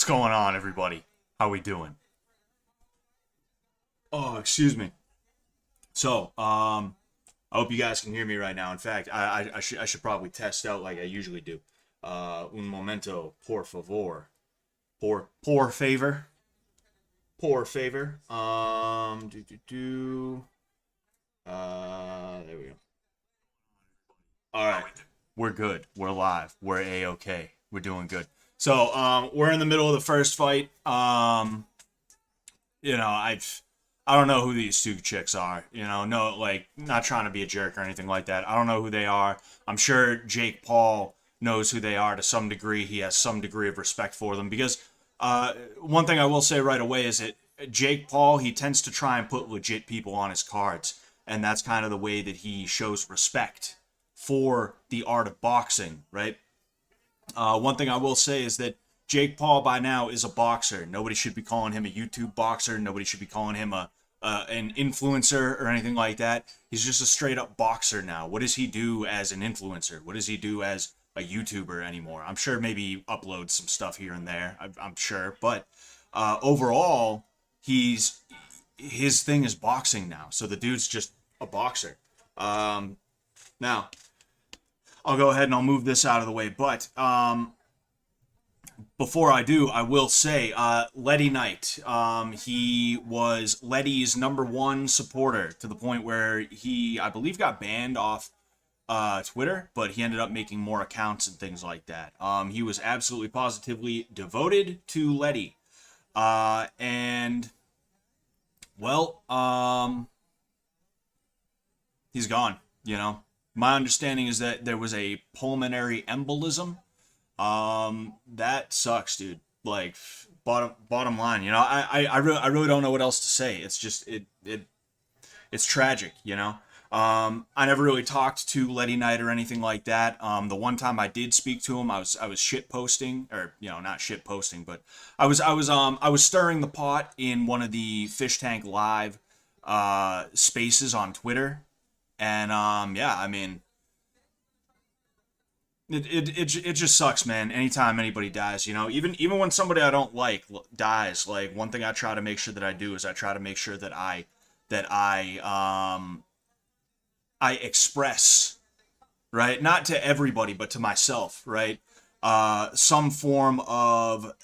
What's going on, everybody? How we doing? Oh, excuse me. I hope you guys can hear me right now. In fact, I should probably test out like I usually do. Un momento, por favor. Por favor. Por favor. There we go. All right, we're good. We're live. We're a-okay. We're doing good. We're in the middle of the first fight. You know, I don't know who these two chicks are. No, like, not trying to be a jerk or anything like that. I don't know who they are. I'm sure Jake Paul knows who they are to some degree. He has some degree of respect for them because one thing I will say right away is that Jake Paul, he tends to try and put legit people on his cards, and that's kind of the way that he shows respect for the art of boxing, right? One thing I will say is that Jake Paul by now is a boxer. Nobody should be calling him a YouTube boxer. Nobody should be calling him an influencer or anything like that. He's just a straight up boxer now. What does he do as an influencer? What does he do as a YouTuber anymore? I'm sure maybe he uploads some stuff here and there. I'm sure, but overall, his thing is boxing now. So the dude's just a boxer. Now, I'll go ahead and I'll move this out of the way. But before I do, I will say Letty Knight. He was Letty's #1 supporter to the point where he, I believe, got banned off Twitter, but he ended up making more accounts and things like that. He was absolutely positively devoted to Letty. And, well, he's gone, My understanding is that there was a pulmonary embolism. That sucks, dude. Like, bottom line, I really don't know what else to say. It's just it's tragic, I never really talked to Letty Knight or anything like that. The one time I did speak to him, I was shit posting, or not shit posting, but I was stirring the pot in one of the Fish Tank Live spaces on Twitter. And yeah, I mean, it just sucks, man. Anytime anybody dies, even when somebody I don't like dies, like, one thing I try to make sure that I do is I try to make sure that I express, right, not to everybody but to myself, right, some form of,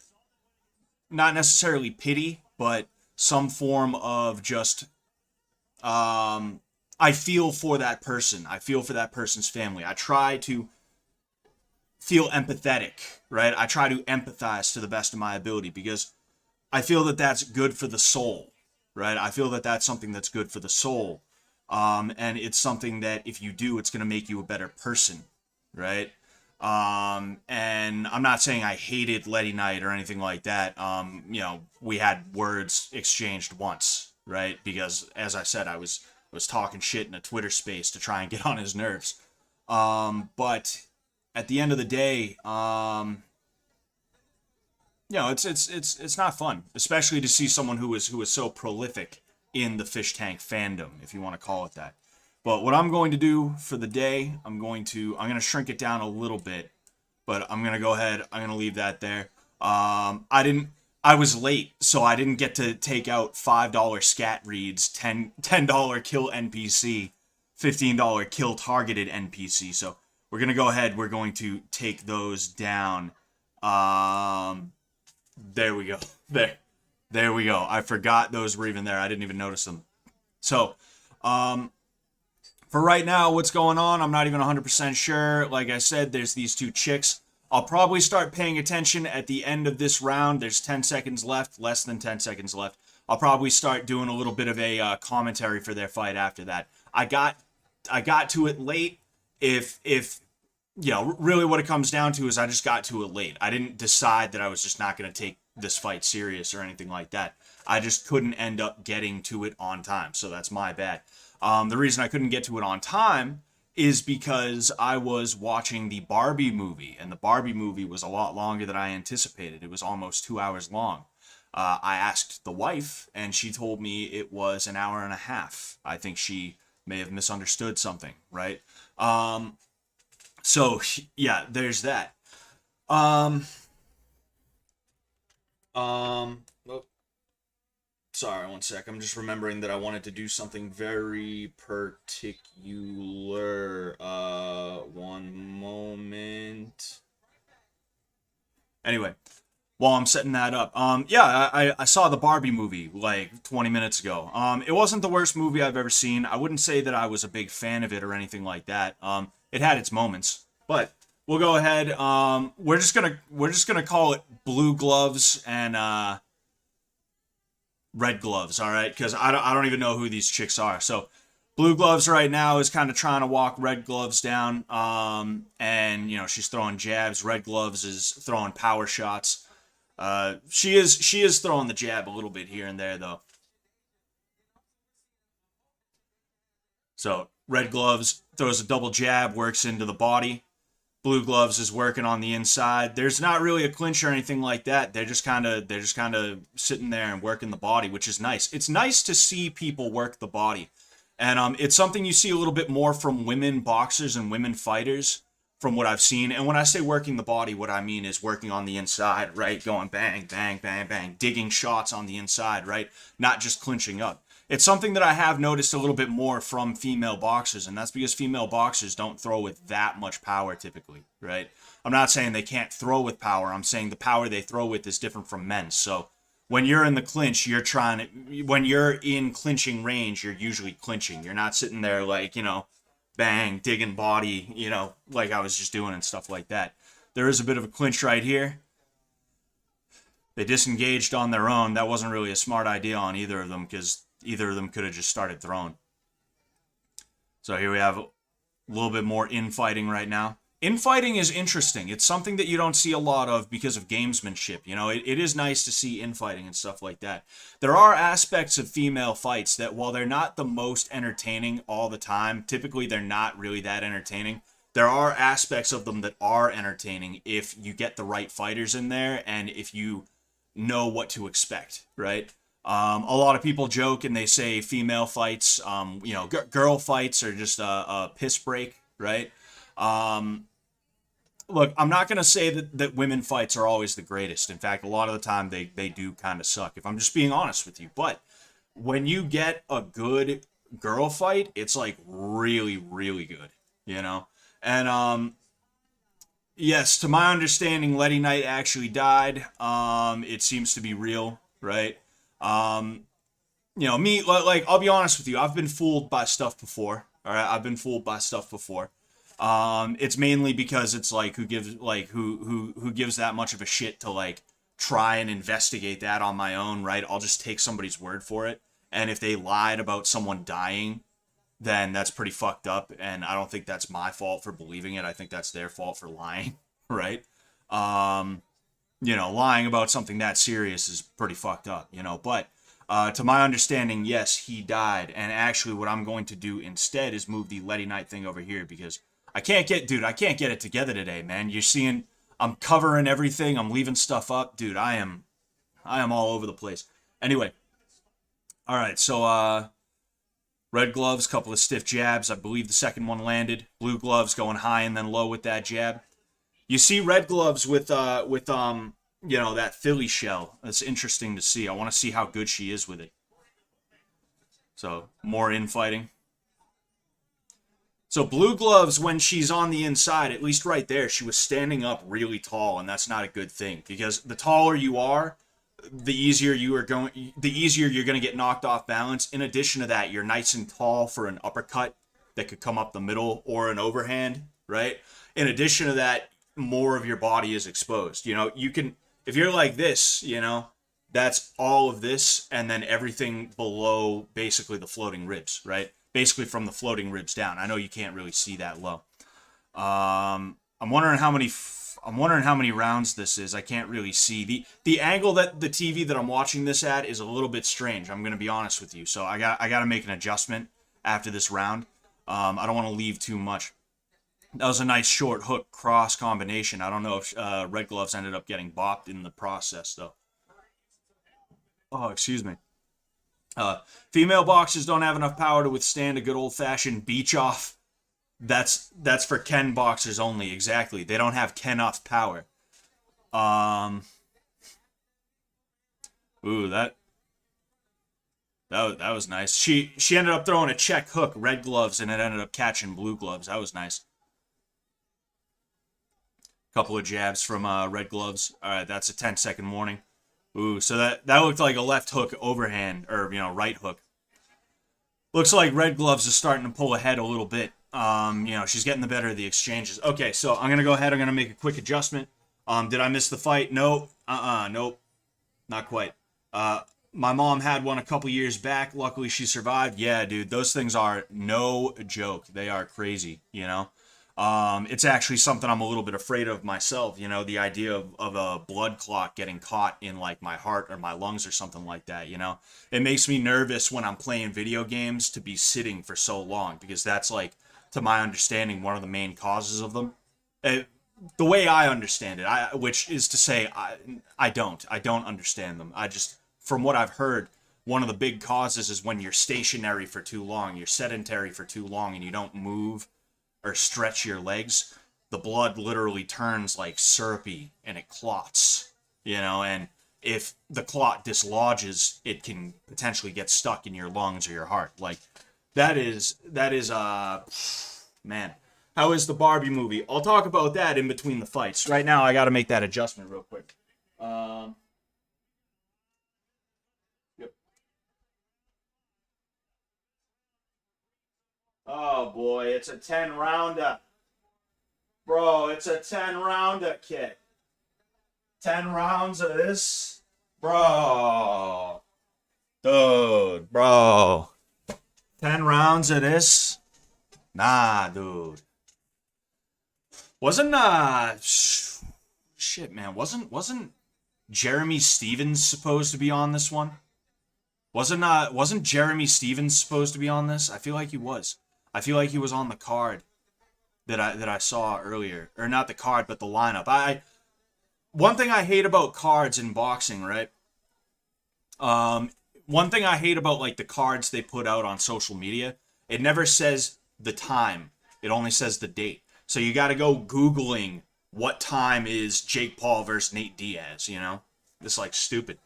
not necessarily pity, but some form of just I feel for that person. I feel for that person's family. I try to feel empathetic, right? I try to empathize to the best of my ability because I feel that that's good for the soul, right? I feel that that's something that's good for the soul. And it's something that if you do, it's going to make you a better person, right? And I'm not saying I hated Letty Knight or anything like that. We had words exchanged once, right? Because, as I said, I was talking shit in a Twitter space to try and get on his nerves. But at the end of the day, it's not fun, especially to see someone who is so prolific in the Fish Tank fandom, if you want to call it that. But what I'm going to do for the day, I'm going to shrink it down a little bit, but I'm going to go ahead, I'm going to leave that there. I was late, so I didn't get to take out $5 scat reads, $10 kill NPC, $15 kill targeted NPC. So we're going to go ahead, we're going to take those down. There we go. There we go. I forgot those were even there. I didn't even notice them. So, for right now, what's going on, I'm not even 100% sure. Like I said, there's these two chicks. I'll probably start paying attention at the end of this round. There's 10 seconds left, less than 10 seconds left. I'll probably start doing a little bit of a commentary for their fight after that. I got to it late. If really what it comes down to is I just got to it late. I didn't decide that I was just not going to take this fight serious or anything like that. I just couldn't end up getting to it on time, so that's my bad. The reason I couldn't get to it on time is because I was watching the Barbie movie, and the Barbie movie was a lot longer than I anticipated. It was almost 2 hours long. I asked the wife, and she told me it was an hour and a half. I think she may have misunderstood something, right? So, yeah, there's that. Oh, sorry, one sec. I'm just remembering that I wanted to do something very particular. One moment. Anyway, while I'm setting that up, yeah, I saw the Barbie movie like 20 minutes ago. It wasn't the worst movie I've ever seen. I wouldn't say that I was a big fan of it or anything like that. It had its moments, but we'll go ahead. We're just gonna call it Blue Gloves and Red Gloves, all right? Because I don't even know who these chicks are. So Blue Gloves right now is kind of trying to walk Red Gloves down, and she's throwing jabs. Red Gloves is throwing power shots. She is throwing the jab a little bit here and there though. So Red Gloves throws a double jab, works into the body. Blue Gloves is working on the inside. There's not really a clinch or anything like that. They're just kind of sitting there and working the body, which is nice. It's nice to see people work the body, and it's something you see a little bit more from women boxers and women fighters, from what I've seen. And when I say working the body, what I mean is working on the inside, right? Going bang, bang, bang, bang, digging shots on the inside, right? Not just clinching up. It's something that I have noticed a little bit more from female boxers, and that's because female boxers don't throw with that much power typically, right? I'm not saying they can't throw with power. I'm saying the power they throw with is different from men. So when you're in the clinch, when you're in clinching range, you're usually clinching. You're not sitting there like, bang, digging body, like I was just doing and stuff like that. There is a bit of a clinch right here. They disengaged on their own. That wasn't really a smart idea on either of them because either of them could have just started throwing. So here we have a little bit more infighting right now. Infighting is interesting. It's something that you don't see a lot of because of gamesmanship. It is nice to see infighting and stuff like that. There are aspects of female fights that, while they're not the most entertaining all the time, typically they're not really that entertaining. There are aspects of them that are entertaining if you get the right fighters in there and if you know what to expect, right? A lot of people joke and they say female fights, girl fights are just a piss break, right? Um, Look, I'm not going to say that women fights are always the greatest. In fact, a lot of the time they do kind of suck, if I'm just being honest with you. But when you get a good girl fight, it's like really, really good, you know? And yes, to my understanding, Letty Knight actually died. It seems to be real, right? Um, me, like, I'll be honest with you, I've been fooled by stuff before. All right, I've been fooled by stuff before. It's mainly because it's like who gives that much of a shit to like try and investigate that on my own, right? I'll just take somebody's word for it. And if they lied about someone dying, then that's pretty fucked up. And I don't think that's my fault for believing it. I think that's their fault for lying, right? Um, lying about something that serious is pretty fucked up, But to my understanding, yes, he died. And actually, what I'm going to do instead is move the Letty Knight thing over here because I can't get it together today, man. You're seeing, I'm covering everything. I'm leaving stuff up, dude. I am all over the place. Anyway, all right. So, red gloves, couple of stiff jabs. I believe the second one landed. Blue gloves going high and then low with that jab. You see red gloves with that Philly shell. That's interesting to see. I want to see how good she is with it. So more infighting. So blue gloves, when she's on the inside, at least right there, she was standing up really tall, and that's not a good thing because the taller you are, the easier you're going to get knocked off balance. In addition to that, you're nice and tall for an uppercut that could come up the middle or an overhand, right? In addition to that, more of your body is exposed. You can, if you're like this, that's all of this and then everything below basically the floating ribs, right? Basically from the floating ribs down. I know you can't really see that low. I'm wondering how many rounds this is. I can't really see. The angle that the TV that I'm watching this at is a little bit strange. I'm going to be honest with you. So I got to make an adjustment after this round. I don't want to leave too much. That was a nice short hook cross combination. I don't know if Red Gloves ended up getting bopped in the process though. Oh, excuse me. Female boxers don't have enough power to withstand a good old-fashioned beach off. That's for Ken boxers only. Exactly. They don't have Ken off power. Um, Ooh, that was nice. She ended up throwing a check hook, red gloves, and it ended up catching blue gloves. That was nice. Couple of jabs from red gloves. All right, that's a 10-second warning. Ooh, so that looked like a left hook overhand, or right hook. Looks like red gloves is starting to pull ahead a little bit. She's getting the better of the exchanges. Okay, so I'm gonna go ahead. I'm gonna make a quick adjustment. Did I miss the fight? No. Nope. Not quite. My mom had one a couple years back. Luckily, she survived. Yeah, dude, those things are no joke. They are crazy, you know? It's actually something I'm a little bit afraid of myself, you know, the idea of a blood clot getting caught in, like, my heart or my lungs or something like that, you know? It makes me nervous when I'm playing video games to be sitting for so long, because that's, like, to my understanding, one of the main causes of them. The way I understand it, which is to say, I don't understand them. I just, from what I've heard, one of the big causes is when you're stationary for too long, you're sedentary for too long, and you don't move or stretch your legs. The blood literally turns like syrupy and it clots, you know, and if the clot dislodges, it can potentially get stuck in your lungs or your heart. Like, that is man. How is the Barbie movie? I'll talk about that in between the fights. Right now, I got to make that adjustment real quick. Yep. Oh boy, it's a 10 rounder. Bro, it's a 10 rounder, kid. 10 rounds of this? Bro. Dude, bro. 10 rounds of this? Nah, dude. Wasn't shit, man. Wasn't Jeremy Stevens supposed to be on this one? Wasn't Jeremy Stevens supposed to be on this? I feel like he was. I feel like he was on the card that I saw earlier, or not the card, but the lineup. One thing I hate about cards in boxing, right? One thing I hate about, like, the cards they put out on social media, it never says the time. It only says the date. So you got to go Googling what time is Jake Paul versus Nate Diaz, you know? It's, like, stupid.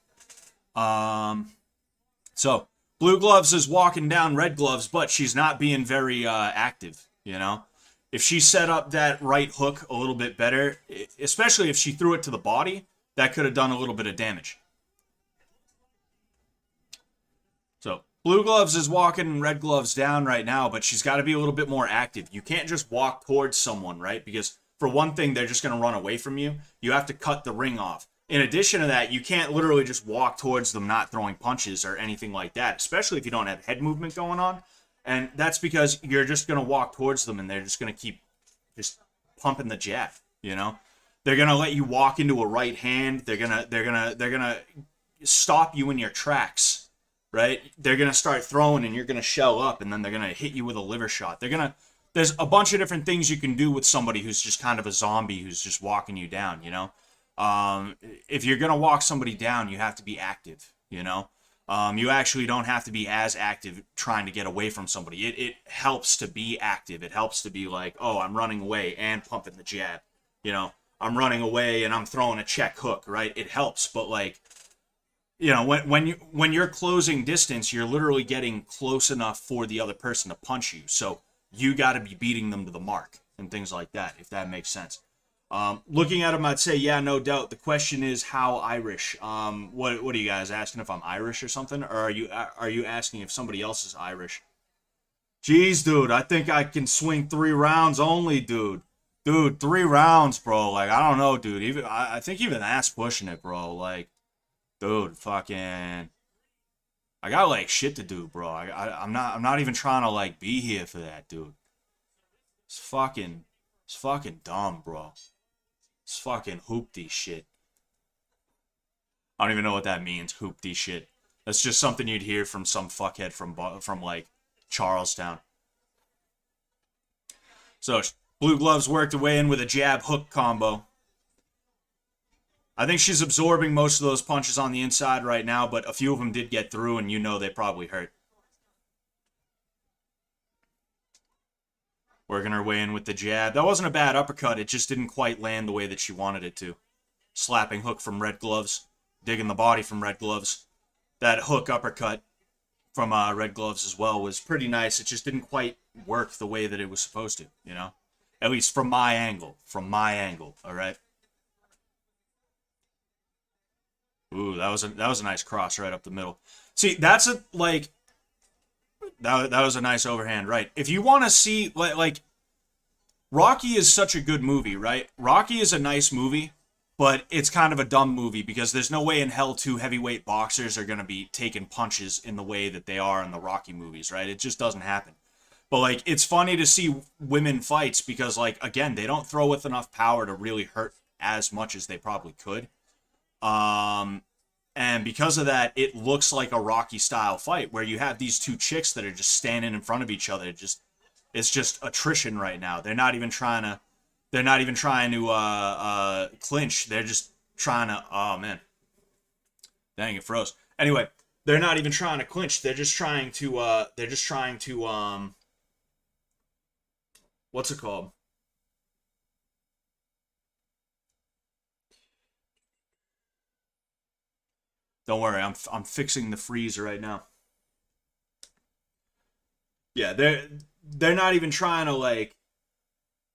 So blue gloves is walking down red gloves, but she's not being very active, you know? If she set up that right hook a little bit better, especially if she threw it to the body, that could have done a little bit of damage. So blue gloves is walking red gloves down right now, but she's got to be a little bit more active. You can't just walk towards someone, right? Because for one thing, they're just going to run away from you. You have to cut the ring off. In addition to that, you can't literally just walk towards them not throwing punches or anything like that, especially if you don't have head movement going on. And that's because you're just going to walk towards them and they're just going to keep just pumping the jab, you know? They're going to let you walk into a right hand. They're going to stop you in your tracks, right? They're going to start throwing and you're going to shell up, and then they're going to hit you with a liver shot. There's a bunch of different things you can do with somebody who's just kind of a zombie who's just walking you down, you know? If you're going to walk somebody down, you have to be active, you know? You actually don't have to be as active trying to get away from somebody. It helps to be active. It helps to be like, oh, I'm running away and pumping the jab. You know, I'm running away and I'm throwing a check hook, right? It helps, but, like, you know, when you're closing distance, you're literally getting close enough for the other person to punch you. So you got to be beating them to the mark and things like that, if that makes sense. Looking at him, I'd say, yeah, no doubt. The question is, how Irish? What are you guys asking, if I'm Irish or something? Or are you asking if somebody else is Irish? Jeez, dude, I think I can swing 3 rounds only, dude. Dude, 3 rounds, bro. Like, I don't know, dude. I think even that's pushing it, bro. Like, dude, fucking, I got, like, shit to do, bro. I'm not even trying to, like, be here for that, dude. It's fucking dumb, bro. It's fucking hoopty shit. I don't even know what that means, hoopty shit. That's just something you'd hear from some fuckhead from like, Charlestown. So, blue gloves worked away in with a jab-hook combo. I think she's absorbing most of those punches on the inside right now, but a few of them did get through, and you know they probably hurt. Working her way in with the jab. That wasn't a bad uppercut. It just didn't quite land the way that she wanted it to. Slapping hook from red gloves. Digging the body from Red Gloves. That hook uppercut from Red Gloves as well was pretty nice. It just didn't quite work the way that it was supposed to, you know? At least from my angle. From my angle, all right? Ooh, that was a nice cross right up the middle. See, that's a like that was a nice overhand, right? If you want to see like Rocky is such a good movie, right? Rocky is a nice movie, but it's kind of a dumb movie because there's no way in hell two heavyweight boxers are going to be taking punches in the way that they are in the Rocky movies, right? It just doesn't happen. But like it's funny to see women fights because like again, they don't throw with enough power to really hurt as much as they probably could. Um and because of that, it looks like a Rocky style fight where you have these two chicks that are just standing in front of each other. It's just attrition right now. They're not even trying to clinch. They're just trying to oh man. Dang, it froze. Anyway, they're not even trying to clinch. They're just trying to what's it called? Don't worry, I'm fixing the freezer right now. Yeah, they're not even trying to like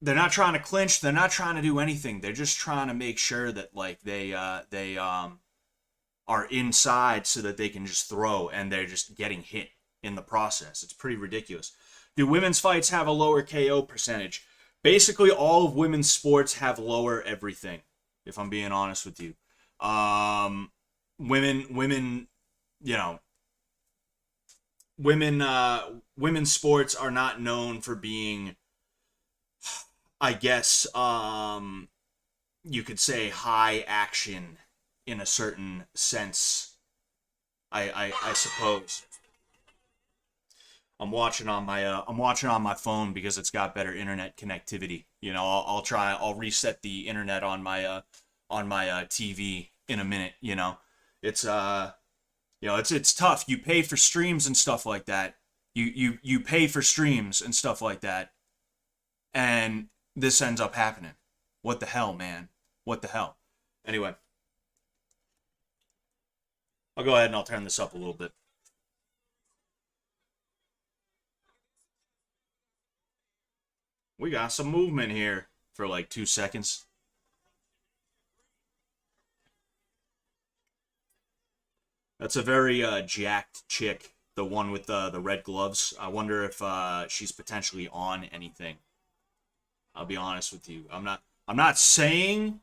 they're not trying to clinch, they're not trying to do anything. They're just trying to make sure that like they are inside so that they can just throw and they're just getting hit in the process. It's pretty ridiculous. Do women's fights have a lower KO percentage? Basically all of women's sports have lower everything, if I'm being honest with you. Women, you know, women's sports are not known for being, I guess, you could say high action in a certain sense. I suppose. I'm watching on my phone because it's got better internet connectivity. You know, I'll reset the internet on my TV in a minute. It's it's tough. You pay for streams and stuff like that. You pay for streams and stuff like that, and this ends up happening. What the hell, man? What the hell? Anyway, I'll go ahead and I'll turn this up a little bit. We got some movement here for like 2 seconds. That's a very jacked chick, the one with the red gloves. I wonder if she's potentially on anything. I'll be honest with you. I'm not saying.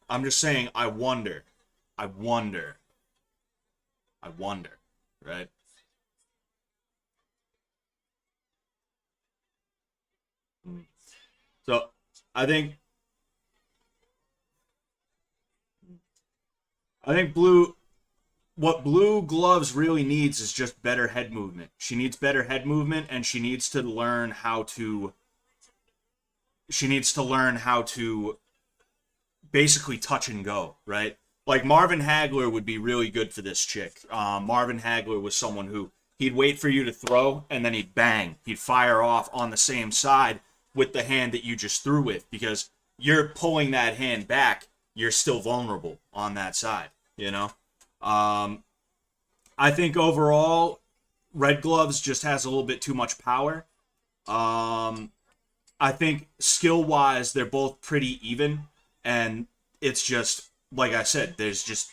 I'm just saying. I wonder. I wonder. I wonder. Right. Mm. So I think I think blue. What blue gloves really needs is just better head movement. She needs better head movement, and she needs to learn how to basically touch and go, right? Like Marvin Hagler would be really good for this chick. Marvin Hagler was someone who he'd wait for you to throw and then he'd bang. He'd fire off on the same side with the hand that you just threw with because you're pulling that hand back. You're still vulnerable on that side, you know? Um, I think overall, Red Gloves just has a little bit too much power. Um, I think skill wise, they're both pretty even, and it's just like I said, there's just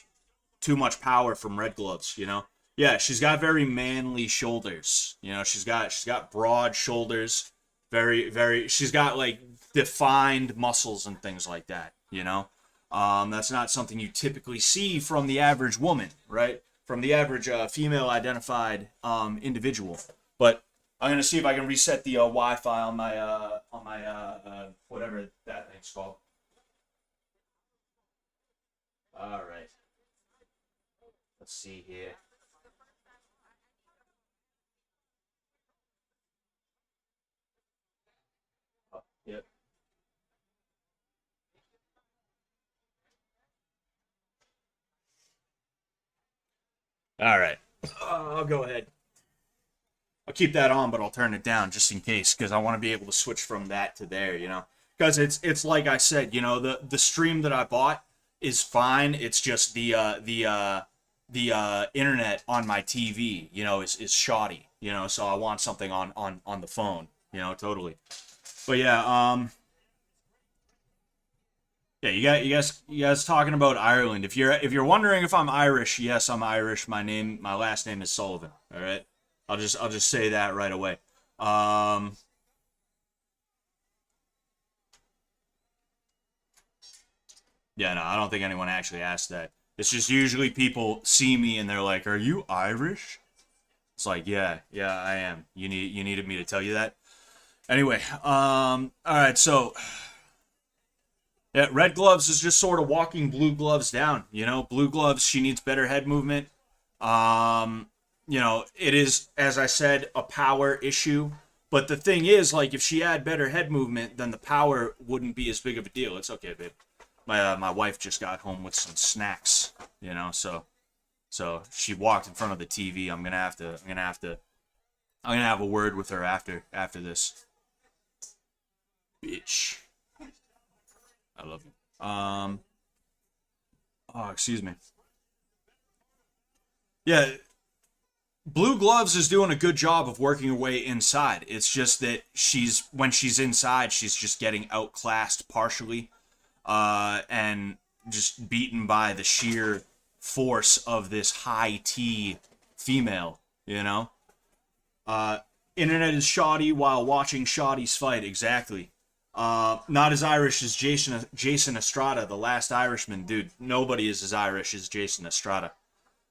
too much power from Red Gloves. Yeah, she's got very manly shoulders. She's got broad shoulders, very very. She's got like defined muscles and things like that. That's not something you typically see from the average woman, right? From the average female-identified individual. But I'm gonna see if I can reset the Wi-Fi on my whatever that thing's called. All right, let's see here. Oh, yep. All right. I'll go ahead. I'll keep that on, but I'll turn it down just in case because I want to be able to switch from that to there. Because it's like I said, the stream that I bought is fine. It's just the internet on my TV, is shoddy. So I want something on the phone. Totally. But yeah, yeah, you guys talking about Ireland. If you're wondering if I'm Irish, yes, I'm Irish. My last name is Sullivan. All right, I'll just say that right away. Um, yeah, no, I don't think anyone actually asked that. It's just usually people see me and they're like, "Are you Irish?" It's like, yeah, yeah, I am. You needed me to tell you that. Anyway, all right, so yeah, Red Gloves is just sort of walking Blue Gloves down. Blue Gloves, she needs better head movement. It is, as I said, a power issue. But the thing is, like, if she had better head movement, then the power wouldn't be as big of a deal. It's okay, babe. My wife just got home with some snacks, so she walked in front of the TV. I'm gonna have a word with her after this. Bitch, I love you. Oh, excuse me. Yeah, Blue Gloves is doing a good job of working her way inside. It's just that when she's inside, she's just getting outclassed partially, and just beaten by the sheer force of this high T female. Uh, Internet is shoddy while watching shoddies fight. Exactly. Not as Irish as Jason Estrada, the last Irishman, dude. Nobody is as Irish as Jason Estrada.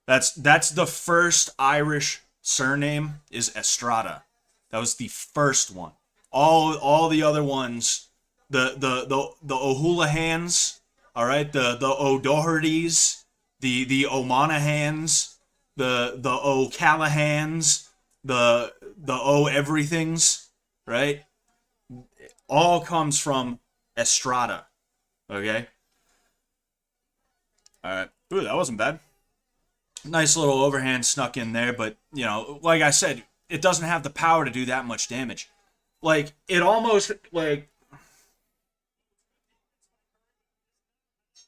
That's the first Irish surname is Estrada. That was the first one. All the other ones, the O'Hoolahans, all right, the O'Dohertys, the O'Monahans, the O'Callahans, the Everythings, right? All comes from Estrada. Okay. All right. Ooh, that wasn't bad. Nice little overhand snuck in there, but like I said, it doesn't have the power to do that much damage. Like, it almost, like,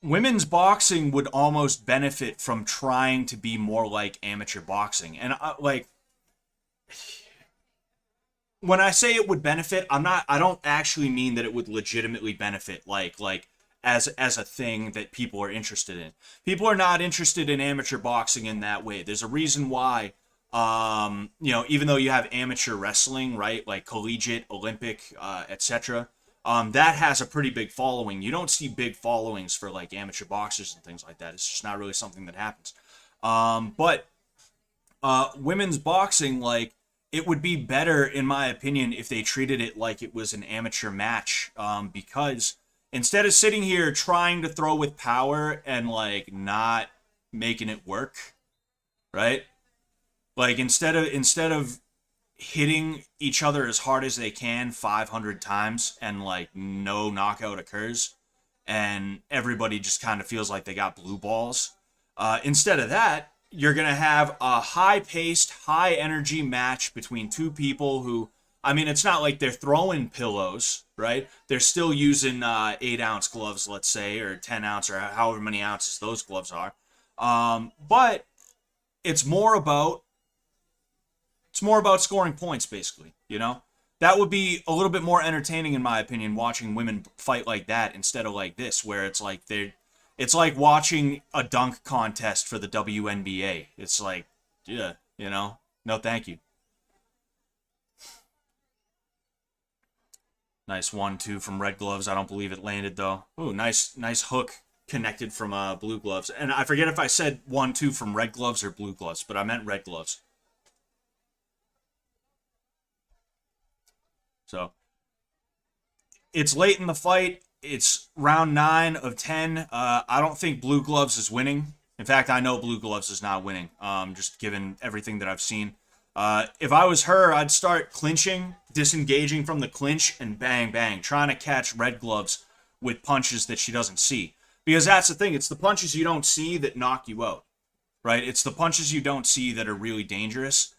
women's boxing would almost benefit from trying to be more like amateur boxing. And like, when I say it would benefit, I don't actually mean that it would legitimately benefit, like as a thing that people are interested in. People are not interested in amateur boxing in that way. There's a reason why, even though you have amateur wrestling, right, like collegiate, Olympic, etc., that has a pretty big following. You don't see big followings for like amateur boxers and things like that. It's just not really something that happens. But women's boxing, like, it would be better, in my opinion, if they treated it like it was an amateur match, because instead of sitting here trying to throw with power and like not making it work, right? Like, instead of hitting each other as hard as they can 500 times and like no knockout occurs and everybody just kind of feels like they got blue balls, instead of that, you're going to have a high-paced, high-energy match between two people who, I mean, it's not like they're throwing pillows, right? They're still using 8-ounce gloves, let's say, or 10-ounce, or however many ounces those gloves are. But it's more about scoring points, basically, That would be a little bit more entertaining, in my opinion, watching women fight like that instead of like this, where it's like watching a dunk contest for the WNBA. It's like, yeah, no thank you. Nice 1-2 from Red Gloves. I don't believe it landed, though. Ooh, nice hook connected from Blue Gloves. And I forget if I said 1-2 from Red Gloves or Blue Gloves, but I meant Red Gloves. So, it's late in the fight. It's round 9 of 10. I don't think Blue Gloves is winning. In fact, I know Blue Gloves is not winning, just given everything that I've seen. If I was her, I'd start clinching, disengaging from the clinch, and bang, bang, trying to catch Red Gloves with punches that she doesn't see. Because that's the thing. It's the punches you don't see that knock you out, right? It's the punches you don't see that are really dangerous.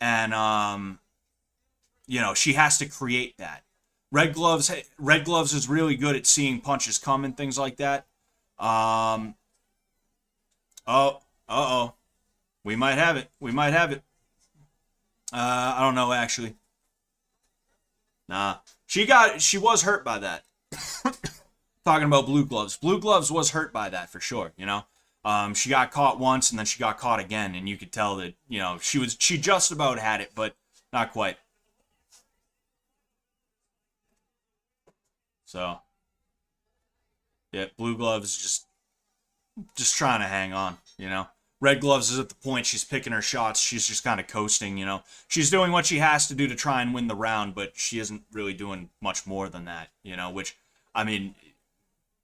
And, she has to create that. Red Gloves is really good at seeing punches come and things like that. Um, oh, uh-oh. We might have it. We might have it. I don't know, actually. Nah. She was hurt by that. Talking about Blue Gloves. Blue Gloves was hurt by that for sure, you know? She got caught once and then she got caught again, and you could tell that, you know, she just about had it, but not quite. So, yeah, Blue Gloves just trying to hang on, you know? Red Gloves is at the point she's picking her shots. She's just kind of coasting, you know? She's doing what she has to do to try and win the round, but she isn't really doing much more than that, you know? Which, I mean,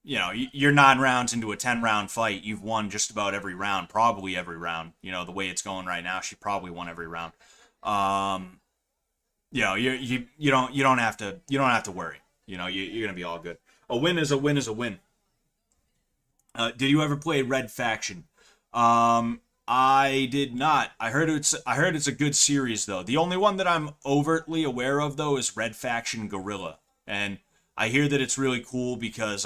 you know, you're 9 rounds into a 10-round fight. You've won just about every round, probably every round. You know, the way it's going right now, she probably won every round. Um, you know, you don't have to worry. You know, you're gonna be all good. A win is a win is a win. Did you ever play Red Faction? I did not. I heard it's a good series though. The only one that I'm overtly aware of though is Red Faction Gorilla, and I hear that it's really cool because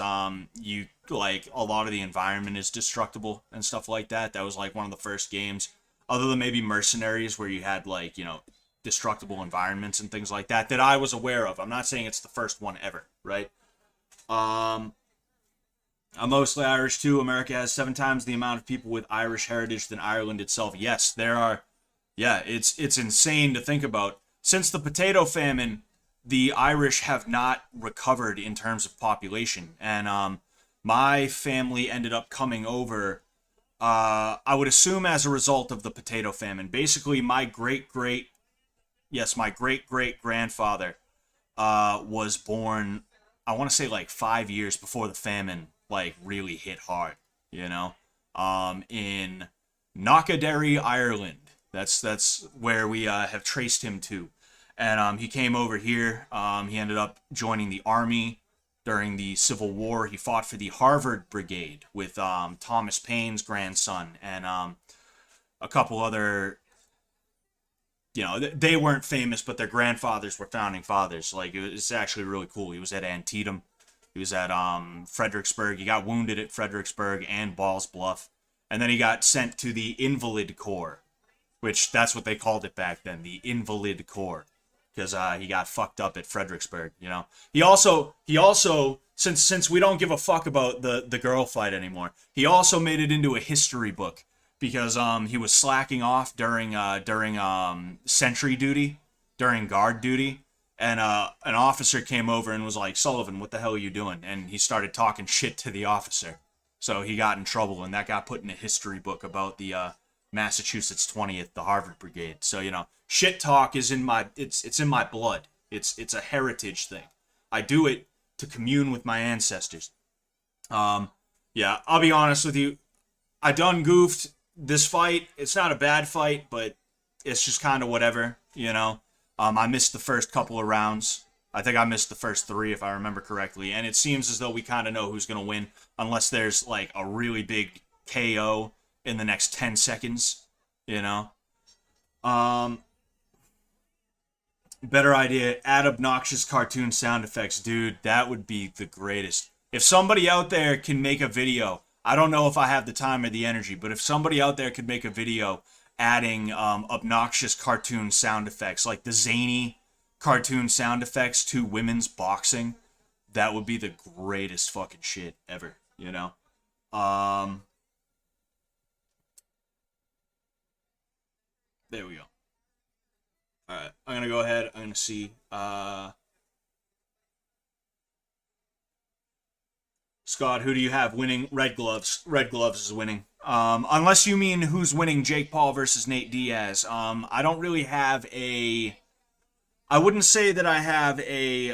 you like a lot of the environment is destructible and stuff like that. That was like one of the first games, other than maybe Mercenaries, where you had like, you know, destructible environments and things like that that I was aware of. I'm not saying it's the first one ever, right? Um, I'm mostly Irish too. America has 7 times the amount of people with Irish heritage than Ireland itself. Yes, there are. Yeah, it's insane to think about. Since the potato famine, the Irish have not recovered in terms of population, and my family ended up coming over. I would assume as a result of the potato famine. Basically, my great great grandfather was born, I want to say like 5 years before the famine like really hit hard, you know, in Knockaderry, Ireland. That's where we have traced him to, and he came over here. He ended up joining the army during the Civil War. He fought for the Harvard Brigade with Thomas Paine's grandson and a couple other. You know, they weren't famous, but their grandfathers were founding fathers. Like, it's actually really cool. He was at Antietam. He was at Fredericksburg. He got wounded at Fredericksburg and Balls Bluff. And then he got sent to the Invalid Corps, which that's what they called it back then, the Invalid Corps, because he got fucked up at Fredericksburg, you know. He also since we don't give a fuck about the girl fight anymore, he also made it into a history book because he was slacking off during sentry duty, during guard duty, and an officer came over and was like, "Sullivan, what the hell are you doing?" And he started talking shit to the officer. So he got in trouble, and that got put in a history book about the Massachusetts 20th, the Harvard Brigade. So, you know, shit talk is in my it's in my blood. It's a heritage thing. I do it to commune with my ancestors. Yeah, I'll be honest with you. I done goofed this fight. It's not a bad fight, but it's just kind of whatever, you know. I missed the first couple of rounds. I think I missed the first 3 if I remember correctly, and it seems as though we kind of know who's going to win unless there's like a really big KO in the next 10 seconds, you know. Better idea, add obnoxious cartoon sound effects. Dude, that would be the greatest. If somebody out there can make a video, I don't know if I have the time or the energy, but if somebody out there could make a video adding obnoxious cartoon sound effects, like the zany cartoon sound effects to women's boxing, that would be the greatest fucking shit ever, you know? There we go. Alright, I'm gonna go ahead, I'm gonna see, Scott, who do you have winning? Red Gloves. Red Gloves is winning. Unless you mean who's winning Jake Paul versus Nate Diaz. I don't really have a... I wouldn't say that I have a...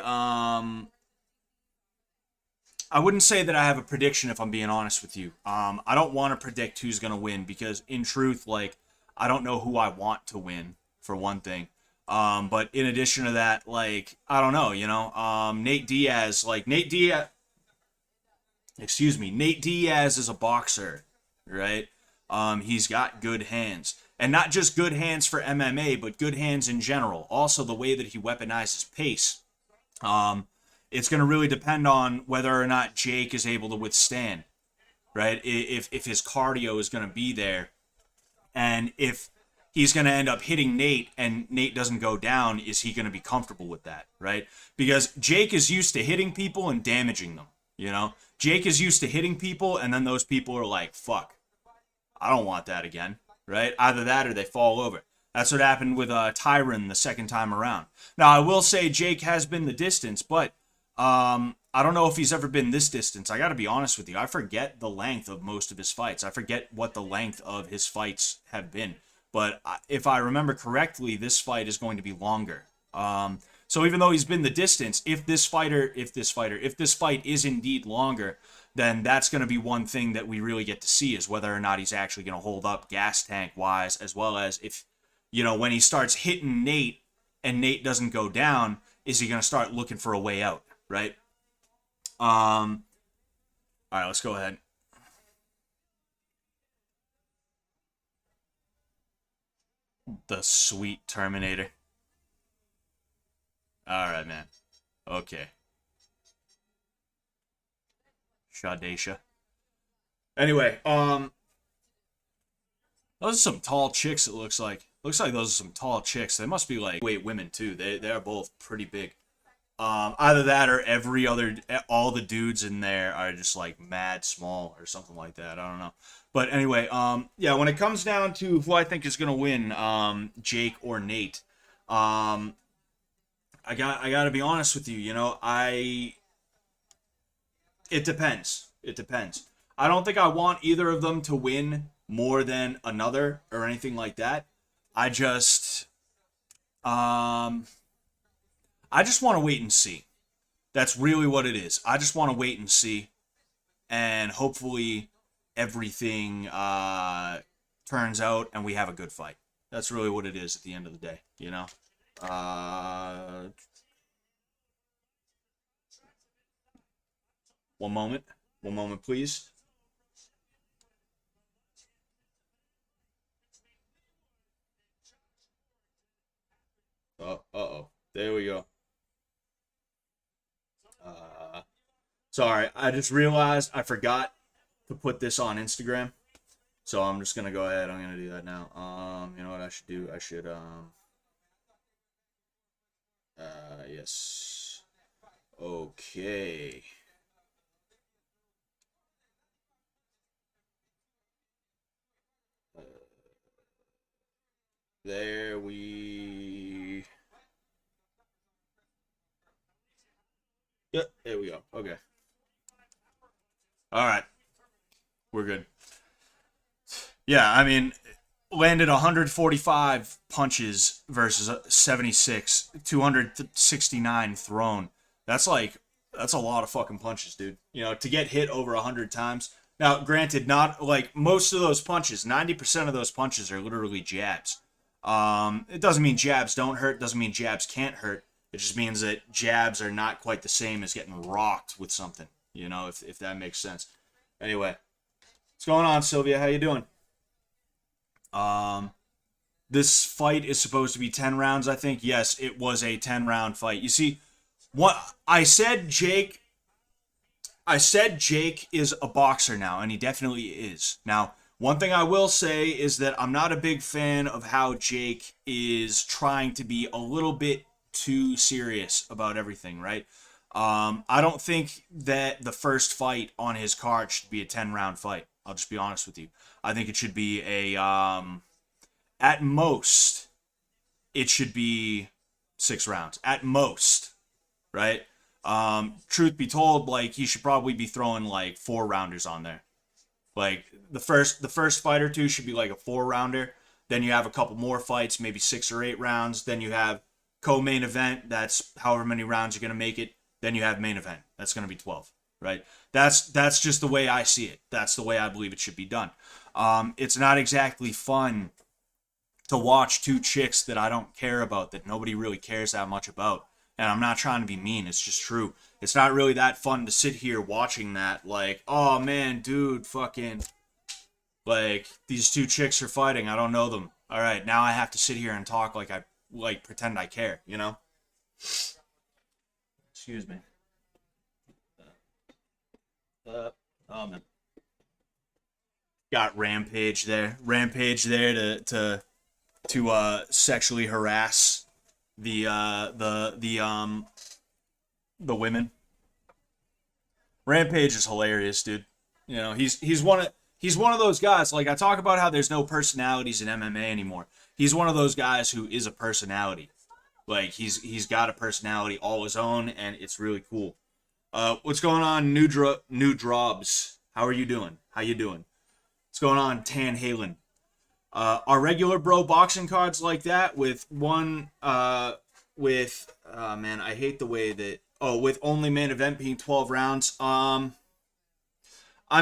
I wouldn't say that I have a prediction if I'm being honest with you. I don't want to predict who's going to win because in truth, like, I don't know who I want to win, for one thing. But in addition to that, like, I don't know, you know, Nate Diaz is a boxer, right? He's got good hands. And not just good hands for MMA, but good hands in general. Also, the way that he weaponizes pace. It's going to really depend on whether or not Jake is able to withstand, right? If his cardio is going to be there, and if he's going to end up hitting Nate and Nate doesn't go down, is he going to be comfortable with that, right? Because Jake is used to hitting people and damaging them, you know? Jake is used to hitting people, and then those people are like, fuck, I don't want that again, right? Either that or they fall over. That's what happened with Tyron the second time around. Now, I will say Jake has been the distance, but I don't know if he's ever been this distance. I got to be honest with you. I forget the length of most of his fights. I forget what the length of his fights have been. But if I remember correctly, this fight is going to be longer. So even though he's been the distance, if this fight is indeed longer, then that's going to be one thing that we really get to see, is whether or not he's actually going to hold up gas tank wise, as well as if, you know, when he starts hitting Nate and Nate doesn't go down, is he going to start looking for a way out, right? All right, let's go ahead. The sweet Terminator. All right, man. Okay. Shadesha. Anyway, those are some tall chicks, it looks like. Looks like those are some tall chicks. They must be like weight women too. They're both pretty big. Either that or all the dudes in there are just like mad small or something like that. I don't know. But anyway, yeah, when it comes down to who I think is gonna win, Jake or Nate, I gotta be honest with you. You know, it depends. It depends. I don't think I want either of them to win more than another or anything like that. I just want to wait and see. That's really what it is. I just want to wait and see, and hopefully everything turns out and we have a good fight. That's really what it is at the end of the day, you know? One moment. One moment, please. Uh-oh. There we go. Sorry, I just realized I forgot to put this on Instagram. So I'm just gonna go ahead. I'm gonna do that now. You know what I should do? I should yes. Okay. There we. Yep, there we go. Okay. All right. We're good. Yeah, I mean, landed 145 punches versus 76, 269 thrown. That's a lot of fucking punches, dude. You know, to get hit over 100 times. Now, granted, not like most of those punches, 90% of those punches are literally jabs. It doesn't mean jabs don't hurt, doesn't mean jabs can't hurt. It just means that jabs are not quite the same as getting rocked with something, you know, if that makes sense. Anyway, what's going on, Sylvia? How you doing? Um, this fight is supposed to be 10 rounds, I think. Yes, it was a 10-round fight. You see, what I said Jake is a boxer now, and he definitely is. Now, one thing I will say is that I'm not a big fan of how Jake is trying to be a little bit too serious about everything, right? I don't think that the first fight on his card should be a 10-round fight. I'll just be honest with you. I think it should be at most, it should be 6 rounds. At most, right? Truth be told, like, he should probably be throwing like 4-rounders on there. Like the first fight or two should be like a 4-rounder. Then you have a couple more fights, maybe 6 or 8 rounds. Then you have co-main event. That's however many rounds you're gonna make it. Then you have main event. That's gonna be 12, right? That's just the way I see it. That's the way I believe it should be done. It's not exactly fun to watch two chicks that I don't care about, that nobody really cares that much about. And I'm not trying to be mean, it's just true. It's not really that fun to sit here watching that, like, oh man, dude, fucking, like, these two chicks are fighting, I don't know them. Alright, now I have to sit here and talk like pretend I care, you know? Excuse me. Oh man. Got Rampage there. Rampage there to sexually harass the women. Rampage is hilarious, dude. You know, he's one of those guys. Like I talk about how there's no personalities in MMA anymore. He's one of those guys who is a personality. Like he's got a personality all his own, and it's really cool. What's going on, new Drobs? How are you doing? How you doing? What's going on, Tan Halen? Are regular bro boxing cards like that with one with man, I hate the way that with only main event being 12 rounds. I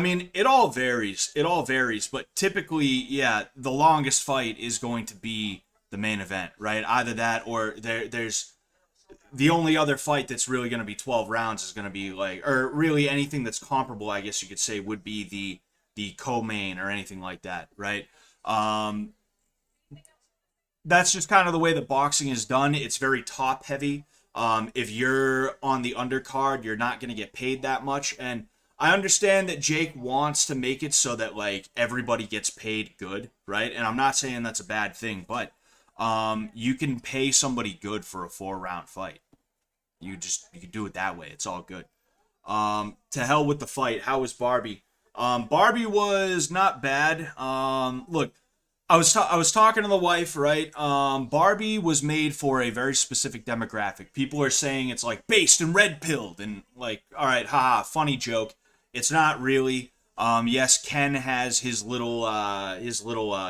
mean, it all varies. It all varies, but typically, yeah, the longest fight is going to be the main event, right? Either that or there's the only other fight that's really going to be 12 rounds is going to be like, or really anything that's comparable, I guess you could say, would be the co-main or anything like that, right? Um, that's just kind of the way that boxing is done. It's very top heavy. If you're on the undercard, you're not going to get paid that much. And I understand that Jake wants to make it so that like everybody gets paid good, right? And I'm not saying that's a bad thing, but you can pay somebody good for a 4 round fight. You can do it that way. It's all good. To hell with the fight. How was Barbie? Barbie was not bad. Look, I was talking to the wife, right? Barbie was made for a very specific demographic. People are saying it's like based and red pilled and like, all right, haha, funny joke. It's not really. Yes, Ken has his little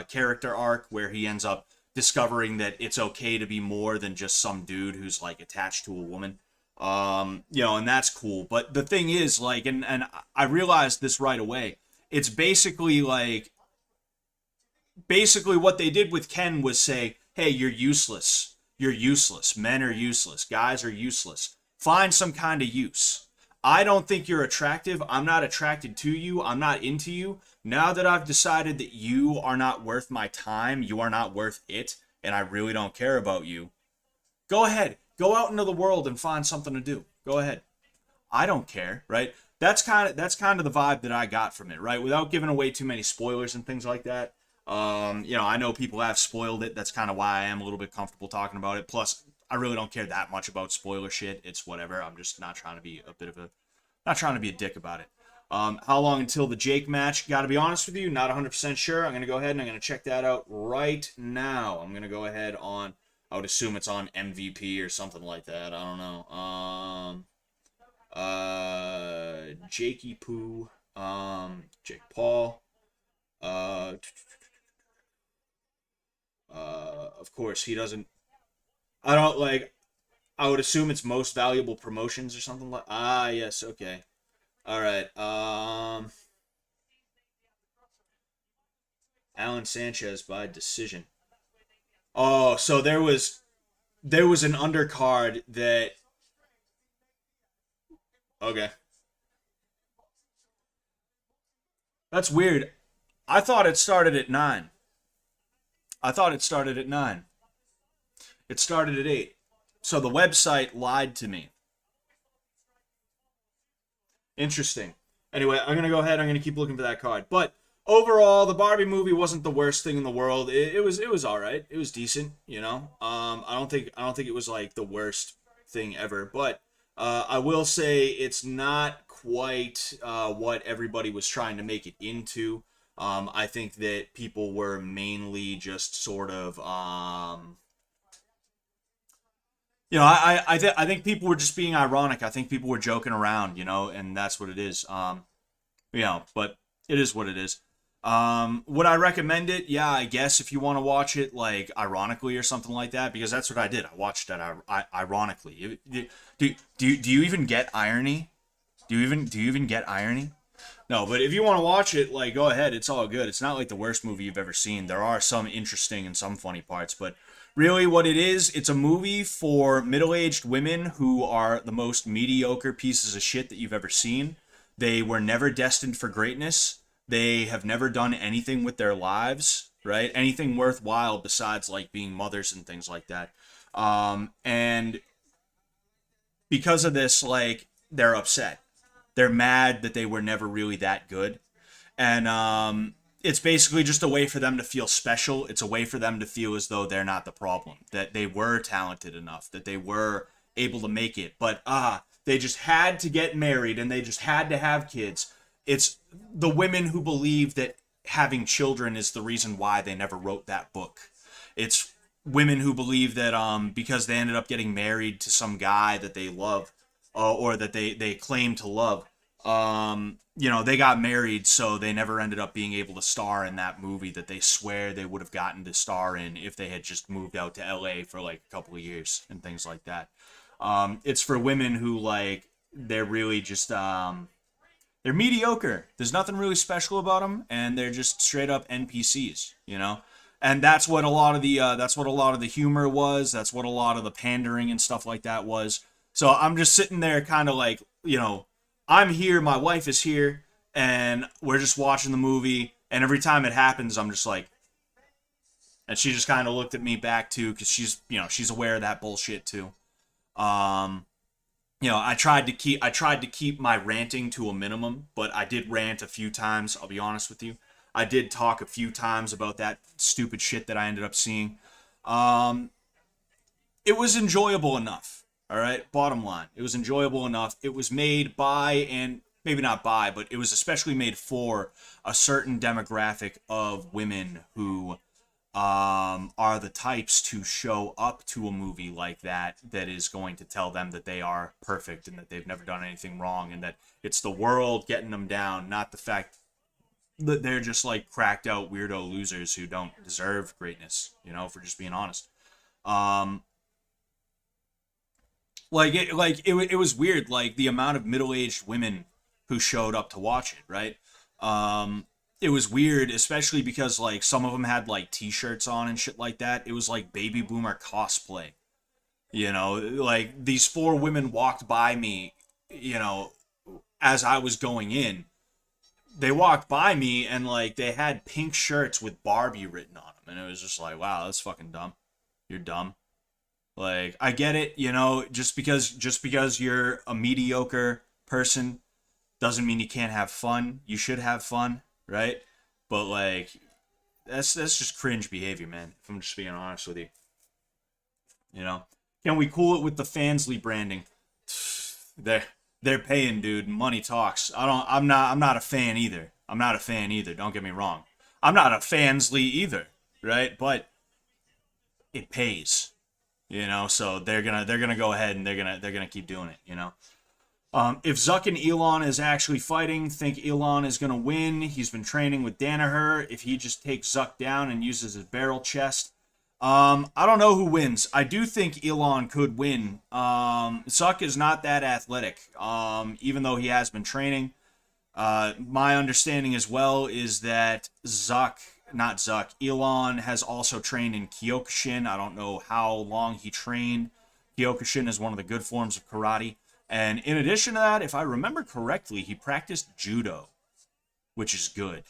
character arc where he ends up discovering that it's okay to be more than just some dude who's like attached to a woman. You know, and that's cool. But the thing is, like, and I realized this right away. It's basically what they did with Ken was say, hey, you're useless. You're useless. Men are useless. Guys are useless. Find some kind of use. I don't think you're attractive. I'm not attracted to you. I'm not into you. Now that I've decided that you are not worth my time, you are not worth it, and I really don't care about you, go ahead. Go out into the world and find something to do. Go ahead. I don't care, right? That's kind of the vibe that I got from it, right? Without giving away too many spoilers and things like that. You know, I know people have spoiled it. That's kind of why I am a little bit comfortable talking about it. Plus, I really don't care that much about spoiler shit. It's whatever. I'm just not trying to be not trying to be a dick about it. How long until the Jake match? Got to be honest with you, not 100% sure. I'm going to go ahead and I'm going to check that out right now. I'm going to go ahead on, I would assume it's on MVP or something like that. I don't know. Jakey Poo, Jake Paul, uh, of course he doesn't, I don't like, I would assume it's most valuable promotions or something like, yes, okay. All right. Alan Sanchez by decision. Oh, so there was an undercard that, okay. That's weird. I thought it started at 9. I thought it started at 9. It started at 8. So the website lied to me. Interesting. Anyway, I'm gonna go ahead. I'm gonna keep looking for that card. But overall, the Barbie movie wasn't the worst thing in the world. It was all right. It was decent. You know. I don't think it was like the worst thing ever. But I will say it's not quite what everybody was trying to make it into. I think that people were mainly just sort of you know, I think people were just being ironic. I think people were joking around, you know, and that's what it is. You know, but it is what it is. Would I recommend it? Yeah, I guess if you want to watch it like ironically or something like that, because that's what I did. I watched that ironically. Do you even get irony? Do you even get irony? No, but if you want to watch it, like, go ahead. It's all good. It's not like the worst movie you've ever seen. There are some interesting and some funny parts, but really what it is, it's a movie for middle-aged women who are the most mediocre pieces of shit that you've ever seen. They were never destined for greatness. They have never done anything with their lives, right? Anything worthwhile besides, like, being mothers and things like that. And because of this, like, they're upset. They're mad that they were never really that good. And it's basically just a way for them to feel special. It's a way for them to feel as though they're not the problem, that they were talented enough, that they were able to make it, but they just had to get married and they just had to have kids. It's the women who believe that having children is the reason why they never wrote that book. It's women who believe that because they ended up getting married to some guy that they love, or that they claim to love, they got married, so they never ended up being able to star in that movie that they swear they would have gotten to star in if they had just moved out to LA for like a couple of years and things like that. It's for women who, like, they're really just they're mediocre. There's nothing really special about them, and they're just straight up NPCs, you know. And that's what a lot of the humor was. That's what a lot of the pandering and stuff like that was. So I'm just sitting there, kind of like, I'm here, my wife is here, and we're just watching the movie. And every time it happens, I'm just like, and she just kind of looked at me back too, because she's aware of that bullshit too. I tried to keep my ranting to a minimum, but I did rant a few times. I'll be honest with you. I did talk a few times about that stupid shit that I ended up seeing. It was enjoyable enough. All right. Bottom line, it was enjoyable enough. It was made by, and maybe not by, but it was especially made for a certain demographic of women who are the types to show up to a movie like that is going to tell them that they are perfect and that they've never done anything wrong, and that it's the world getting them down, not the fact that they're just like cracked out weirdo losers who don't deserve greatness, for just being honest. It was weird, like the amount of middle-aged women who showed up to watch it, right? It was weird, especially because like some of them had like t-shirts on and shit like that. It was like baby boomer cosplay. Like these four women walked by me, as I was going in. They walked by me and like they had pink shirts with Barbie written on them, and it was just like, wow, that's fucking dumb. You're dumb. Like, I get it, just because you're a mediocre person doesn't mean you can't have fun. You should have fun, right? But like, that's just cringe behavior, man, if I'm just being honest with you. Can we cool it with the Fansly branding? They're paying, dude. Money talks. I'm not a fan either. Don't get me wrong. I'm not a Fansly either, right? But it pays. So they're gonna go ahead and they're gonna keep doing it. If Zuck and Elon is actually fighting, think Elon is gonna win. He's been training with Danaher. If he just takes Zuck down and uses his barrel chest, I don't know who wins. I do think Elon could win. Zuck is not that athletic, even though he has been training. My understanding as well is that Elon has also trained in Kyokushin. I don't know how long he trained. Kyokushin is one of the good forms of karate. And in addition to that, if I remember correctly, he practiced judo, which is good.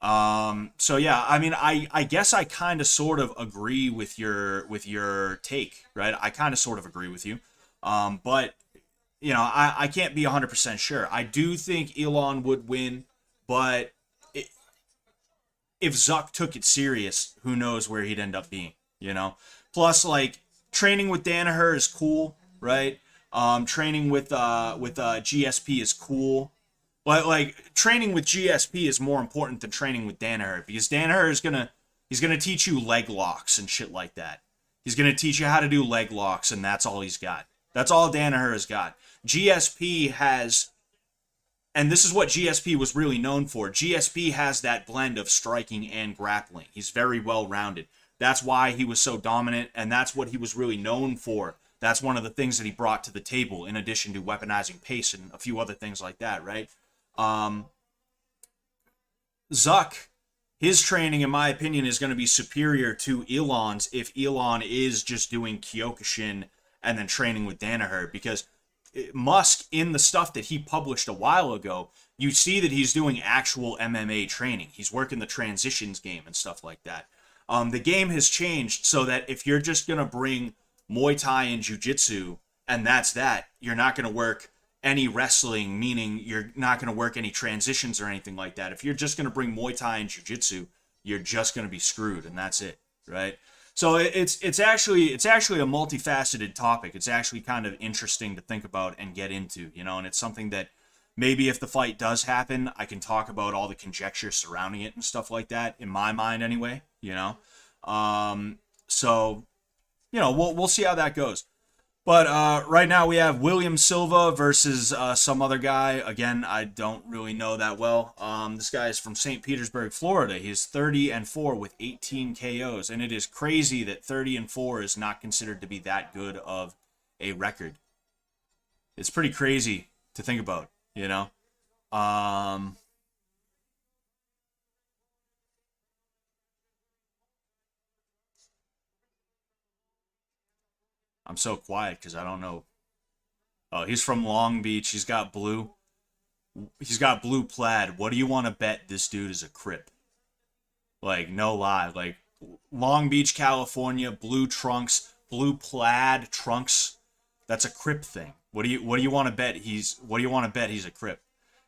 So yeah, I mean, I guess I kind of sort of agree with your take, right? I kind of sort of agree with you. But I can't be 100% sure. I do think Elon would win, but if Zuck took it serious, who knows where he'd end up being, Plus, like, training with Danaher is cool, right? Training with GSP is cool. But, like, training with GSP is more important than training with Danaher, because Danaher is he's gonna teach you leg locks and shit like that. He's gonna teach you how to do leg locks, and that's all he's got. That's all Danaher has got. GSP has... And this is what GSP was really known for. GSP has that blend of striking and grappling. He's very well-rounded. That's why he was so dominant, and that's what he was really known for. That's one of the things that he brought to the table, in addition to weaponizing pace and a few other things like that, right? Zuck, his training, in my opinion, is going to be superior to Elon's if Elon is just doing Kyokushin and then training with Danaher, because Musk, in the stuff that he published a while ago, you see that he's doing actual MMA training. He's working the transitions game and stuff like that. The game has changed so that if you're just going to bring Muay Thai and Jiu-Jitsu and that's that, you're not going to work any wrestling, meaning you're not going to work any transitions or anything like that. If you're just going to bring Muay Thai and Jiu-Jitsu, you're just going to be screwed, and that's it, right? So it's actually a multifaceted topic. It's actually kind of interesting to think about and get into, and it's something that maybe if the fight does happen, I can talk about all the conjecture surrounding it and stuff like that in my mind anyway. So we'll see how that goes. But right now we have William Silva versus some other guy. Again, I don't really know that well. This guy is from St. Petersburg, Florida. He's 30-4 with 18 KOs, and it is crazy that 30-4 is not considered to be that good of a record. It's pretty crazy to think about. I'm so quiet because I don't know. Oh, he's from Long Beach. He's got blue. He's got blue plaid. What do you want to bet this dude is a Crip? Like, no lie. Like, Long Beach, California, blue trunks, blue plaid trunks. That's a Crip thing. What do you want to bet he's a Crip?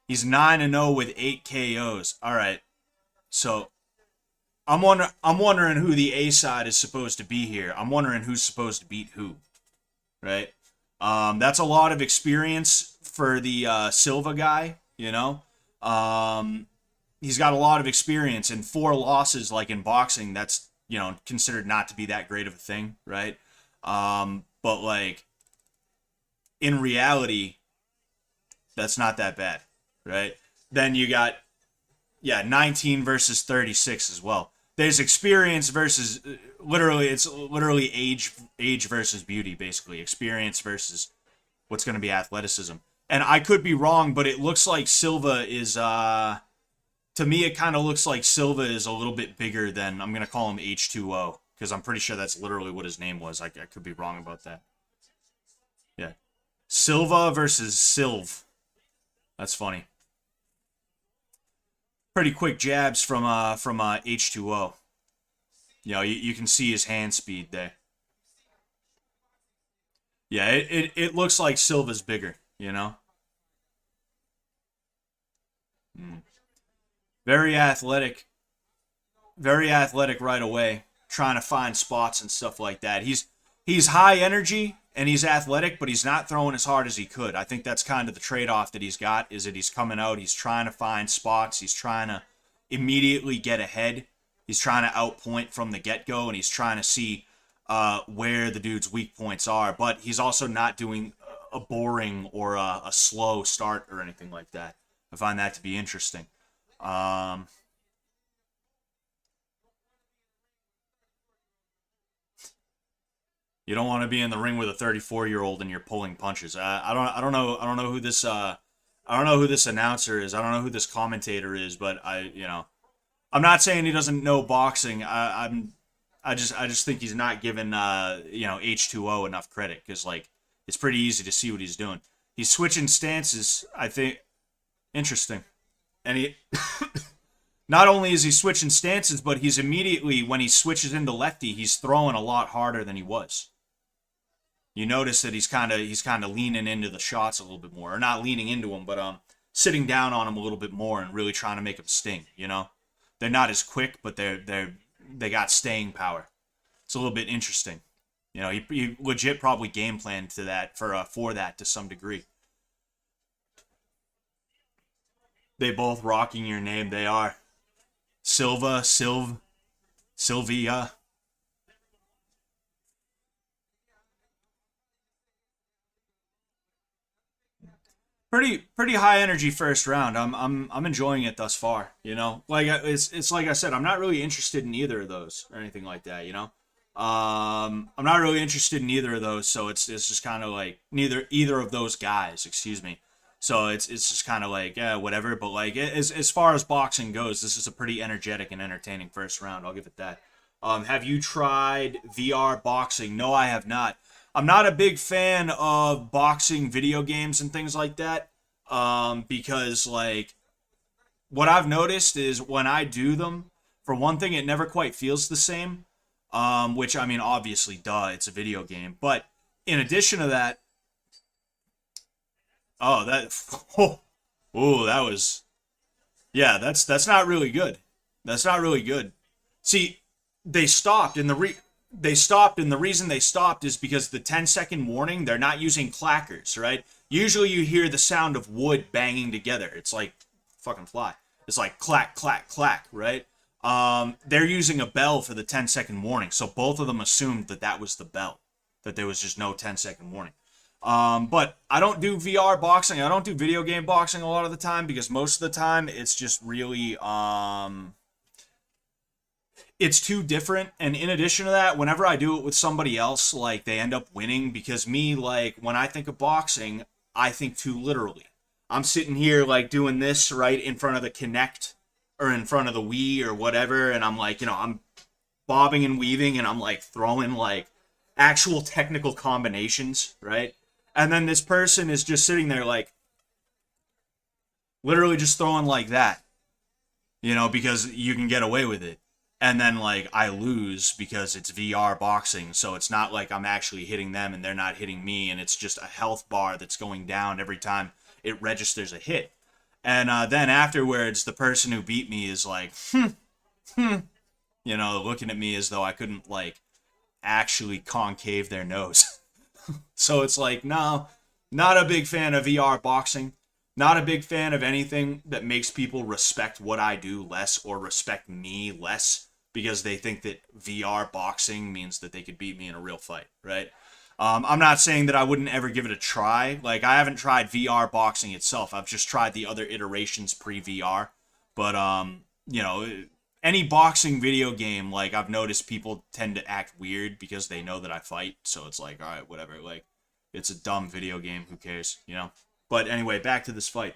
He's 9-0 with 8 KOs. All right. So I'm wondering who the A side is supposed to be here. I'm wondering who's supposed to beat who, right? That's a lot of experience for the Silva guy. He's got a lot of experience, and 4 losses, like in boxing, that's considered not to be that great of a thing, right? But like in reality, that's not that bad, right? Then you got 19 versus 36 as well. There's experience versus it's literally age versus beauty, basically. Experience versus what's going to be athleticism. And I could be wrong, but it looks like Silva is to me it kind of looks like Silva is a little bit bigger than, I'm going to call him H2O, because I'm pretty sure that's literally what his name was. I could be wrong about that. Yeah. Silva versus Silv. That's funny. Pretty quick jabs from H2O. You can see his hand speed there. Yeah, it looks like Silva's bigger. Mm. Very athletic. Very athletic right away, trying to find spots and stuff like that. He's high energy and he's athletic, but he's not throwing as hard as he could. I think that's kind of the trade-off that he's got, is that he's coming out, he's trying to find spots, he's trying to immediately get ahead. He's trying to outpoint from the get-go, and he's trying to see where the dude's weak points are. But he's also not doing a boring or a slow start or anything like that. I find that to be interesting. Um, you don't want to be in the ring with a 34-year-old and you're pulling punches. I don't know who this I don't know who this announcer is. I don't know who this commentator is, but I'm not saying he doesn't know boxing. I just think he's not giving H2O enough credit, because like it's pretty easy to see what he's doing. He's switching stances, I think. Interesting. And he not only is he switching stances, but he's immediately, when he switches into lefty, he's throwing a lot harder than he was. You notice that he's kind of leaning into the shots a little bit more, or not leaning into them, but sitting down on him a little bit more and really trying to make him sting. They're not as quick, but they got staying power. It's a little bit interesting. He legit probably game planned to that for that to some degree. They both rocking your name. They are Silva, Sylvia. Pretty high energy first round. I'm enjoying it thus far. Like it's like I said, I'm not really interested in either of those or anything like that. I'm not really interested in either of those, so it's just kind of like either of those guys. Excuse me. So it's just kind of like, yeah, whatever. But like as far as boxing goes, this is a pretty energetic and entertaining first round. I'll give it that. Have you tried VR boxing? No, I have not. I'm not a big fan of boxing video games and things like that. Because like what I've noticed is when I do them, for one thing, it never quite feels the same. Which I mean, obviously, duh, it's a video game. But in addition to that, Oh, that. Oh, that was. Yeah, that's not really good. That's not really good. See, they stopped, and they stopped, and the reason they stopped is because the 10-second warning. They're not using clackers, right? Usually, you hear the sound of wood banging together. It's like fucking fly. It's like clack, clack, clack, right? They're using a bell for the 10-second warning, so both of them assumed that that was the bell, that there was just no 10-second warning. But I don't do VR boxing. I don't do video game boxing a lot of the time because most of the time it's just really it's too different. And in addition to that, whenever I do it with somebody else, like they end up winning because me, like when I think of boxing, I think too literally. I'm sitting here like doing this right in front of the Kinect or in front of the Wii or whatever, and I'm like, I'm bobbing and weaving and I'm like throwing like actual technical combinations, right? And then this person is just sitting there like literally just throwing like that, because you can get away with it. And then like I lose because it's VR boxing, so it's not like I'm actually hitting them and they're not hitting me, and it's just a health bar that's going down every time it registers a hit. And then afterwards, the person who beat me is like, looking at me as though I couldn't like actually concave their nose. So it's like, no, not a big fan of VR boxing. Not a big fan of anything that makes people respect what I do less or respect me less because they think that VR boxing means that they could beat me in a real fight, right? I'm not saying that I wouldn't ever give it a try. Like, I haven't tried VR boxing itself. I've just tried the other iterations pre-VR. But, any boxing video game, like, I've noticed people tend to act weird because they know that I fight. So it's like, all right, whatever. Like, it's a dumb video game. Who cares, But anyway, back to this fight.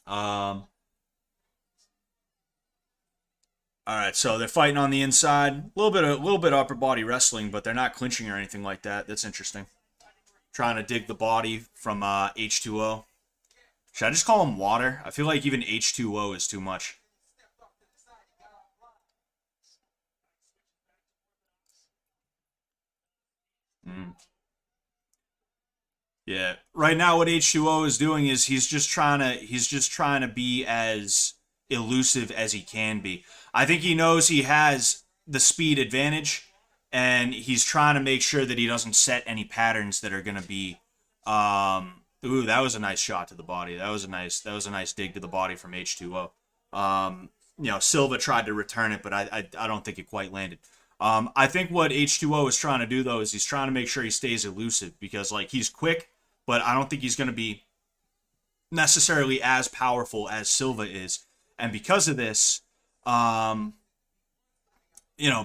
All right, so they're fighting on the inside. A little bit upper body wrestling, but they're not clinching or anything like that. That's interesting. Trying to dig the body from H2O. Should I just call him water? I feel like even H2O is too much. Mm. Yeah. Right now, what H2O is doing is he's just trying to be as elusive as he can be. I think he knows he has the speed advantage, and he's trying to make sure that he doesn't set any patterns that are gonna be. Ooh, that was a nice shot to the body. That was a nice dig to the body from H2O. Silva tried to return it, but I don't think it quite landed. I think what H2O is trying to do though is he's trying to make sure he stays elusive because like he's quick, but I don't think he's going to be necessarily as powerful as Silva is. And um,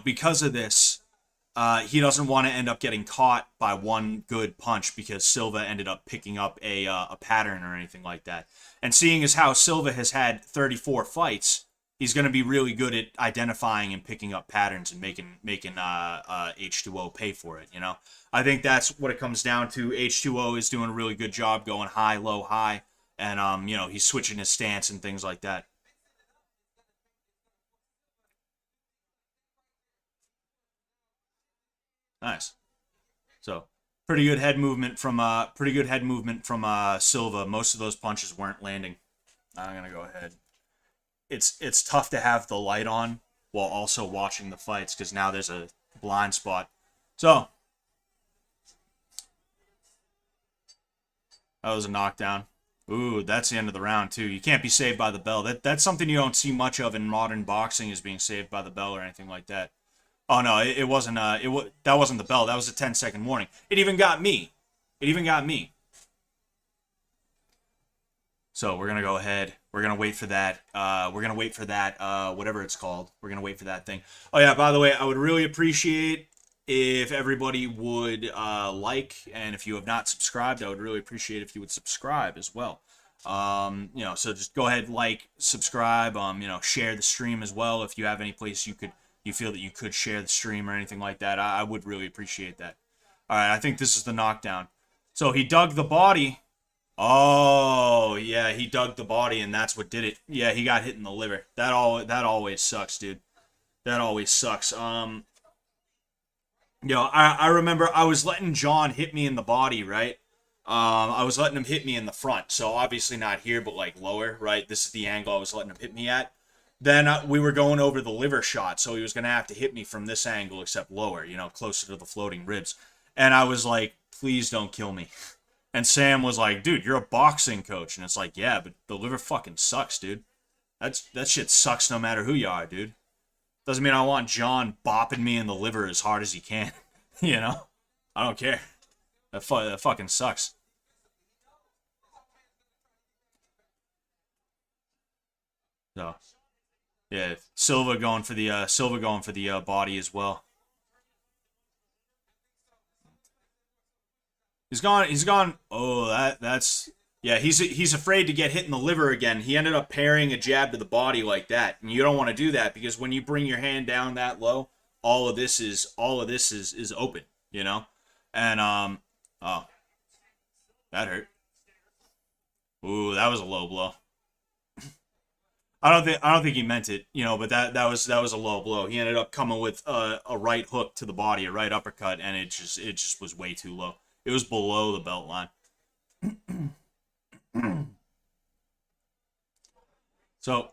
because of this, he doesn't want to end up getting caught by one good punch because Silva ended up picking up a pattern or anything like that. And seeing as how Silva has had 34 fights, he's going to be really good at identifying and picking up patterns and making H2O pay for it. I think that's what it comes down to. H2O is doing a really good job going high, low, high, and he's switching his stance and things like that. Nice. So pretty good head movement from Silva. Most of those punches weren't landing. I'm gonna go ahead. It's tough to have the light on while also watching the fights because now there's a blind spot. So that was a knockdown. Ooh, that's the end of the round too. You can't be saved by the bell. That's something you don't see much of in modern boxing is being saved by the bell or anything like that. Oh no, it wasn't. That wasn't the bell. That was a 10-second warning. It even got me. It even got me. So we're gonna go ahead. We're gonna wait for that. We're gonna wait for that. Whatever it's called. We're gonna wait for that thing. Oh yeah. By the way, I would really appreciate if everybody would like, and if you have not subscribed, I would really appreciate if you would subscribe as well. So just go ahead, like, subscribe. Share the stream as well if you have any place you feel that you could share the stream or anything like that. I would really appreciate that. All right. I think this is the knockdown. So he dug the body. Oh, yeah, he dug the body and that's what did it. Yeah, he got hit in the liver. That always sucks, dude. That always sucks. I remember I was letting John hit me in the body, right? I was letting him hit me in the front, so obviously not here, but like lower, right? This is the angle I was letting him hit me at. Then we were going over the liver shot, so he was gonna have to hit me from this angle, except lower, closer to the floating ribs. And I was like, please don't kill me. And Sam was like, dude, you're a boxing coach, and it's like, yeah, but the liver fucking sucks, dude. That shit sucks no matter who you are, dude. Doesn't mean I want John bopping me in the liver as hard as he can. you know? I don't care. That fucking sucks. So yeah, Silva going for the body as well. He's gone. He's gone. Oh, that's yeah. He's afraid to get hit in the liver again. He ended up parrying a jab to the body like that, and you don't want to do that because when you bring your hand down that low, all of this is open. And oh, that hurt. Ooh, that was a low blow. I don't think he meant it, but that was a low blow. He ended up coming with a right hook to the body, a right uppercut, and it just was way too low. It was below the belt line. So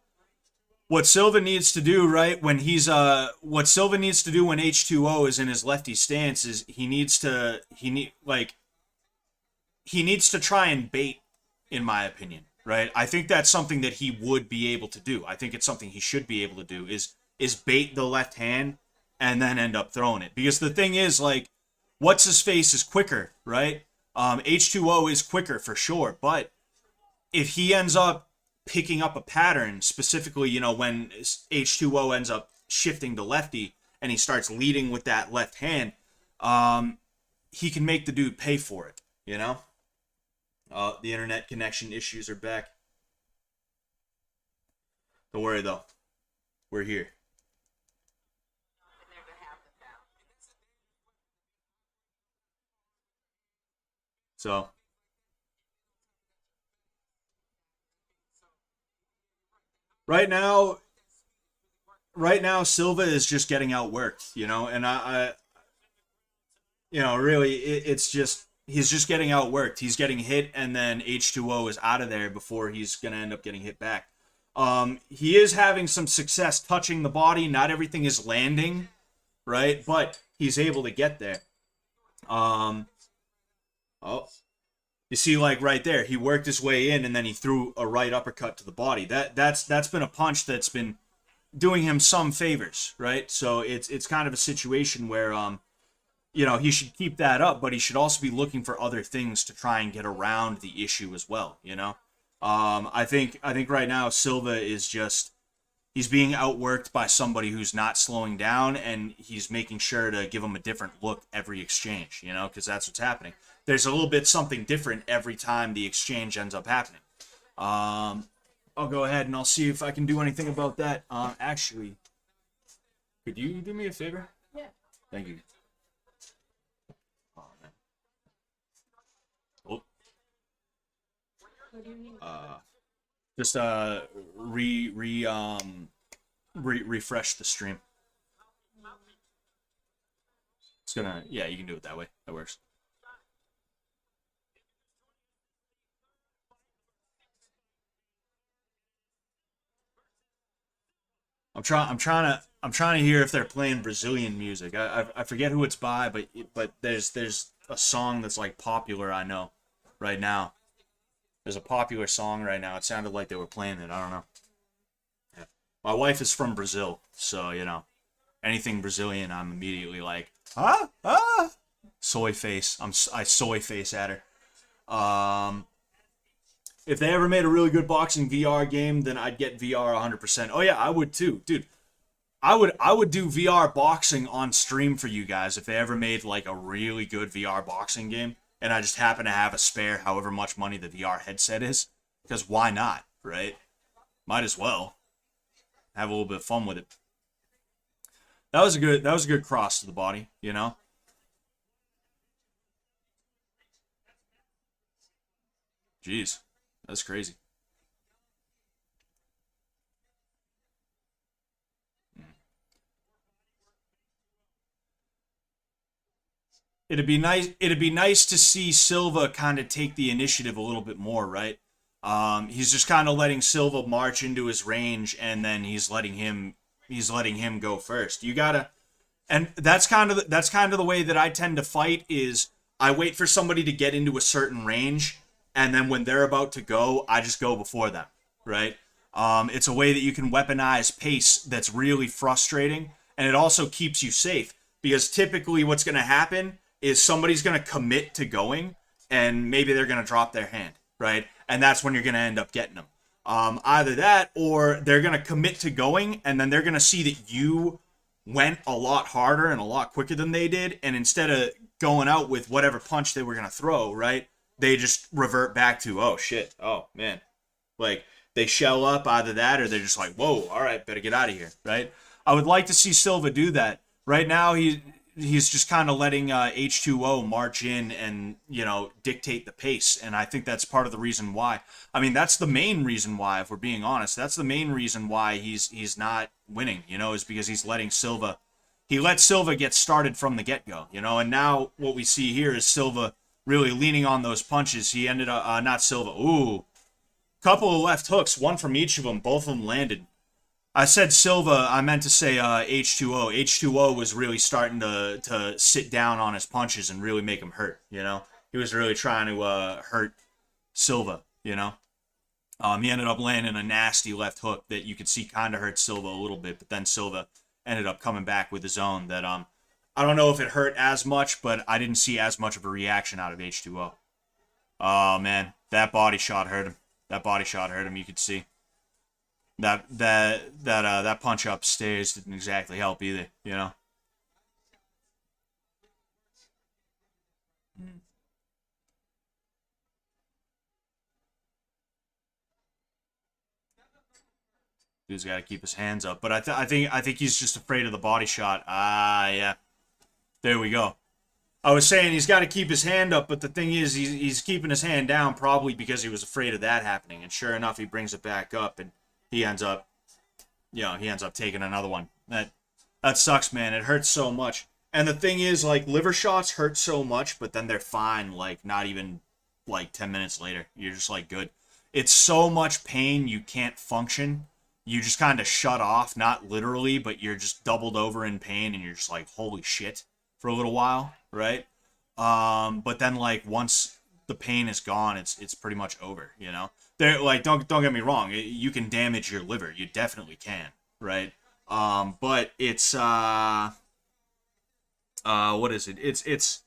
what Silva needs to do, right, what Silva needs to do when H2O is in his lefty stance is he needs to try and bait, in my opinion, right? I think that's something that he would be able to do. I think it's something he should be able to do is bait the left hand and then end up throwing it. Because the thing is, like, what's his face is quicker, right? H2O is quicker for sure, but if he ends up picking up a pattern, specifically, when H2O ends up shifting to lefty and he starts leading with that left hand, he can make the dude pay for it. The internet connection issues are back. Don't worry though, we're here. So right now, right now Silva is just getting outworked, and really, it's just he's just getting outworked. He's getting hit, and then H2O is out of there before he's gonna end up getting hit back. He is having some success touching the body. Not everything is landing, right? But he's able to get there. Um, oh, you see, like right there, he worked his way in, and then he threw a right uppercut to the body. That's been a punch that's been doing him some favors, right? So it's kind of a situation where he should keep that up, but he should also be looking for other things to try and get around the issue as well. I think right now Silva is just he's being outworked by somebody who's not slowing down, and he's making sure to give him a different look every exchange, because that's what's happening. There's a little bit something different every time the exchange ends up happening. Um, I'll go ahead and I'll see if I can do anything about that. Actually, could you do me a favor? Thank you. Oh, man. Oh, uh, just refresh the stream. It's gonna yeah, you can do it that way. That works. I'm trying to hear if they're playing Brazilian music. I forget who it's by, but there's a song that's like popular. I know right now. There's a popular song right now. It sounded like they were playing it. I don't know. Yeah. My wife is from Brazil, so anything Brazilian, I'm immediately like, soy face. I soy face at her. If they ever made a really good boxing VR game, then I'd get VR 100%. Oh yeah, I would too, dude. I would do VR boxing on stream for you guys if they ever made like a really good VR boxing game, and I just happen to have a spare however much money the VR headset is, because why not, right? Might as well have a little bit of fun with it. That was a good cross to the body. Jeez, that's crazy. It'd be nice to see Silva kind of take the initiative a little bit more, right? He's just kind of letting Silva march into his range, and then he's letting him go first. You gotta, and that's kind of the way that I tend to fight. Is I wait for somebody to get into a certain range, and then when they're about to go, I just go before them, right? It's a way that you can weaponize pace that's really frustrating, and it also keeps you safe because typically what's going to happen is somebody's going to commit to going, and maybe they're going to drop their hand, right? And that's when you're going to end up getting them. Either that, or they're going to commit to going, and then they're going to see that you went a lot harder and a lot quicker than they did, and instead of going out with whatever punch they were going to throw, right, they just revert back to, oh shit, oh man, like they shell up, either that or they're just like, whoa, all right, better get out of here, right? I would like to see Silva do that. Right now, he's just kind of letting H2O march in and, you know, dictate the pace, and I think that's part of the reason why. I mean, that's the main reason why, if we're being honest, that's the main reason why he's not winning, you know, is because he's letting Silva, he let Silva get started from the get-go, you know, and now what we see here is Silva really leaning on those punches. He ended up, not Silva, ooh, couple of left hooks, one from each of them, both of them landed. I said Silva, I meant to say H2O. H2O was really starting to sit down on his punches and really make him hurt, you know? He was really trying to hurt Silva, you know? He ended up landing a nasty left hook that you could see kind of hurt Silva a little bit, but then Silva ended up coming back with his own that, I don't know if it hurt as much, but I didn't see as much of a reaction out of H2O. Oh, man, that body shot hurt him. That body shot hurt him, you could see. That punch upstairs didn't exactly help either, you know. Dude's got to keep his hands up, but I think he's just afraid of the body shot. Ah, yeah. There we go. I was saying he's got to keep his hand up, but the thing is, he's keeping his hand down probably because he was afraid of that happening. And sure enough, he brings it back up, and he ends up, you know, he ends up taking another one. That sucks, man. It hurts so much. And the thing is, like, liver shots hurt so much, but then they're fine, like, not even, like, 10 minutes later. You're just, like, good. It's so much pain you can't function. You just kind of shut off, not literally, but you're just doubled over in pain, and you're just like, holy shit, for a little while, right? But then, like, once the pain is gone, it's pretty much over, you know? There, like, don't get me wrong, you can damage your liver, you definitely can, right? But it's what is it? It's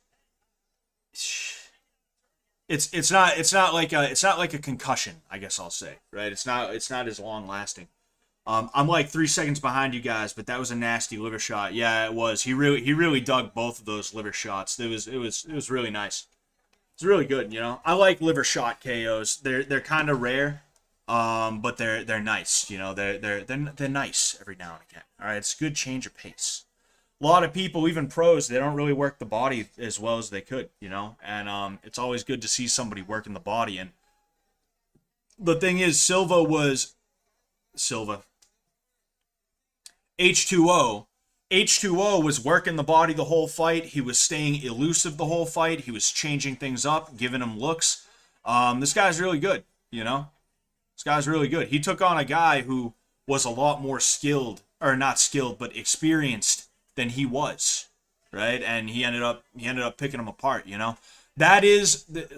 not like a concussion, I guess I'll say, right? It's not as long lasting. I'm like 3 seconds behind you guys, but that was a nasty liver shot. Yeah, it was. He really dug both of those liver shots. It was really nice. It's really good, you know. I like liver shot KOs. They're kind of rare, but they're nice. You know, they're nice every now and again. All right, it's a good change of pace. A lot of people, even pros, they don't really work the body as well as they could, you know. And it's always good to see somebody working the body. And the thing is, Silva. H2O was working the body the whole fight. He was staying elusive the whole fight. He was changing things up, giving him looks. This guy's really good, you know? This guy's really good. He took on a guy who was a lot more skilled, or not skilled, but experienced than he was, right? And he ended up picking him apart, you know?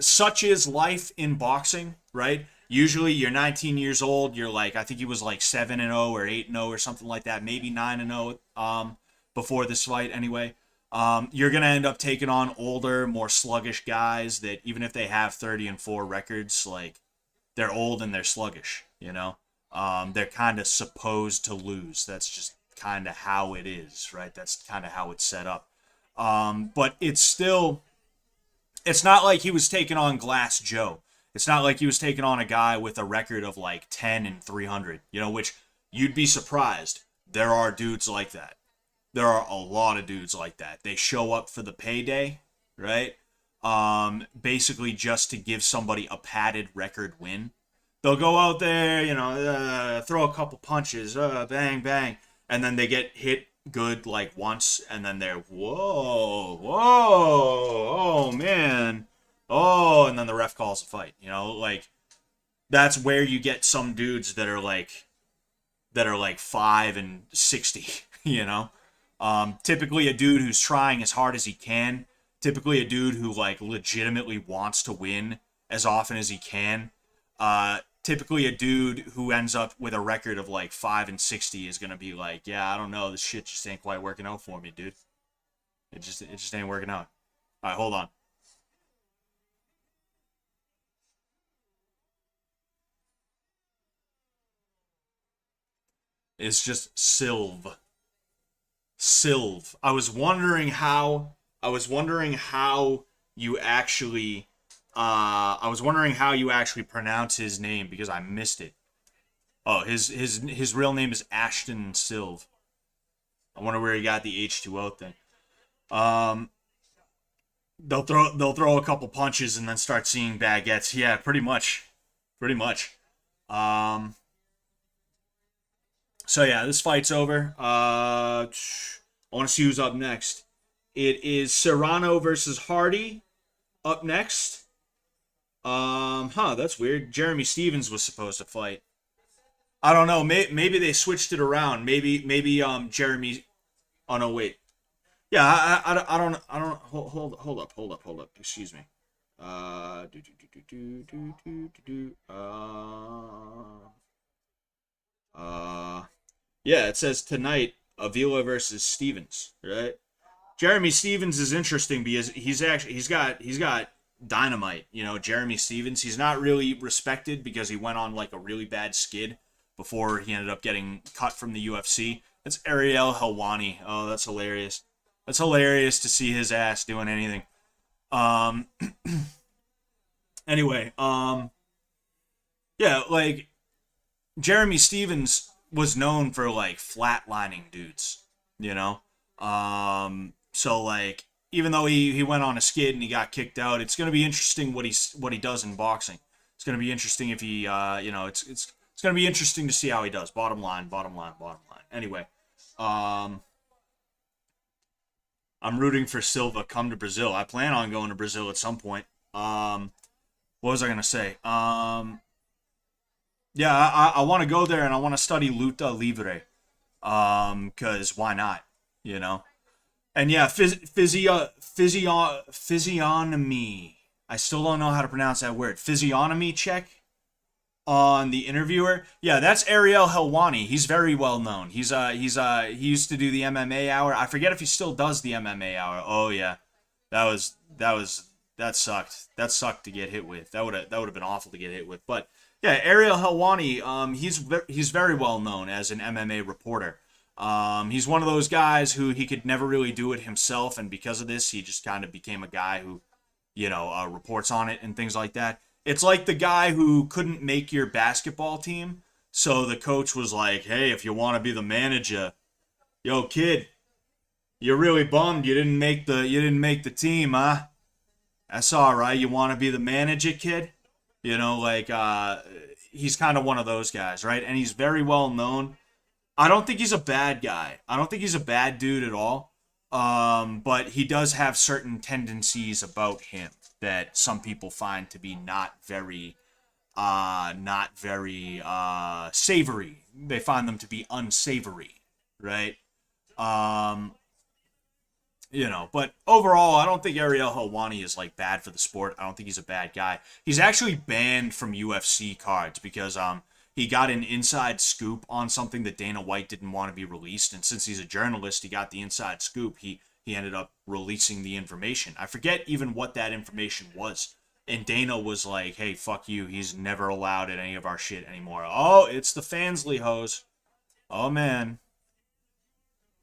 Such is life in boxing, right? Usually you're 19 years old, you're like, I think he was like 7-0 or 8-0 or something like that, maybe 9-0 before this fight anyway. You're going to end up taking on older, more sluggish guys that even if they have 30-4 records, like, they're old and they're sluggish, you know? They're kind of supposed to lose. That's just kind of how it is, right? That's kind of how it's set up. But it's not like he was taking on Glass Joe. It's not like he was taking on a guy with a record of like 10-300, you know, which you'd be surprised. There are dudes like that. There are a lot of dudes like that. They show up for the payday, right? Basically just to give somebody a padded record win. They'll go out there, you know, throw a couple punches, bang, bang, and then they get hit good like once, and then they're whoa, oh man, oh, and then the ref calls a fight. You know, like that's where you get some dudes that are like 5 and 60. You know, typically a dude who's trying as hard as he can. Typically a dude who like legitimately wants to win as often as he can. Typically a dude who ends up with a record of like 5 and 60 is gonna be like, yeah, I don't know, this shit just ain't quite working out for me, dude. It just ain't working out. All right, hold on. It's just Silv. I was wondering how you actually pronounce his name because I missed it. Oh, his real name is Ashton Silv. I wonder where he got the H2O thing. Um, they'll throw a couple punches and then start seeing baguettes. Yeah, pretty much. Um, so yeah, this fight's over. I want to see who's up next. It is Serrano versus Hardy up next. That's weird. Jeremy Stevens was supposed to fight. I don't know. Maybe they switched it around. Maybe Jeremy. Oh no, wait. Yeah, I don't. Hold up. Excuse me. Do do do do do do do do. Uh, yeah, it says tonight Avila versus Stevens, right? Jeremy Stevens is interesting because he's got dynamite. You know, Jeremy Stevens. He's not really respected because he went on like a really bad skid before he ended up getting cut from the UFC. That's Ariel Helwani. Oh, that's hilarious. That's hilarious to see his ass doing anything. Um. Anyway. Yeah, like Jeremy Stevens was known for like flatlining dudes. You know. So like even though he went on a skid and he got kicked out, it's gonna be interesting what he does in boxing. It's gonna be interesting if he it's gonna be interesting to see how he does. Bottom line. Anyway, um, I'm rooting for Silva come to Brazil. I plan on going to Brazil at some point. What was I gonna say? Yeah, I want to go there and I want to study luta libre. Cause why not? You know. And yeah, physiognomy. I still don't know how to pronounce that word. Physiognomy check on the interviewer. Yeah, that's Ariel Helwani. He's very well known. He used to do the MMA hour. I forget if he still does the MMA hour. Oh yeah, that sucked. That sucked to get hit with. That would have been awful to get hit with. But yeah, Ariel Helwani. He's very well known as an MMA reporter. He's one of those guys who he could never really do it himself, and because of this, he just kind of became a guy who, reports on it and things like that. It's like the guy who couldn't make your basketball team, so the coach was like, "Hey, if you want to be the manager, yo kid, you're really bummed you didn't make the team, huh? That's all right. You want to be the manager, kid? He's kind of one of those guys, right? And he's very well known. I don't think he's a bad guy. I don't think he's a bad dude at all. But he does have certain tendencies about him that some people find to be not very savory. They find them to be unsavory, right? Um, but overall, I don't think Ariel Helwani is like bad for the sport. I don't think he's a bad guy. He's actually banned from UFC cards because he got an inside scoop on something that Dana White didn't want to be released, and since he's a journalist, he got the inside scoop. He ended up releasing the information. I forget even what that information was. And Dana was like, "Hey, fuck you. He's never allowed at any of our shit anymore." Oh, it's the Fansly hose. Oh man.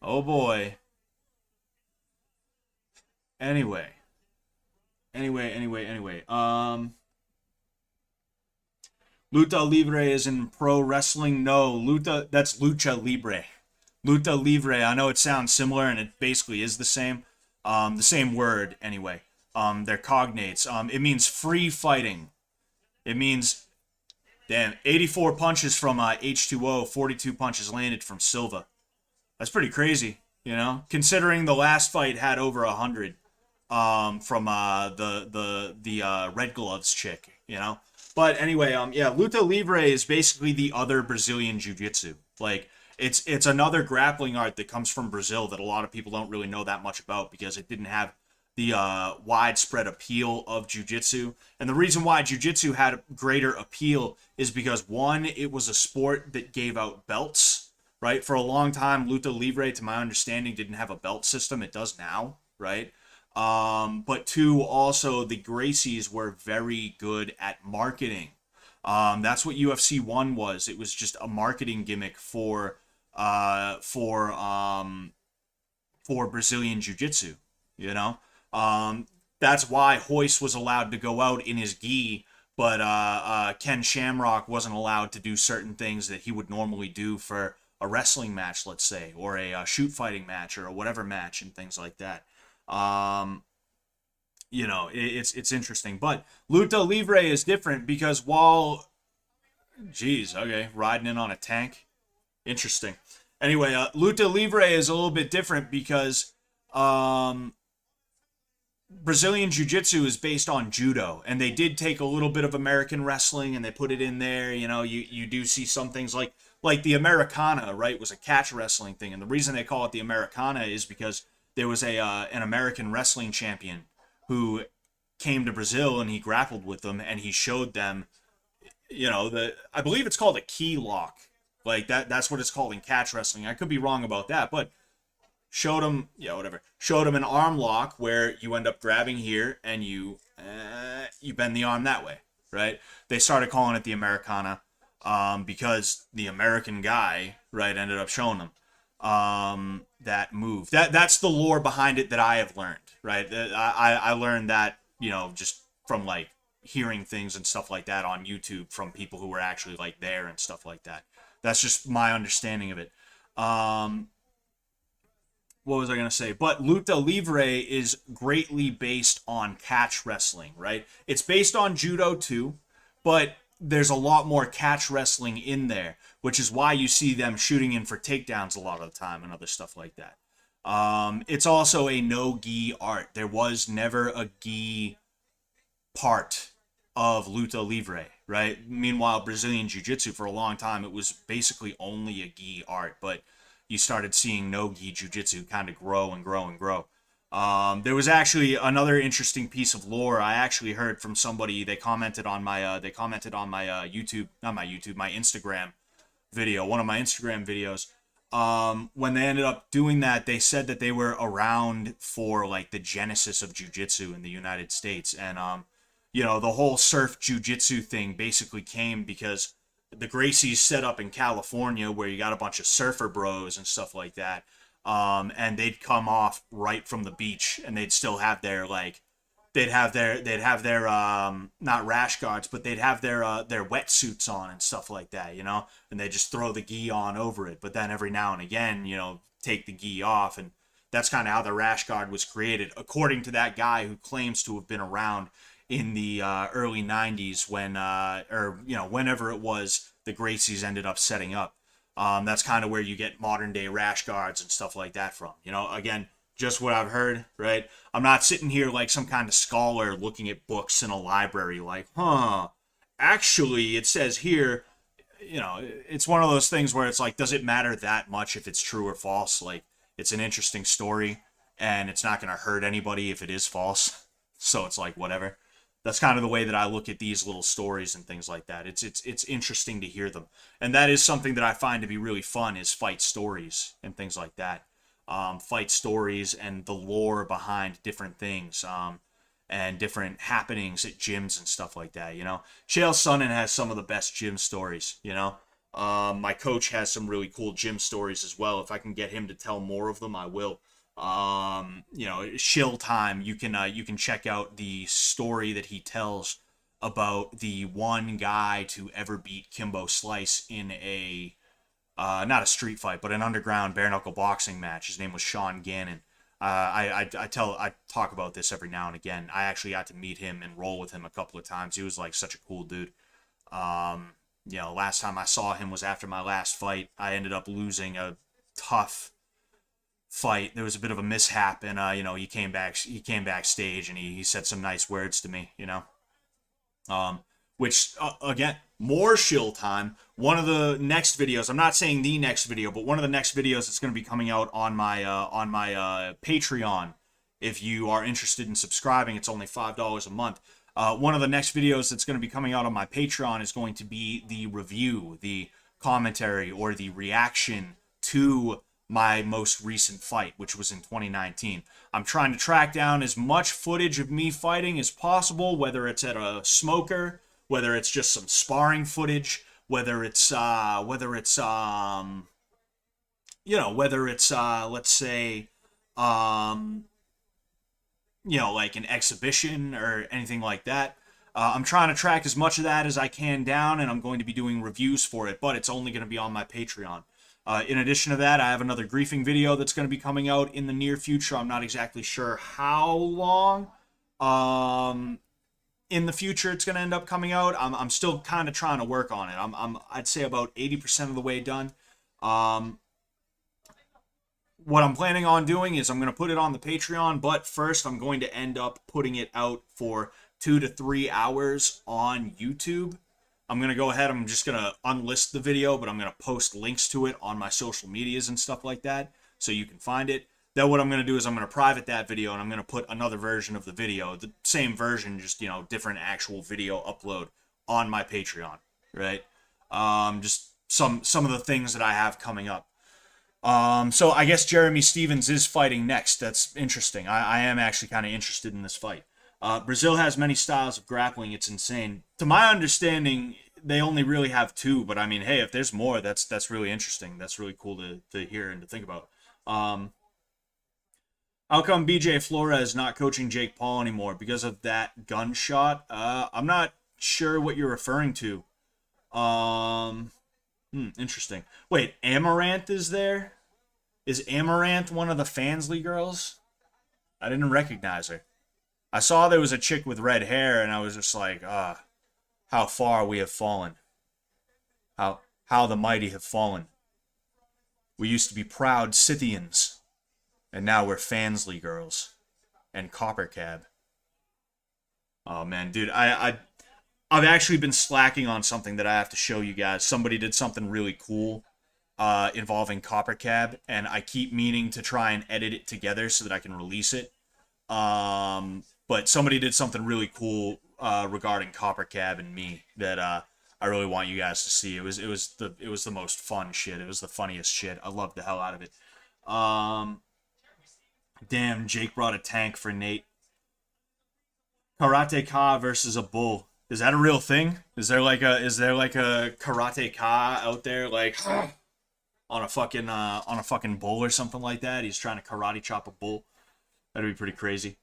Oh boy. Anyway. Anyway. Luta Libre is in pro wrestling. No, that's Lucha Libre. Luta Libre. I know it sounds similar and it basically is the same. The same word anyway. They're cognates. It means free fighting. It means, damn, 84 punches from H2O, 42 punches landed from Silva. That's pretty crazy. You know, considering the last fight had over 100 from the Red Gloves chick, you know. But anyway, yeah, luta libre is basically the other Brazilian jiu-jitsu. Like it's another grappling art that comes from Brazil that a lot of people don't really know that much about because it didn't have the widespread appeal of jiu-jitsu. And the reason why jiu-jitsu had greater appeal is because one, it was a sport that gave out belts, right? For a long time, luta libre, to my understanding, didn't have a belt system. It does now, right? But two, also the Gracies were very good at marketing. That's what UFC 1 was. It was just a marketing gimmick for Brazilian Jiu-Jitsu, you know? That's why Hoist was allowed to go out in his gi, but Ken Shamrock wasn't allowed to do certain things that he would normally do for a wrestling match, let's say, or a shoot fighting match or a whatever match and things like that. Um, it's interesting, but luta libre is different because while, geez, okay, riding in on a tank, interesting. Anyway, luta libre is a little bit different because um, Brazilian Jiu-Jitsu is based on judo, and they did take a little bit of American wrestling and they put it in there. You know, you do see some things like the Americana, right? Was a catch wrestling thing, and the reason they call it the Americana is because there was a an American wrestling champion who came to Brazil and he grappled with them and he showed them, you know, I believe it's called a key lock, like that's what it's called in catch wrestling. I could be wrong about that, but showed him, yeah, whatever. Showed him an arm lock where you end up grabbing here and you bend the arm that way, right? They started calling it the Americana because the American guy, right, ended up showing them that move. That's the lore behind it that I have learned, right? I learned that, you know, just from like hearing things and stuff like that on YouTube from people who were actually like there and stuff like that. That's just my understanding of it. Um, what was I going to say? But luta libre is greatly based on catch wrestling, right? It's based on judo too, but there's a lot more catch wrestling in there, which is why you see them shooting in for takedowns a lot of the time and other stuff like that. It's also a no gi art. There was never a gi part of luta libre, right? Meanwhile, Brazilian jiu-jitsu for a long time, it was basically only a gi art, but you started seeing no gi jiu-jitsu kind of grow and grow and grow. There was actually another interesting piece of lore I actually heard from somebody. They commented on my YouTube, not my YouTube, my Instagram video, one of my Instagram videos. When they ended up doing that, they said that they were around for like the genesis of jiu-jitsu in the United States, and you know, the whole surf jiu-jitsu thing basically came because the Gracies set up in California where you got a bunch of surfer bros and stuff like that. And they'd come off right from the beach and they'd still have their like they'd have their not rash guards, but they'd have their wetsuits on and stuff like that, you know, and they just throw the gi on over it. But then every now and again, you know, take the gi off, and that's kind of how the rash guard was created, according to that guy who claims to have been around in the early 90s when or you know, whenever it was the Gracies ended up setting up. That's kind of where you get modern day rash guards and stuff like that from. You know, again, just what I've heard, right? I'm not sitting here like some kind of scholar looking at books in a library like, actually, it says here, you know, it's one of those things where it's like, does it matter that much if it's true or false? Like, it's an interesting story and it's not going to hurt anybody if it is false. So it's like, whatever. That's kind of the way that I look at these little stories and things like that. It's interesting to hear them, and that is something that I find to be really fun is fight stories and things like that. Fight stories and the lore behind different things, and different happenings at gyms and stuff like that. You know, Chael Sonnen has some of the best gym stories. You know, my coach has some really cool gym stories as well. If I can get him to tell more of them, I will. You know, Shill Time, you can check out the story that he tells about the one guy to ever beat Kimbo Slice in a not a street fight, but an underground bare knuckle boxing match. His name was Sean Gannon. I talk about this every now and again. I actually got to meet him and roll with him a couple of times. He was like such a cool dude. You know, last time I saw him was after my last fight. I ended up losing a tough fight. There was a bit of a mishap, and he came backstage, and he said some nice words to me, um, which again, more shill time. One of the next videos, I'm not saying the next video, but one of the next videos that's going to be coming out on my Patreon. If you are interested in subscribing, it's only $5 a month. One of the next videos that's going to be coming out on my Patreon is going to be the review, the commentary, or the reaction to my most recent fight, which was in 2019. I'm trying to track down as much footage of me fighting as possible, whether it's at a smoker, whether it's just some sparring footage, whether it's let's say like an exhibition or anything like that. I'm trying to track as much of that as I can down, and I'm going to be doing reviews for it, but it's only going to be on my Patreon. In addition to that, I have another griefing video that's going to be coming out in the near future. I'm not exactly sure how long in the future it's going to end up coming out. I'm still kind of trying to work on it. I'd say about 80% of the way done. What I'm planning on doing is I'm going to put it on the Patreon, but first I'm going to end up putting it out for 2 to 3 hours on YouTube. I'm going to go ahead, I'm just going to unlist the video, but I'm going to post links to it on my social medias and stuff like that, so you can find it. Then what I'm going to do is I'm going to private that video, and I'm going to put another version of the video, the same version, just, different actual video upload on my Patreon, right? Just some of the things that I have coming up. So I guess Jeremy Stevens is fighting next. That's interesting. I am actually kind of interested in this fight. Brazil has many styles of grappling. It's insane. To my understanding, they only really have 2. But I mean, hey, if there's more, that's really interesting. That's really cool to hear and to think about. How come BJ Flores not coaching Jake Paul anymore? Because of that gunshot? I'm not sure what you're referring to. Interesting. Wait, Amaranth is there? Is Amaranth one of the Fansly girls? I didn't recognize her. I saw there was a chick with red hair, and I was just like, how far we have fallen. How the mighty have fallen. We used to be proud Scythians, and now we're Fansly girls. And Copper Cab. Oh man, dude, I've actually been slacking on something that I have to show you guys. Somebody did something really cool involving Copper Cab, and I keep meaning to try and edit it together so that I can release it. But somebody did something really cool regarding Copper Cab and me that I really want you guys to see. It was the most fun shit. It was the funniest shit. I loved the hell out of it. Damn, Jake brought a tank for Nate. Karateka versus a bull. Is that a real thing? Is there like a karateka out there like on a fucking bull or something like that? He's trying to karate chop a bull. That'd be pretty crazy.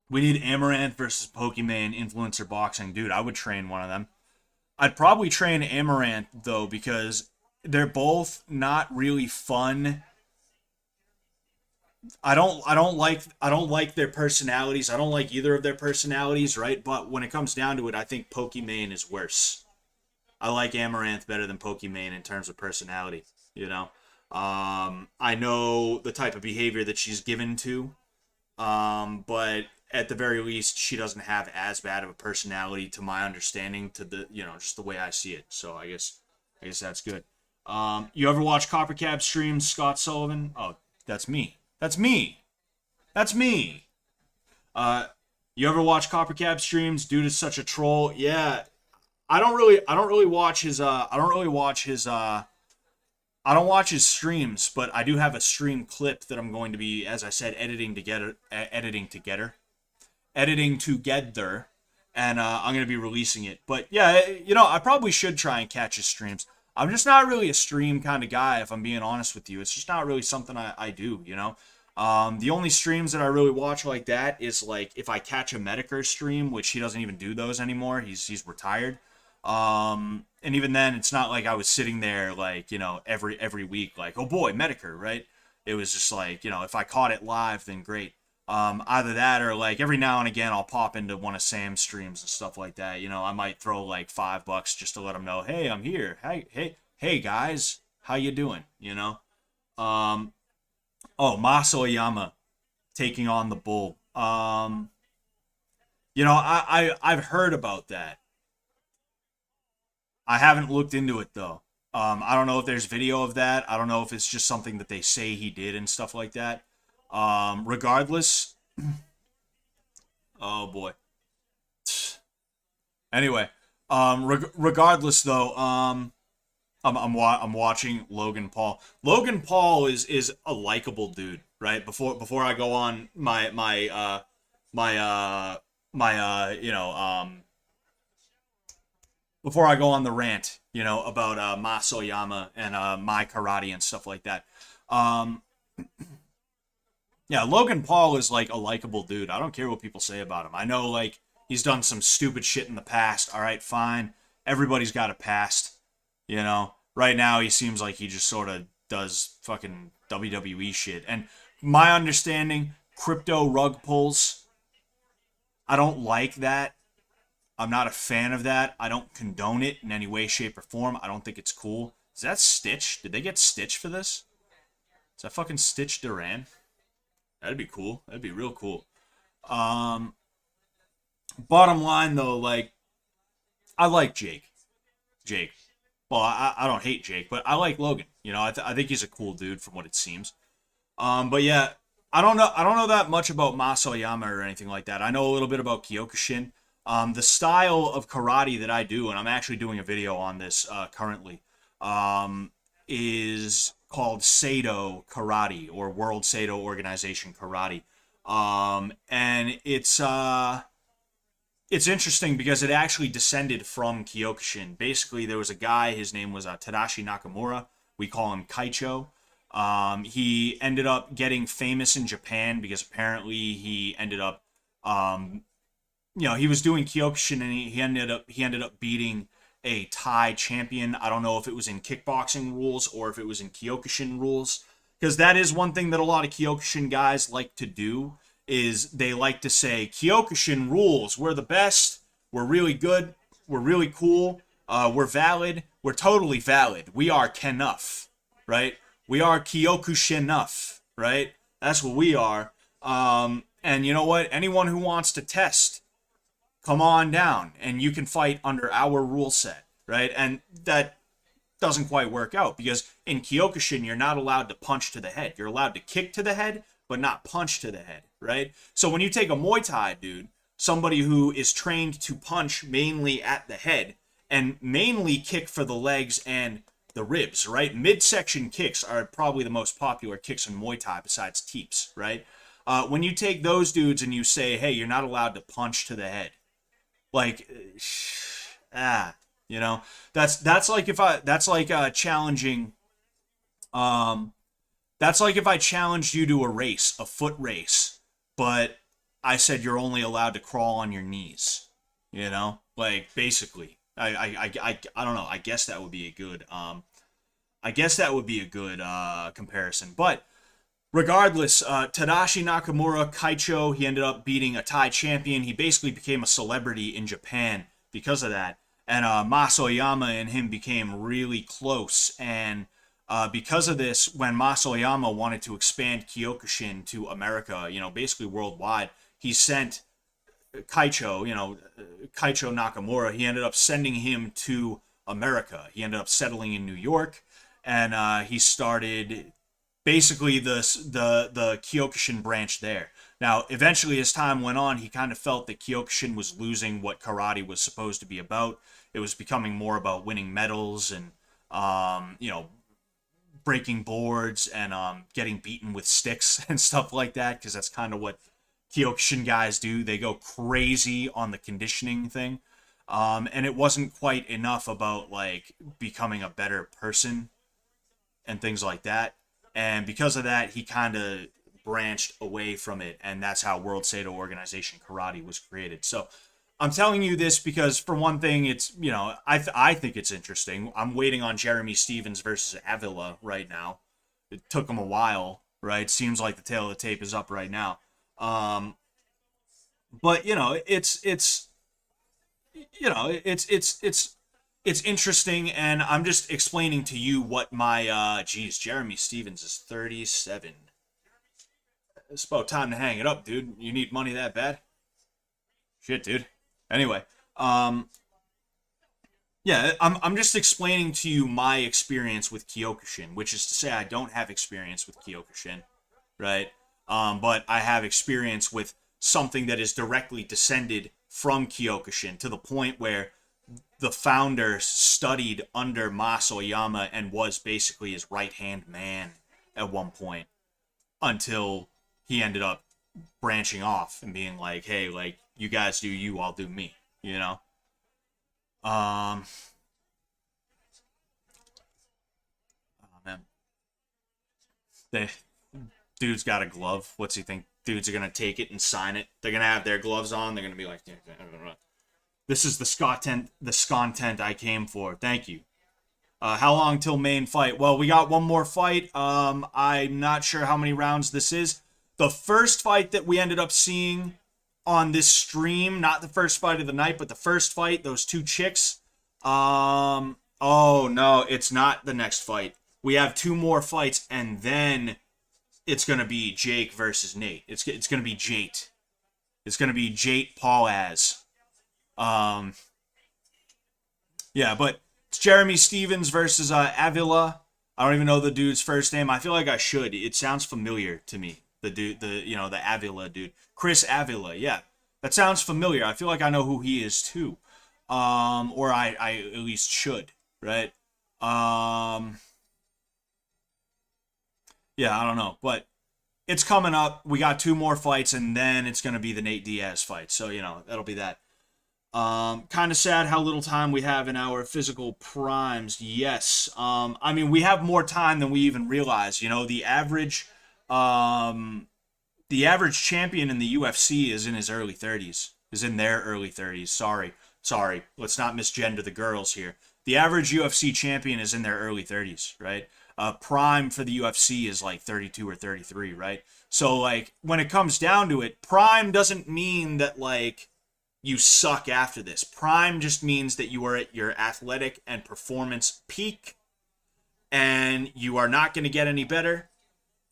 We need Amaranth versus Pokimane influencer boxing. Dude, I would train one of them. I'd probably train Amaranth though, because they're both not really fun. I don't like their personalities. I don't like either of their personalities, right? But when it comes down to it, I think Pokimane is worse. I like Amaranth better than Pokimane in terms of personality, I know the type of behavior that she's given to, but at the very least, she doesn't have as bad of a personality, to my understanding, to the just the way I see it. So I guess that's good. You ever watch Copper Cab streams, Scott Sullivan? Oh, that's me. That's me. That's me. You ever watch Copper Cab streams? Dude is such a troll. Yeah. I don't watch his streams, but I do have a stream clip that I'm going to be, as I said, editing together, and I'm going to be releasing it. But yeah, I probably should try and catch his streams. I'm just not really a stream kind of guy, if I'm being honest with you. It's just not really something I do, The only streams that I really watch like that is like if I catch a Medicare stream, which he doesn't even do those anymore. He's retired. And even then, it's not like I was sitting there like, every week, like, oh boy, Medicare, right? It was just like, if I caught it live, then great. Either that or like every now and again, I'll pop into one of Sam's streams and stuff like that. I might throw like $5 just to let him know, hey, I'm here. Hey, hey guys, how you doing? You know. Um, oh, Masoyama taking on the Bull. I've heard about that. I haven't looked into it though. I don't know if there's video of that. I don't know if it's just something that they say he did and stuff like that. Regardless, oh boy. Anyway, regardless though, I'm watching Logan Paul. Logan Paul is a likable dude, right? Before I go on my my before I go on the rant, about Masoyama and my karate and stuff like that. Um, yeah, Logan Paul is like a likable dude. I don't care what people say about him. I know like he's done some stupid shit in the past. All right, fine. Everybody's got a past, you know. Right now he seems like he just sort of does fucking WWE shit. And my understanding, crypto rug pulls, I don't like that. I'm not a fan of that. I don't condone it in any way, shape, or form. I don't think it's cool. Is that Stitch? Did they get Stitch for this? Is that fucking Stitch Duran? That'd be cool. That'd be real cool. Um, Bottom line though, like I like Jake. Jake. Well, I don't hate Jake, but I like Logan. I think he's a cool dude from what it seems. But yeah, I don't know that much about Masoyama or anything like that. I know a little bit about Kyokushin. The style of karate that I do, and I'm actually doing a video on this currently, is called Seido Karate or World Seido Organization Karate. And it's interesting because it actually descended from Kyokushin. Basically, there was a guy, his name was Tadashi Nakamura. We call him Kaicho. He ended up getting famous in Japan because apparently he ended up, he was doing Kyokushin and he ended up beating a Thai champion. I don't know if it was in kickboxing rules or if it was in Kyokushin rules, because that is one thing that a lot of Kyokushin guys like to do is they like to say Kyokushin rules. We're the best. We're really good. We're really cool. We're valid. We're totally valid. We are Kenuff, right? We are Kyokushinuff, right? That's what we are. And you know what? Anyone who wants to test, come on down, and you can fight under our rule set, right? And that doesn't quite work out because in Kyokushin, you're not allowed to punch to the head. You're allowed to kick to the head, but not punch to the head, right? So when you take a Muay Thai dude, somebody who is trained to punch mainly at the head and mainly kick for the legs and the ribs, right? Midsection kicks are probably the most popular kicks in Muay Thai besides teeps, right? When you take those dudes and you say, hey, you're not allowed to punch to the head, like, that's like if I that's like challenging that's like if I challenged you to a race, a foot race, but I said you're only allowed to crawl on your knees. Like basically, I don't know. I guess that would be a good comparison. But regardless, Tadashi Nakamura, Kaicho, he ended up beating a Thai champion. He basically became a celebrity in Japan because of that. And Masoyama and him became really close. And because of this, when Masoyama wanted to expand Kyokushin to America, basically worldwide, he sent Kaicho Nakamura, he ended up sending him to America. He ended up settling in New York, and he started basically the Kyokushin branch there. Now, eventually, as time went on, he kind of felt that Kyokushin was losing what karate was supposed to be about. It was becoming more about winning medals and, breaking boards and getting beaten with sticks and stuff like that, because that's kind of what Kyokushin guys do. They go crazy on the conditioning thing. And it wasn't quite enough about, like, becoming a better person and things like that. And because of that, he kind of branched away from it, and that's how World Seido Organization Karate was created. So I'm telling you this because, for one thing, it's, I think it's interesting. I'm waiting on Jeremy Stevens versus Avila right now. It took him a while, right? Seems like the tail of the tape is up right now. But it's it's interesting, and I'm just explaining to you what my geez, Jeremy Stevens is 37. It's about time to hang it up, dude. You need money that bad? Shit, dude. Anyway, um, yeah, I'm just explaining to you my experience with Kyokushin, which is to say I don't have experience with Kyokushin, right? But I have experience with something that is directly descended from Kyokushin to the point where the founder studied under Mas Oyama and was basically his right hand man at one point until he ended up branching off and being like, hey, like, you guys do you, I'll do me, you know? Um, oh man, they, dude's got a glove. What's he think? Dudes are gonna take it and sign it. They're gonna have their gloves on. They're gonna be like, this is the scontent I came for. Thank you. How long till main fight? Well, we got one more fight. I'm not sure how many rounds this is. The first fight that we ended up seeing on this stream, not the first fight of the night, but the first fight, those two chicks. Oh no, it's not the next fight. We have two more fights, and then it's gonna be Jake versus Nate. It's gonna be Jate. It's gonna be Jate Paul as. Um, yeah, but it's Jeremy Stevens versus Avila. I don't even know the dude's first name. I feel like I should. It sounds familiar to me. The dude, the Avila dude, Chris Avila. Yeah, that sounds familiar. I feel like I know who he is too, or I at least should, right? Yeah, I don't know, but it's coming up. We got two more fights, and then it's gonna be the Nate Diaz fight. So that'll be that. Kind of sad how little time we have in our physical primes. Yes. I mean, we have more time than we even realize. Um, the average champion in the UFC is in his early 30s. Is in their early 30s. Sorry. Let's not misgender the girls here. The average UFC champion is in their early 30s, right? Prime for the UFC is like 32 or 33, right? So, like, when it comes down to it, prime doesn't mean that, like, you suck after this. Prime just means that you are at your athletic and performance peak, and you are not going to get any better.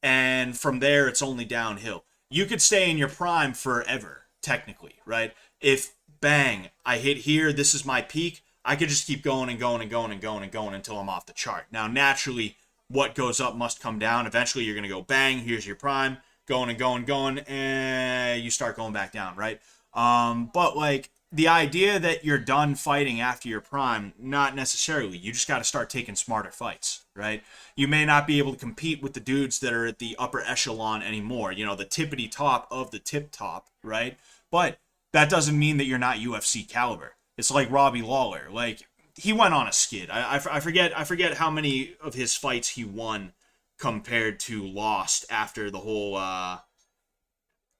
And from there, it's only downhill. You could stay in your prime forever, technically, right? If, bang, I hit here, this is my peak, I could just keep going and going and going and going and going until I'm off the chart. Now, naturally, what goes up must come down. Eventually, you're going to go, bang, here's your prime, going and going and going, and you start going back down, right? But like the idea that you're done fighting after your prime, not necessarily. You just got to start taking smarter fights, right? You may not be able to compete with the dudes that are at the upper echelon anymore, the tippity top of the tip top, right? But that doesn't mean that you're not UFC caliber. It's like Robbie Lawler. Like, he went on a skid. I forget how many of his fights he won compared to lost after the whole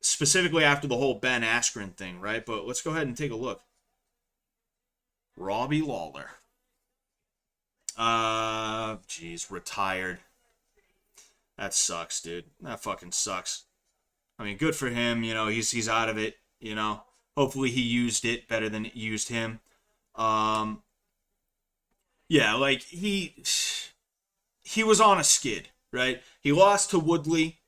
specifically after the whole Ben Askren thing, right? But let's go ahead and take a look. Robbie Lawler. Geez, retired. That sucks, dude. That fucking sucks. I mean, good for him. He's out of it. Hopefully he used it better than it used him. Yeah, like he was on a skid, right? He lost to Woodley.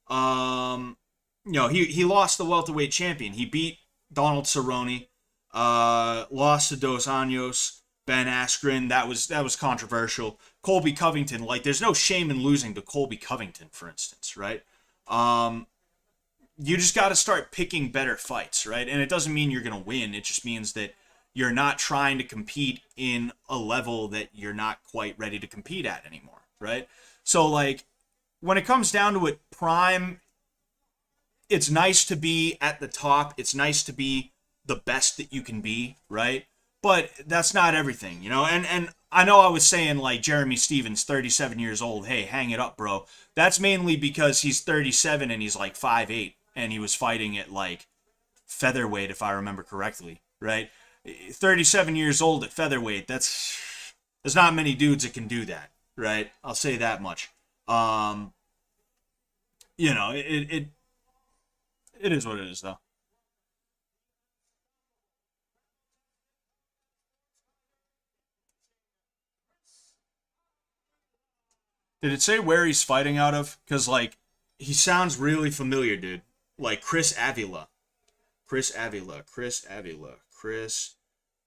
He lost the welterweight champion. He beat Donald Cerrone, lost to Dos Anjos, Ben Askren. That was controversial. Colby Covington, like, there's no shame in losing to Colby Covington, for instance, right? You just got to start picking better fights, right? And it doesn't mean you're going to win. It just means that you're not trying to compete in a level that you're not quite ready to compete at anymore, right? So, like, when it comes down to it, prime, it's nice to be at the top. It's nice to be the best that you can be, right? But that's not everything, And I know I was saying, like, Jeremy Stevens, 37 years old. Hey, hang it up, bro. That's mainly because he's 37 and he's like 5'8", and he was fighting at, like, featherweight, if I remember correctly, right? 37 years old at featherweight, there's not many dudes that can do that, right? I'll say that much. It is what it is, though. Did it say where he's fighting out of? Because, like, he sounds really familiar, dude. Like Chris Avila. Chris Avila. Chris Avila. Chris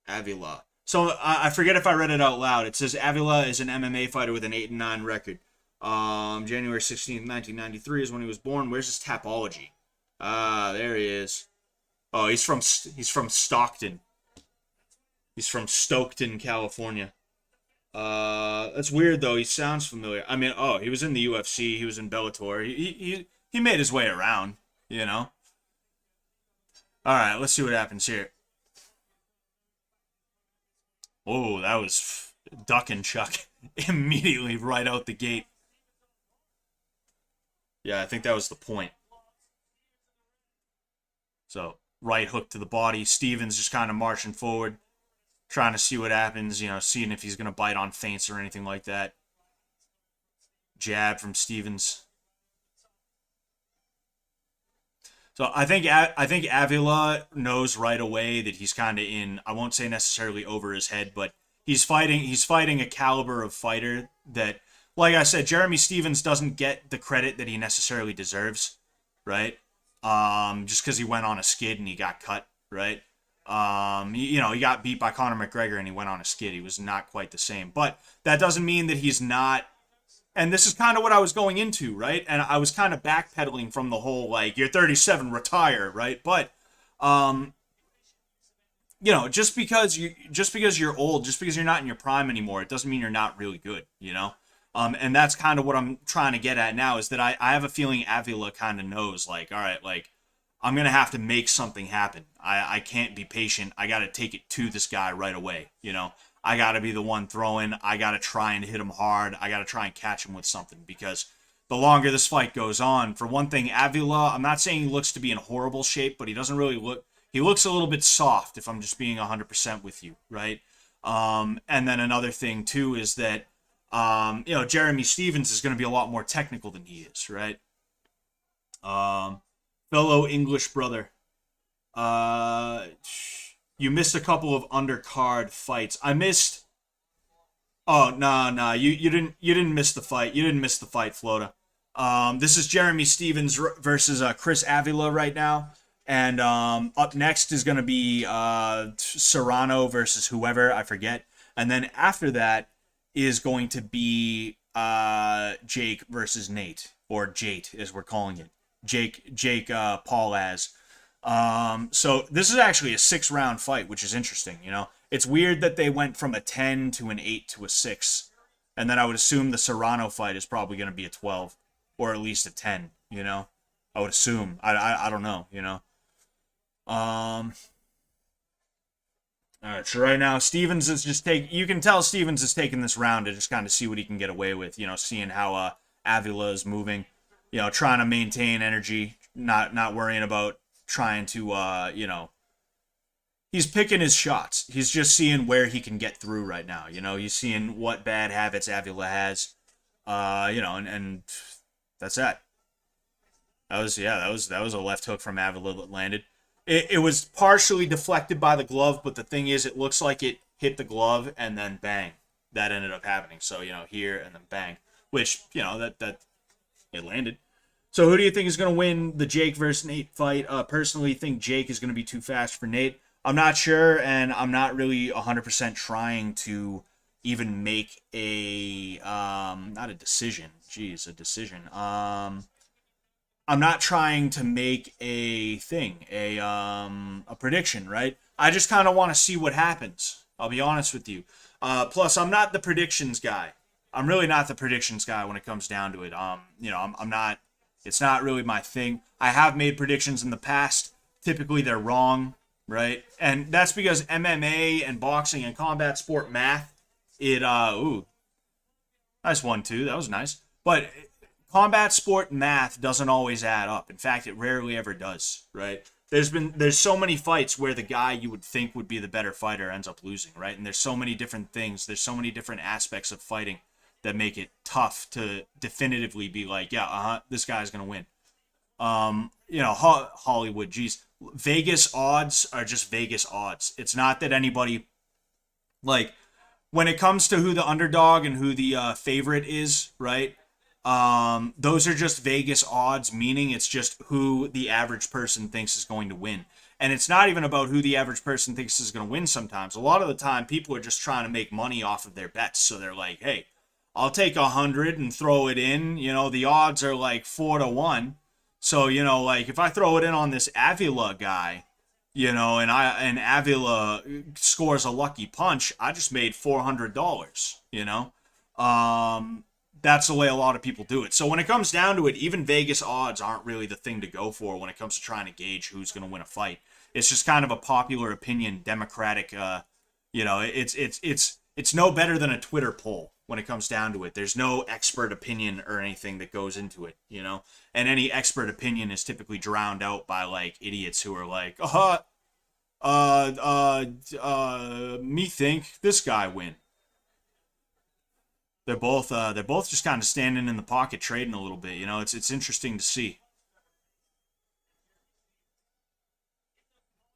Avila. So I forget if I read it out loud. It says Avila is an MMA fighter with an 8-9 record. January 16th, 1993 is when he was born. Where's his Tapology? There he is. Oh, he's from Stockton. He's from Stockton, California. That's weird though. He sounds familiar. I mean, oh, he was in the UFC. He was in Bellator. He made his way around. You know. All right, let's see what happens here. Oh, that was duck and chuck immediately right out the gate. Yeah, I think that was the point. So right hook to the body. Stevens just kind of marching forward, trying to see what happens. You know, seeing if he's gonna bite on feints or anything like that. Jab from Stevens. So I think Avila knows right away that he's kind of in. I won't say necessarily over his head, but he's fighting a caliber of fighter that, like I said, Jeremy Stevens doesn't get the credit that he necessarily deserves, right? Just because he went on a skid and he got cut, right? He got beat by Conor McGregor and he went on a skid. He was not quite the same, but that doesn't mean that he's not. And this is kind of what I was going into, right? And I was kind of backpedaling from the whole, like, you're 37, retire, right? But, just because you're old, just because you're not in your prime anymore, it doesn't mean you're not really good, you know? And that's kind of what I'm trying to get at now, is that I have a feeling Avila kind of knows, like, all right, like, I'm going to have to make something happen. I can't be patient. I got to take it to this guy right away, you know? I got to be the one throwing. I got to try and hit him hard. I got to try and catch him with something, because the longer this fight goes on, for one thing, Avila, I'm not saying he looks to be in horrible shape, but he doesn't really look, he looks a little bit soft, if I'm just being 100% with you, right? And then another thing, too, is that, Jeremy Stevens is going to be a lot more technical than he is, right? Fellow English brother. You missed a couple of undercard fights. I missed. Oh no. You didn't miss the fight. You didn't miss the fight, Flota. This is Jeremy Stevens versus Chris Avila right now, and up next is gonna be Serrano versus whoever, I forget, and then after that is going to be Jake versus Nate, or Jate as we're calling it. Jake Paul as. So this is actually a 6-round fight, which is interesting, you know. It's weird that they went from a 10 to an 8 to a 6. And then I would assume the Serrano fight is probably going to be a 12 or at least a 10, you know. I would assume. I don't know, you know. All right, so right now Stevens is just you can tell Stevens is taking this round to just kind of see what he can get away with, you know, seeing how Avila is moving, you know, trying to maintain energy, not worrying about trying to, he's picking his shots. He's just seeing where he can get through right now. You know, he's seeing what bad habits Avila has, and that's that. That was a left hook from Avila that landed. It was partially deflected by the glove, but the thing is, it looks like it hit the glove and then bang. That ended up happening. So, here and then bang, which, that it landed. So who do you think is going to win the Jake versus Nate fight? Personally, think Jake is going to be too fast for Nate. I'm not sure, and I'm not really 100% trying to even make a not a decision. Jeez, a decision. I'm not trying to make a prediction, right? I just kind of want to see what happens. I'll be honest with you. Plus, I'm not the predictions guy. I'm really not the predictions guy when it comes down to it. I'm not. It's not really my thing. I have made predictions in the past. Typically, they're wrong, right? And that's because MMA and boxing and combat sport math, nice one, too. That was nice. But combat sport math doesn't always add up. In fact, it rarely ever does, right? There's so many fights where the guy you would think would be the better fighter ends up losing, right? And there's so many different things. There's so many different aspects of fighting that make it tough to definitively be like, yeah, this guy's gonna win. Hollywood, geez, Vegas odds are just Vegas odds. It's not that anybody, like, when it comes to who the underdog and who the favorite is, right? Those are just Vegas odds, meaning it's just who the average person thinks is going to win. And it's not even about who the average person thinks is going to win sometimes. A lot of the time, people are just trying to make money off of their bets. So they're like, hey, I'll take 100 and throw it in. You know, the odds are like 4-1. So, you know, like if I throw it in on this Avila guy, you know, and Avila scores a lucky punch, I just made $400, you know? That's the way a lot of people do it. So when it comes down to it, even Vegas odds aren't really the thing to go for when it comes to trying to gauge who's going to win a fight. It's just kind of a popular opinion, democratic. You know, it's no better than a Twitter poll when it comes down to it. There's no expert opinion or anything that goes into it, you know. And any expert opinion is typically drowned out by like idiots who are like, me think this guy win. They're both just kind of standing in the pocket trading a little bit. You know, it's interesting to see.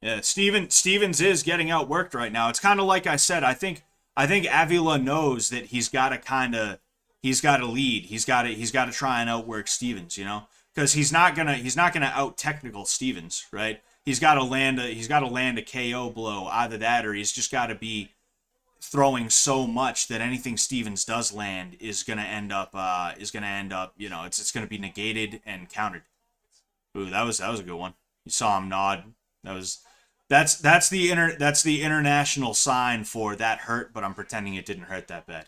Yeah, Stevens is getting outworked right now. It's kind of like I said. I think Avila knows that he's got to lead. He's got to try and outwork Stevens. You know, because he's not gonna out technical Stevens, right? He's got to land a KO blow. Either that or he's just got to be throwing so much that anything Stevens does land is gonna end up, you know, it's gonna be negated and countered. Ooh, that was a good one. You saw him nod. That was that's the international sign for that hurt, but I'm pretending it didn't hurt that bad.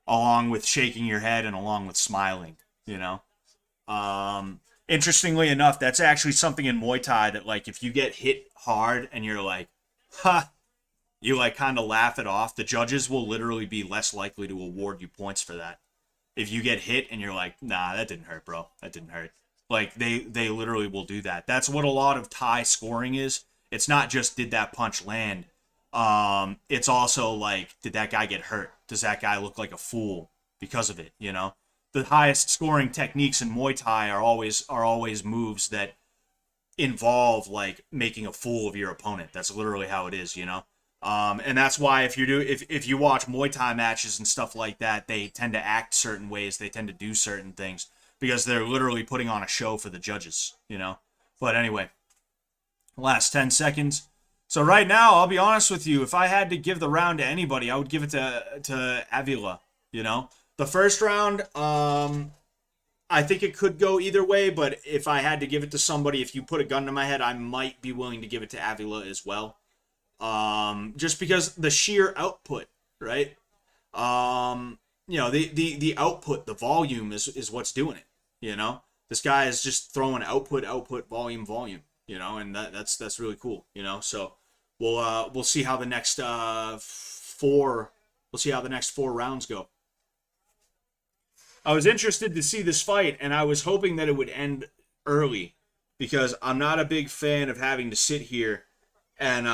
Along with shaking your head and along with smiling, you know. Interestingly enough, that's actually something in Muay Thai that like if you get hit hard and you're like, ha, you like kind of laugh it off, the judges will literally be less likely to award you points for that. If you get hit and you're like, nah, that didn't hurt, bro. That didn't hurt. Like they literally will do that. That's what a lot of Thai scoring is. It's not just did that punch land. It's also like, did that guy get hurt? Does that guy look like a fool because of it? You know, the highest scoring techniques in Muay Thai are always moves that involve like making a fool of your opponent. That's literally how it is, you know. And that's why if you watch Muay Thai matches and stuff like that, they tend to act certain ways. They tend to do certain things because they're literally putting on a show for the judges, you know. But anyway, last 10 seconds. So right now, I'll be honest with you. If I had to give the round to anybody, I would give it to Avila. You know, the first round, I think it could go either way. But if I had to give it to somebody, if you put a gun to my head, I might be willing to give it to Avila as well. Just because the sheer output, right? You know, the output, the volume is what's doing it. You know, this guy is just throwing output, output, volume, volume. You know, and that's really cool. You know, so we'll see how the next four rounds go. I was interested to see this fight, and I was hoping that it would end early because I'm not a big fan of having to sit here and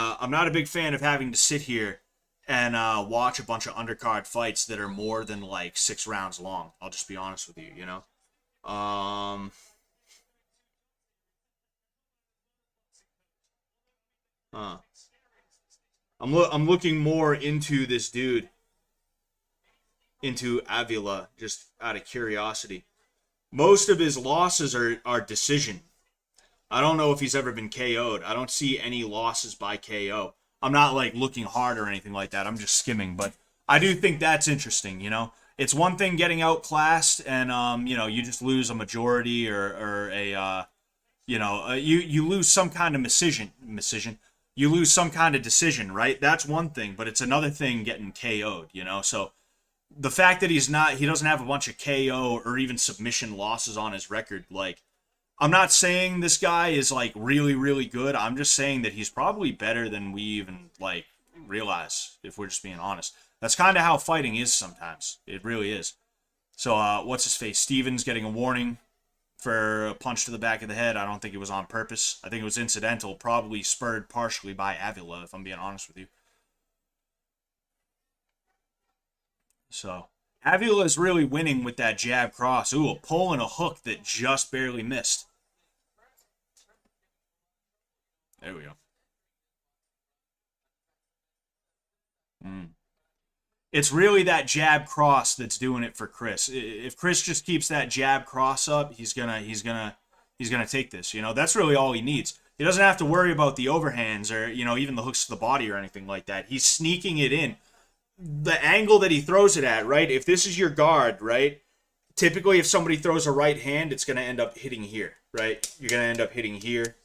watch a bunch of undercard fights that are more than like 6 rounds long. I'll just be honest with you, you know. Um, huh. I'm looking more into this dude, into Avila, just out of curiosity. Most of his losses are decision. I don't know if he's ever been KO'd. I don't see any losses by KO. I'm not like looking hard or anything like that. I'm just skimming, but I do think that's interesting. You know, it's one thing getting outclassed, and you know, you just lose a majority or a you lose some kind of decision. You lose some kind of decision, right? That's one thing, but it's another thing getting KO'd. You know, so the fact that he doesn't have a bunch of KO or even submission losses on his record, like I'm not saying this guy is like really, really good. I'm just saying that he's probably better than we even like realize, if we're just being honest. That's kind of how fighting is sometimes. It really is. So, what's his face? Stevens getting a warning for a punch to the back of the head. I don't think it was on purpose. I think it was incidental, probably spurred partially by Avila, if I'm being honest with you. So, Avila is really winning with that jab cross. Ooh, a pull and a hook that just barely missed. There we go. Mm. It's really that jab cross that's doing it for Chris. If Chris just keeps that jab cross up, he's gonna take this. That's really all he needs. He doesn't have to worry about the overhands or even the hooks to the body or anything like that. He's sneaking it in. The angle that he throws it at, right? If this is your guard, right? Typically, if somebody throws a right hand, it's gonna end up hitting here, right? You're gonna end up hitting here.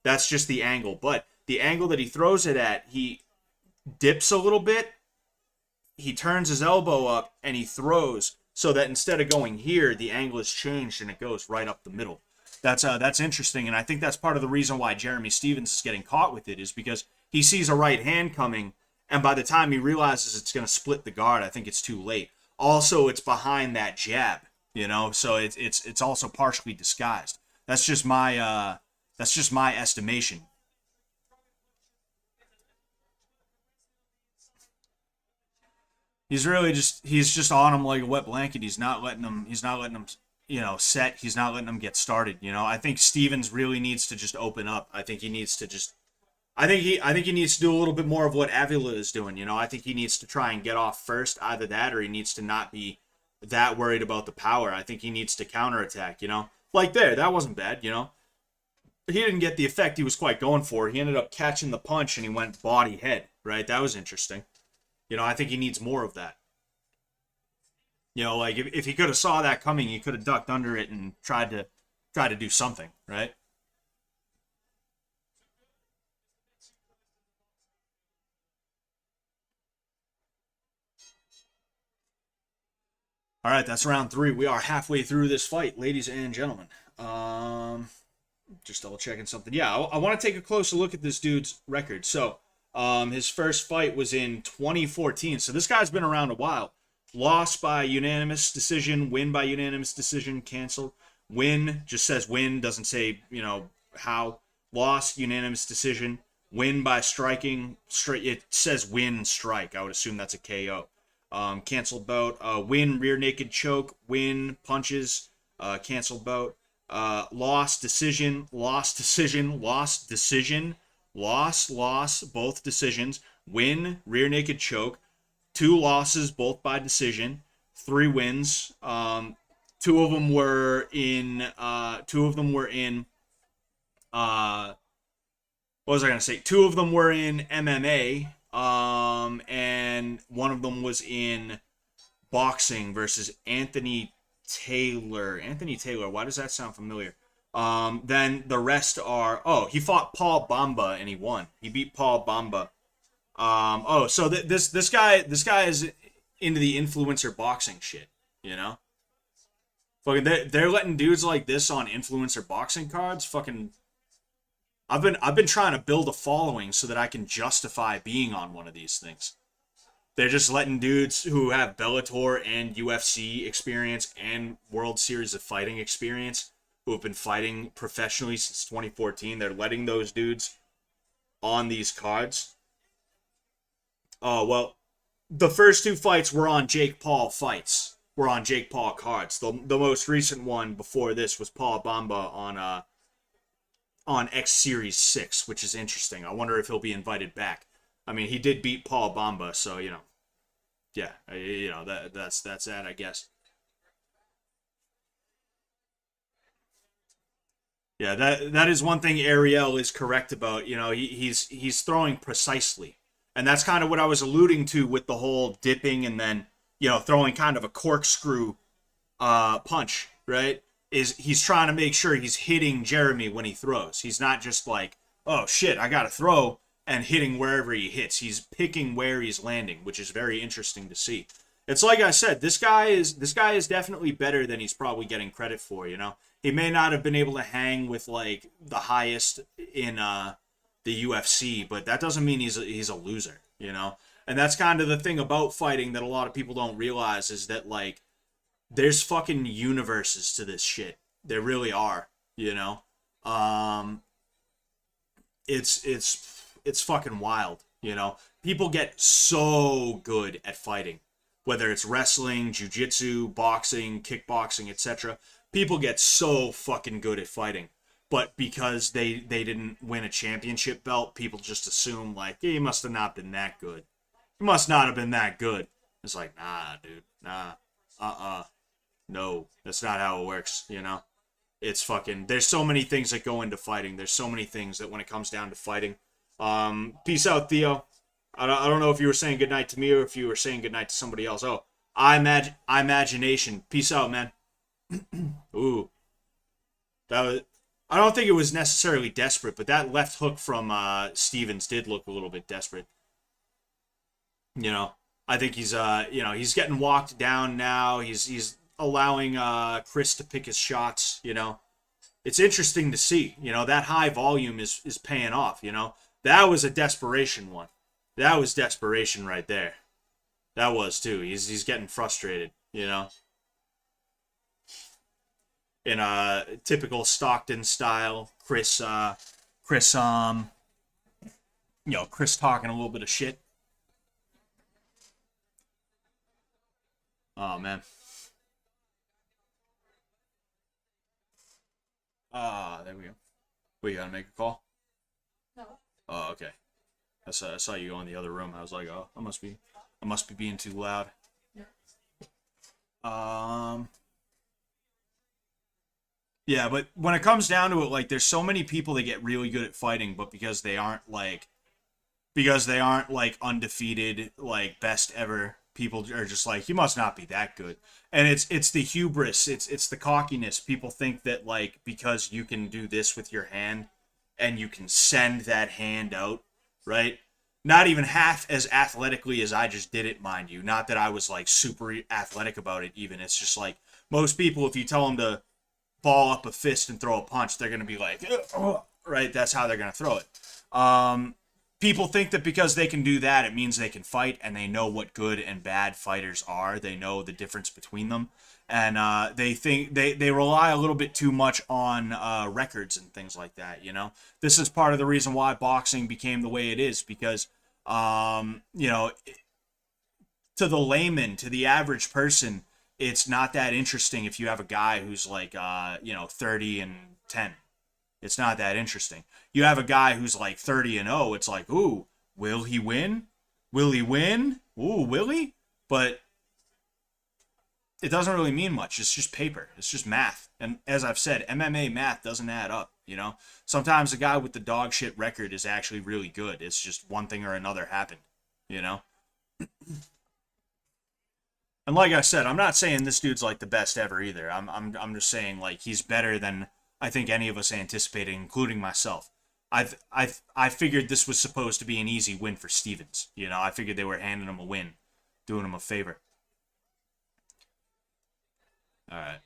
That's just the angle. But the angle that he throws it at, he dips a little bit, he turns his elbow up, and he throws so that instead of going here, the angle is changed and it goes right up the middle. That's interesting, and I think that's part of the reason why Jeremy Stevens is getting caught with it is because he sees a right hand coming, and by the time he realizes it's going to split the guard, I think it's too late. Also, it's behind that jab, so it's also partially disguised. That's just my estimation. He's just on him like a wet blanket. He's not letting him set. He's not letting him get started. I think Stevens really needs to just open up. I think he needs to do a little bit more of what Avila is doing. I think he needs to try and get off first, either that or he needs to not be that worried about the power. I think he needs to counterattack. Like there, that wasn't bad. He didn't get the effect he was quite going for. He ended up catching the punch and he went body head. Right, that was interesting. I think he needs more of that. Like if he could have saw that coming, he could have ducked under it and tried to do something, right? All right, that's round three. We are halfway through this fight, ladies and gentlemen. Just double checking something. Yeah, I want to take a closer look at this dude's record. So, his first fight was in 2014. So this guy's been around a while. Loss by unanimous decision, win by unanimous decision, canceled. Win just says win, doesn't say how. Loss unanimous decision. Win by striking. Straight. It says win strike. I would assume that's a KO. Canceled bout. Win rear naked choke. Win punches. Canceled bout. Loss decision. Loss decision. Loss decision. Loss, both decisions. Win, rear naked choke. Two losses, both by decision. Three wins. Two of them were in. What was I gonna say? Two of them were in MMA. And one of them was in boxing versus Anthony Taylor. Anthony Taylor. Why does that sound familiar? Then the rest are. Oh, he fought Paul Bamba and he won. He beat Paul Bamba. So this guy is into the influencer boxing shit. Fucking they're letting dudes like this on influencer boxing cards. Fucking. I've been trying to build a following so that I can justify being on one of these things. They're just letting dudes who have Bellator and UFC experience and World Series of Fighting experience, who have been fighting professionally since 2014, they're letting those dudes on these cards. Oh, well, the first two fights were on Jake Paul fights. Were on Jake Paul cards. The most recent one before this was Paul Bamba on X Series 6, which is interesting. I wonder if he'll be invited back. I mean, he did beat Paul Bamba, so, yeah, that's that, I guess. Yeah, that is one thing Ariel is correct about. He's throwing precisely. And that's kind of what I was alluding to with the whole dipping and then, throwing kind of a corkscrew punch, right? Is he's trying to make sure he's hitting Jeremy when he throws. He's not just like, oh shit, I gotta throw and hitting wherever he hits. He's picking where he's landing, which is very interesting to see. It's like I said, this guy is definitely better than he's probably getting credit for. He may not have been able to hang with like the highest in the UFC, but that doesn't mean he's a loser. And that's kind of the thing about fighting that a lot of people don't realize is that like there's fucking universes to this shit. There really are. Um, it's fucking wild. People get so good at fighting, whether it's wrestling, jiu-jitsu, boxing, kickboxing, etc. People get so fucking good at fighting, but because they didn't win a championship belt, people just assume like, he must have not been that good. He must not have been that good. It's like, nah, dude, nah, no, that's not how it works, you know? It's fucking, there's so many things that go into fighting. There's so many things that when it comes down to fighting. Peace out, Theo. I don't know if you were saying goodnight to me or if you were saying goodnight to somebody else. Oh, imagination. Peace out, man. Ooh. That was, I don't think it was necessarily desperate, but that left hook from Stevens did look a little bit desperate. You know, I think he's he's getting walked down now. He's allowing Chris to pick his shots. You know, it's interesting to see. You know, that high volume is paying off. You know, that was a desperation one. That was desperation right there. That was too. He's getting frustrated. You know, in a typical Stockton style. Chris Chris Chris talking a little bit of shit. Oh man. There we go. We gotta make a call. Oh, okay. I saw you go in the other room. I was like, oh, I must be being too loud. Yeah, but when it comes down to it, like, there's so many people that get really good at fighting, but because they aren't like undefeated, like best ever, people are just like, you must not be that good. And it's the hubris, it's the cockiness. People think that like because you can do this with your hand and you can send that hand out, right? Not even half as athletically as I just did it, mind you. Not that I was like super athletic about it even. It's just like most people, if you tell them to ball up a fist and throw a punch, they're going to be like, right? That's how they're going to throw it. People think that because they can do that, it means they can fight, and they know what good and bad fighters are. They know the difference between them, and they think they rely a little bit too much on records and things like that. You know, this is part of the reason why boxing became the way it is, because to the layman, to the average person, it's not that interesting if you have a guy who's like 30-10. It's not that interesting. You have a guy who's like 30-0. It's like, ooh, will he win? Will he win? Ooh, will he? But it doesn't really mean much. It's just paper. It's just math. And as I've said, MMA math doesn't add up, you know? Sometimes a guy with the dog shit record is actually really good. It's just one thing or another happened, you know? And like I said, I'm not saying this dude's like the best ever either. I'm just saying like he's better than I think any of us anticipated, including myself. I figured this was supposed to be an easy win for Stevens. You know, I figured they were handing him a win, doing him a favor. All right.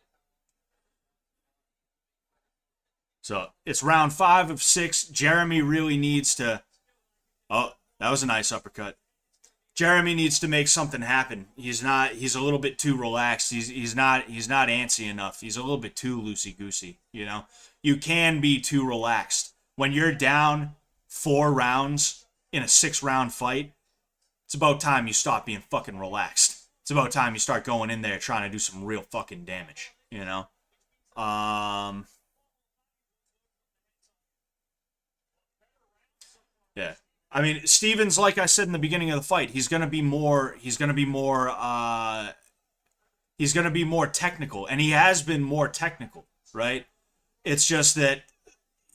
So it's round 5 of 6. Jeremy really needs to. Oh, that was a nice uppercut. Jeremy needs to make something happen. He's a little bit too relaxed. He's not antsy enough. He's a little bit too loosey-goosey, you know? You can be too relaxed. When you're down 4 rounds in a 6-round fight, it's about time you stop being fucking relaxed. It's about time you start going in there trying to do some real fucking damage, you know? Yeah. I mean, Stevens, like I said in the beginning of the fight, he's gonna be more technical, and he has been more technical, right? It's just that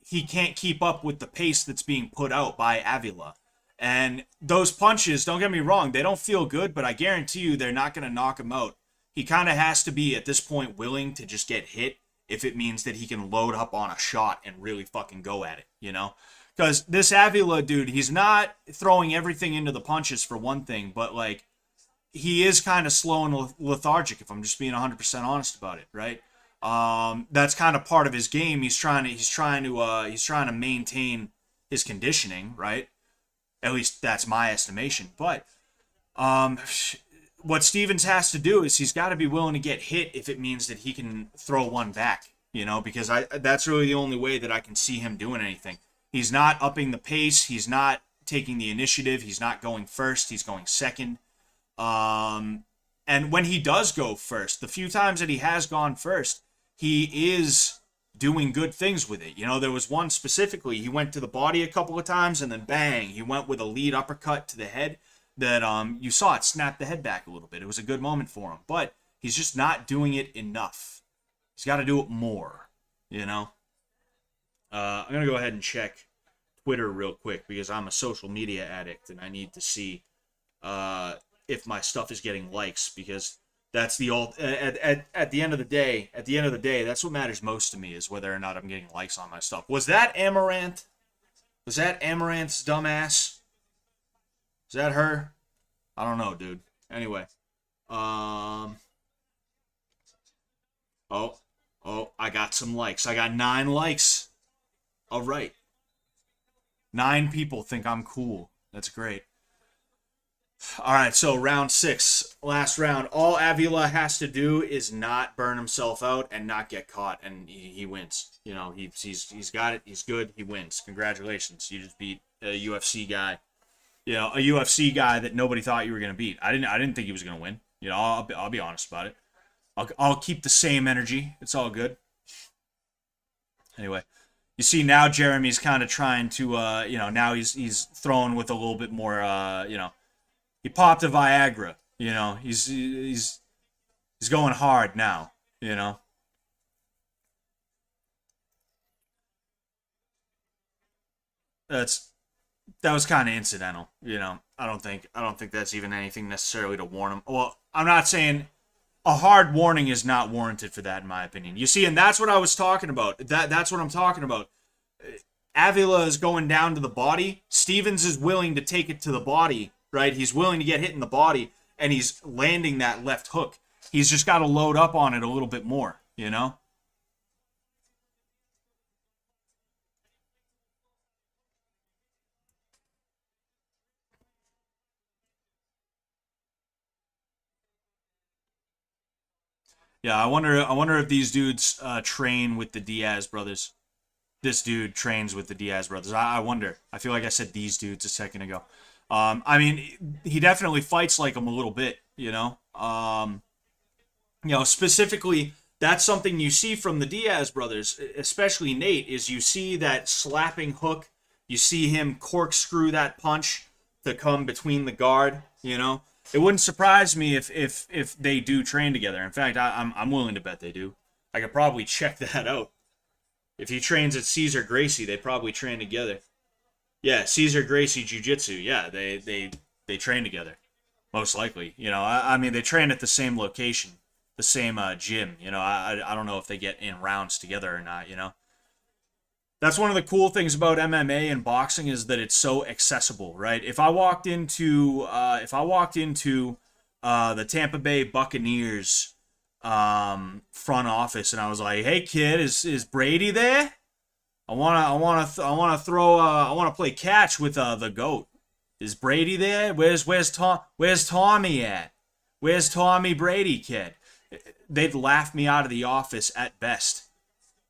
he can't keep up with the pace that's being put out by Avila. And those punches, don't get me wrong, they don't feel good, but I guarantee you they're not gonna knock him out. He kind of has to be, at this point, willing to just get hit if it means that he can load up on a shot and really fucking go at it, you know? Because this Avila dude, he's not throwing everything into the punches for one thing, but like he is kind of slow and lethargic, if I'm just being 100% honest about it, right? That's kind of part of his game. He's trying to maintain his conditioning, right? At least that's my estimation. But what Stevens has to do is he's got to be willing to get hit if it means that he can throw one back, you know, because that's really the only way that I can see him doing anything. He's not upping the pace. He's not taking the initiative. He's not going first. He's going second. And when he does go first, the few times that he has gone first, he is doing good things with it. You know, there was one specifically, he went to the body a couple of times and then bang, he went with a lead uppercut to the head. that you saw it snap the head back a little bit. It was a good moment for him, but he's just not doing it enough. He's got to do it more, you know. I'm gonna go ahead and check Twitter real quick because I'm a social media addict and I need to see if my stuff is getting likes, because that's the old at the end of the day. At the end of the day, that's what matters most to me, is whether or not I'm getting likes on my stuff. Was that Amaranth? Was that Amaranth's dumbass? Is that her? I don't know, dude. Anyway, oh, I got some likes. I got 9 likes. All right, 9 people think I'm cool. That's great. All right, so round 6, last round. All Avila has to do is not burn himself out and not get caught, and he wins. You know, he's got it. He's good. He wins. Congratulations. You just beat a UFC guy. You know, a UFC guy that nobody thought you were gonna beat. I didn't think he was gonna win. You know, I'll be honest about it. I'll keep the same energy. It's all good. Anyway, you see now Jeremy's kind of trying to you know, now he's throwing with a little bit more you know. He popped a Viagra, you know. He's going hard now, you know. That was kind of incidental, you know. I don't think that's even anything necessarily to warn him. Well, I'm not saying a hard warning is not warranted for that, in my opinion. You see, and that's what I was talking about. That's what I'm talking about. Avila is going down to the body. Stevens is willing to take it to the body, right? He's willing to get hit in the body, and he's landing that left hook. He's just got to load up on it a little bit more, you know? Yeah, I wonder if these dudes train with the Diaz brothers. This dude trains with the Diaz brothers. I wonder. I feel like I said these dudes a second ago. I mean, he definitely fights like them a little bit, you know? You know, specifically, that's something you see from the Diaz brothers, especially Nate, is you see that slapping hook. You see him corkscrew that punch to come between the guard, you know? It wouldn't surprise me if they do train together. In fact, I'm willing to bet they do. I could probably check that out. If he trains at Caesar Gracie, they probably train together. Yeah, Caesar Gracie Jiu Jitsu. Yeah, they train together, most likely. You know, I mean, they train at the same location, the same gym. You know, I don't know if they get in rounds together or not. You know, that's one of the cool things about MMA and boxing, is that it's so accessible, right? If I walked into the Tampa Bay Buccaneers front office and I was like, "Hey kid, is Brady there? I wanna play catch with the goat. Is Brady there? Where's Tommy at? Where's Tommy Brady, kid?" They'd laugh me out of the office at best.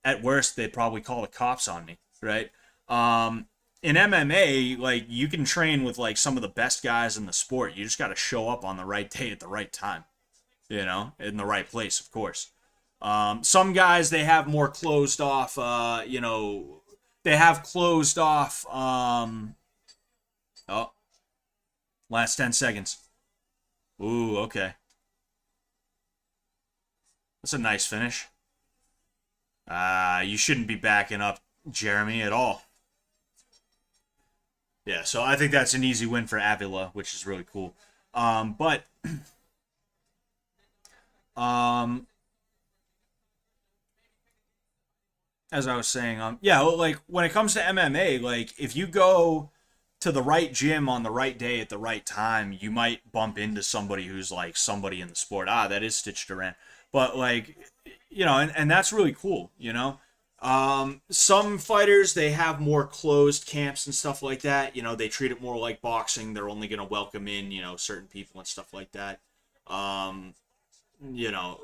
At worst, they'd probably call the cops on me, right? In MMA, like, you can train with like some of the best guys in the sport. You just got to show up on the right day at the right time, you know, in the right place, of course. Some guys, they have more closed off, you know, they have closed off, oh, last 10 seconds. Ooh, okay. That's a nice finish. You shouldn't be backing up Jeremy at all. Yeah, so I think that's an easy win for Avila, which is really cool. But um, as I was saying, yeah, well, like when it comes to MMA, like if you go to the right gym on the right day at the right time, you might bump into somebody who's like somebody in the sport. That is Stitch Duran. But like, you know, and that's really cool, you know. Some fighters, they have more closed camps and stuff like that. You know, they treat it more like boxing. They're only gonna welcome in, you know, certain people and stuff like that. Um, you know,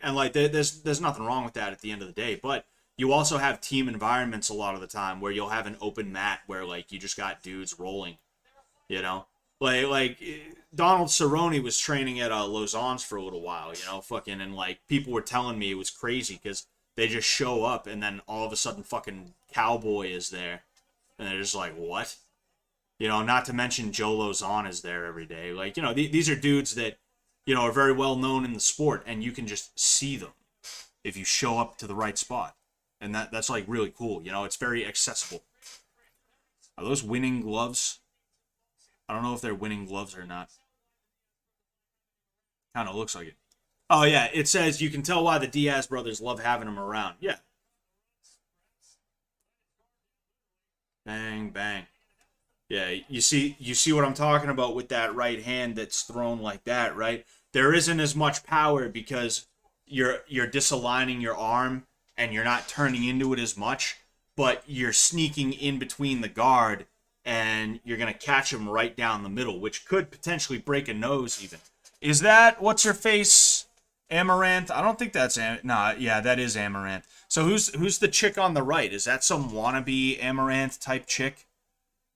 and like there's nothing wrong with that at the end of the day. But you also have team environments a lot of the time where you'll have an open mat where like you just got dudes rolling, you know. Like Donald Cerrone was training at Lausanne's for a little while, you know, fucking, and like people were telling me it was crazy because they just show up and then all of a sudden fucking Cowboy is there, and they're just like, what? Not to mention Joe Lozon is there every day. Like, these are dudes that, are very well known in the sport, and you can just see them if you show up to the right spot. And that's like really cool. It's very accessible. Are those winning gloves? I don't know if they're winning gloves or not. Kind of looks like it. Oh yeah, it says you can tell why the Diaz brothers love having him around. Yeah. Bang bang. Yeah, you see what I'm talking about with that right hand that's thrown like that, right? There isn't as much power because you're disaligning your arm and you're not turning into it as much, but you're sneaking in between the guard and you're gonna catch him right down the middle, which could potentially break a nose even. Is that what's her face? Amaranth? I don't think that's nah. Yeah, that is Amaranth. So who's the chick on the right? Is that some wannabe Amaranth type chick?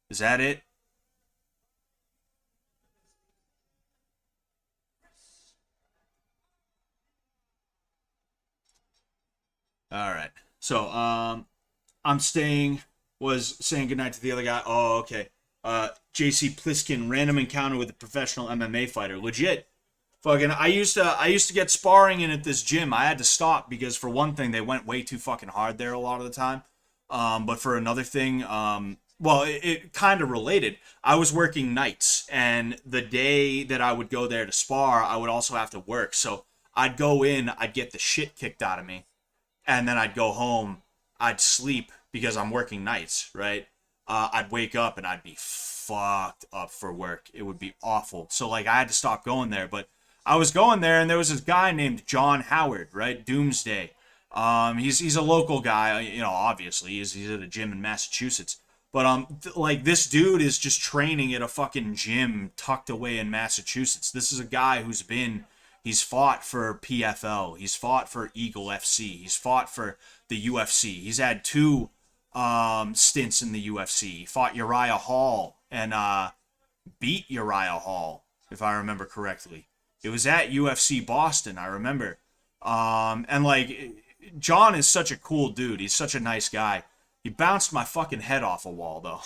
Is that it? All right. So I'm staying. Was saying goodnight to the other guy. Oh, okay. J.C. Pliskin, random encounter with a professional MMA fighter. Legit. Fucking, I used to get sparring in at this gym. I had to stop because for one thing, they went way too fucking hard there a lot of the time. But for another thing, well, it kind of related. I was working nights, and the day that I would go there to spar, I would also have to work. So I'd go in, I'd get the shit kicked out of me, and then I'd go home, I'd sleep because I'm working nights, right? I'd wake up and I'd be fucked up for work. It would be awful. So like I had to stop going there, but I was going there and there was this guy named John Howard, right? Doomsday. He's a local guy, obviously he's at a gym in Massachusetts. But like this dude is just training at a fucking gym tucked away in Massachusetts. This is a guy he's fought for PFL, he's fought for Eagle FC, he's fought for the UFC. He's had two stints in the UFC. He fought Uriah Hall and beat Uriah Hall, if I remember correctly. It was at UFC Boston, I remember. And like John is such a cool dude. He's such a nice guy. He bounced my fucking head off a wall though.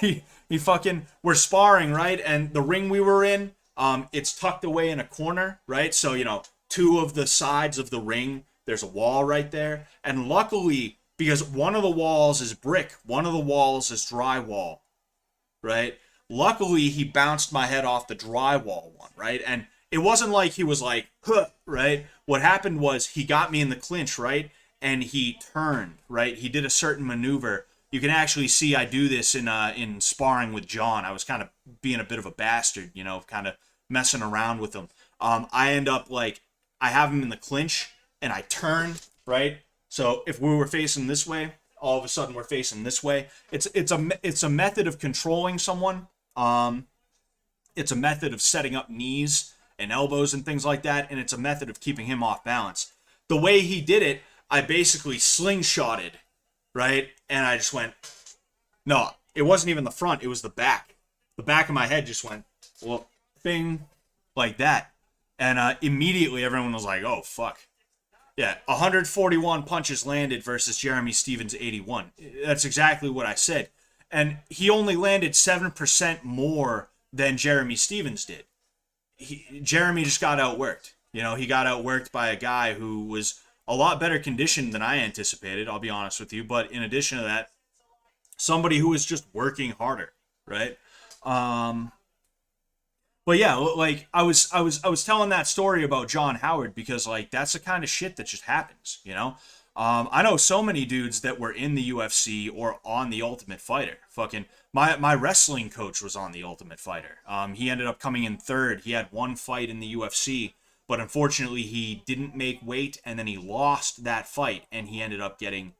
he fucking we're sparring, right? And the ring we were in, it's tucked away in a corner, right? So, two of the sides of the ring, there's a wall right there. And luckily, because one of the walls is brick, one of the walls is drywall, right? Luckily, he bounced my head off the drywall one, right? And it wasn't like he was like, huh, right? What happened was he got me in the clinch, right? And he turned, right? He did a certain maneuver. You can actually see I do this in sparring with John. I was kind of being a bit of a bastard, kind of messing around with him. I end up like, I have him in the clinch and I turn, right? So if we were facing this way, all of a sudden we're facing this way. It's a method of controlling someone. It's a method of setting up knees and elbows and things like that, and it's a method of keeping him off balance. The way he did it, I basically slingshotted, right? And I just went, no, it wasn't even the front, it was the back. The back of my head just went, well, bing, like that. And immediately everyone was like, oh, fuck. Yeah, 141 punches landed versus Jeremy Stevens' 81. That's exactly what I said. And he only landed 7% more than Jeremy Stevens did. Jeremy just got outworked. He got outworked by a guy who was a lot better conditioned than I anticipated, I'll be honest with you. But in addition to that, somebody who was just working harder, right? But yeah, like I was telling that story about John Howard because like that's the kind of shit that just happens, I know so many dudes that were in the UFC or on the Ultimate Fighter. Fucking my wrestling coach was on the Ultimate Fighter. He ended up coming in third. He had one fight in the UFC, but unfortunately he didn't make weight, and then he lost that fight, and he ended up getting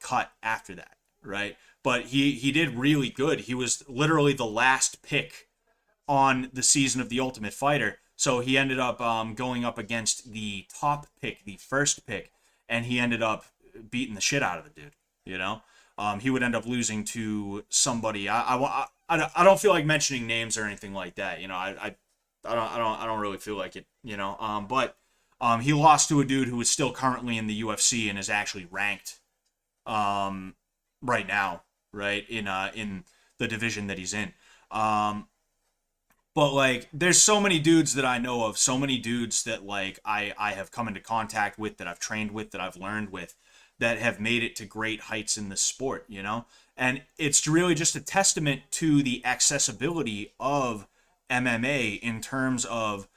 cut after that, right? But he did really good. He was literally the last pick on the season of the Ultimate Fighter. So he ended up going up against the top pick, the first pick, and he ended up beating the shit out of the dude. He would end up losing to somebody. I don't feel like mentioning names or anything like that. I don't really feel like it. But he lost to a dude who is still currently in the UFC and is actually ranked right now, right in the division that he's in. But like, there's so many dudes that I know of, so many dudes that like I have come into contact with, that I've trained with, that I've learned with, that have made it to great heights in this sport, you know? And it's really just a testament to the accessibility of MMA in terms of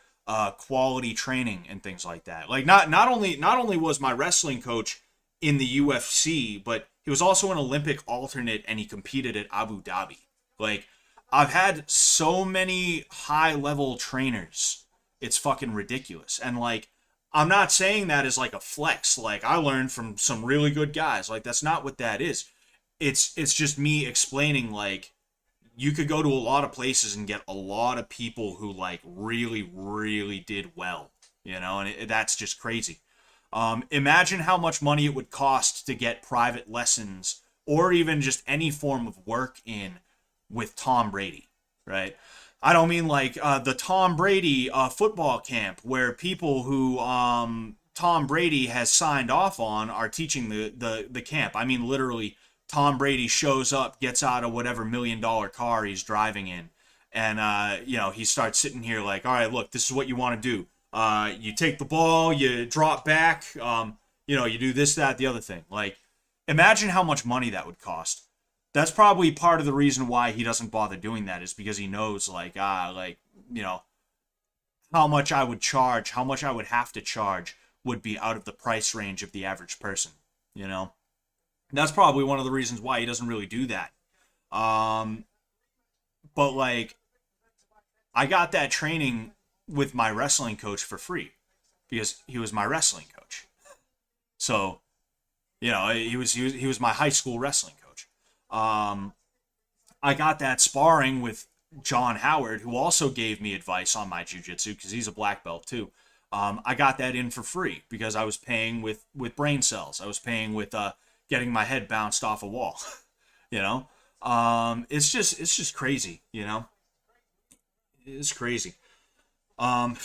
quality training and things like that. Like not only was my wrestling coach in the UFC, but he was also an Olympic alternate and he competed at Abu Dhabi. Like, I've had so many high level trainers. It's fucking ridiculous. And like, I'm not saying that as like a flex. Like, I learned from some really good guys. Like, that's not what that is. It's just me explaining, like, you could go to a lot of places and get a lot of people who like really really did well, you know, and that's just crazy. Imagine how much money it would cost to get private lessons or even just any form of work in with Tom Brady, right? I don't mean like the Tom Brady football camp where people who Tom Brady has signed off on are teaching the camp. I mean literally, Tom Brady shows up, gets out of whatever $1 million car he's driving in, and you know, he starts sitting here like, all right, look, this is what you want to do. You take the ball, you drop back, you know, you do this, that, the other thing. Like, imagine how much money that would cost. That's probably part of the reason why he doesn't bother doing that, is because he knows, like, like, you know, how much I would charge, how much I would have to charge would be out of the price range of the average person, you know? That's probably one of the reasons why he doesn't really do that. Um, but like, I got that training with my wrestling coach for free because he was my wrestling coach. So, you know, he was my high school wrestling coach. I got that sparring with John Howard, who also gave me advice on my jiu-jitsu because he's a black belt too. I got that in for free because I was paying with brain cells. I was paying with getting my head bounced off a wall. You know, it's just crazy. You know, it's crazy. Um,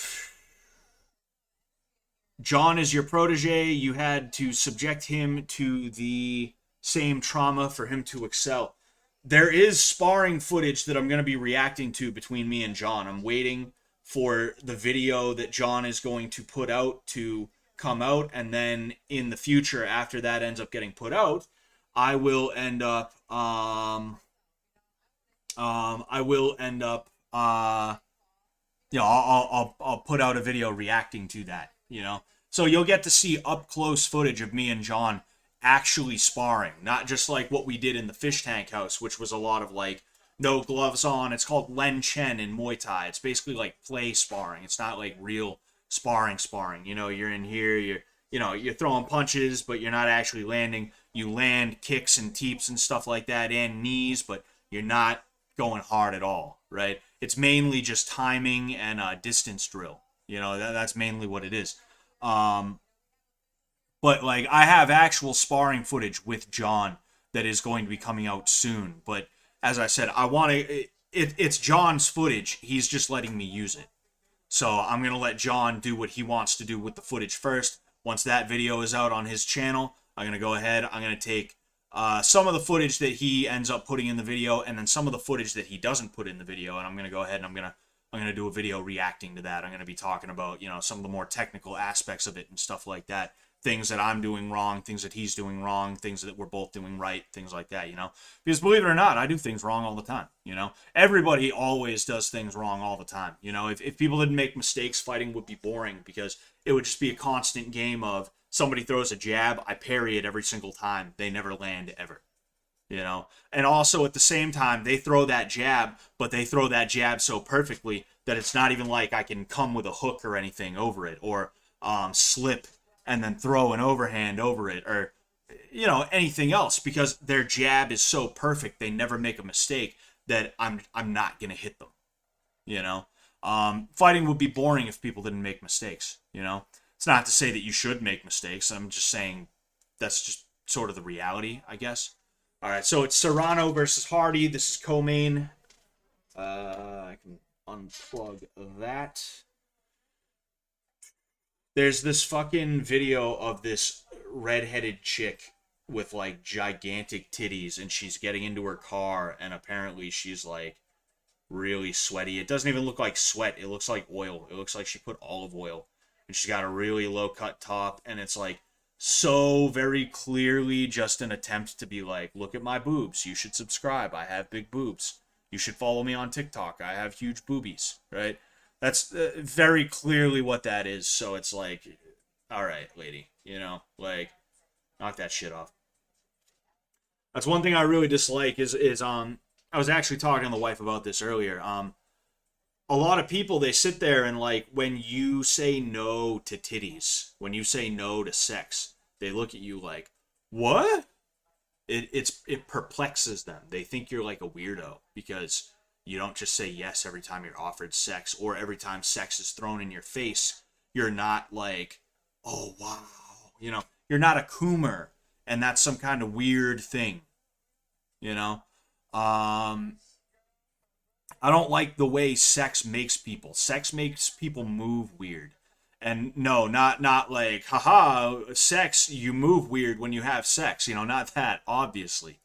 John is your protege. You had to subject him to the same trauma for him to excel. There is sparring footage that I'm going to be reacting to between me and John. I'm waiting for the video that John is going to put out to come out, and then in the future, after that ends up getting put out, I will end up I will end up you know, I'll put out a video reacting to that, you know. So you'll get to see up close footage of me and John actually sparring, not just like what we did in the fish tank house, which was a lot of like no gloves on. It's called Len Chen in Muay Thai. It's basically like play sparring. It's not like real sparring. You know, you're in here, you're throwing punches, but you're not actually landing. You land kicks and teeps and stuff like that and knees, but you're not going hard at all, right? It's mainly just timing and distance drill. You know, that's mainly what it is. But like, I have actual sparring footage with John that is going to be coming out soon. But as I said, I want to. It's John's footage. He's just letting me use it. So I'm gonna let John do what he wants to do with the footage first. Once that video is out on his channel, I'm gonna go ahead. I'm gonna take some of the footage that he ends up putting in the video, and then some of the footage that he doesn't put in the video, and I'm gonna go ahead and I'm gonna do a video reacting to that. I'm gonna be talking about, you know, some of the more technical aspects of it and stuff like that. Things that I'm doing wrong, things that he's doing wrong, things that we're both doing right, things like that, you know? Because believe it or not, I do things wrong all the time, you know? Everybody always does things wrong all the time, you know? If people didn't make mistakes, fighting would be boring because it would just be a constant game of somebody throws a jab, I parry it every single time. They never land ever, you know? And also at the same time, they throw that jab, but they throw that jab so perfectly that it's not even like I can come with a hook or anything over it or slip and then throw an overhand over it, or, you know, anything else, because their jab is so perfect, they never make a mistake, that I'm not gonna hit them, you know. Fighting would be boring if people didn't make mistakes, you know. It's not to say that you should make mistakes. I'm just saying that's just sort of the reality, I guess. All right, so it's Serrano versus Hardy. This is co-main. I can unplug that. There's this fucking video of this redheaded chick with like gigantic titties, and she's getting into her car, and apparently she's like really sweaty. It doesn't even look like sweat. It looks like oil. It looks like she put olive oil. And she's got a really low cut top, and it's like so very clearly just an attempt to be like, look at my boobs. You should subscribe. I have big boobs. You should follow me on TikTok. I have huge boobies, right? That's very clearly what that is. So it's like, all right, lady, like, knock that shit off. That's one thing I really dislike is I was actually talking to the wife about this earlier. A lot of people, they sit there and like, when you say no to titties, when you say no to sex, they look at you like, what? It perplexes them. They think you're like a weirdo because you don't just say yes every time you're offered sex, or every time sex is thrown in your face. You're not like, oh wow, you're not a coomer, and that's some kind of weird thing, you know. I don't like the way sex makes people. Sex makes people move weird. And no, not like, haha, sex, you move weird when you have sex. Not that, obviously.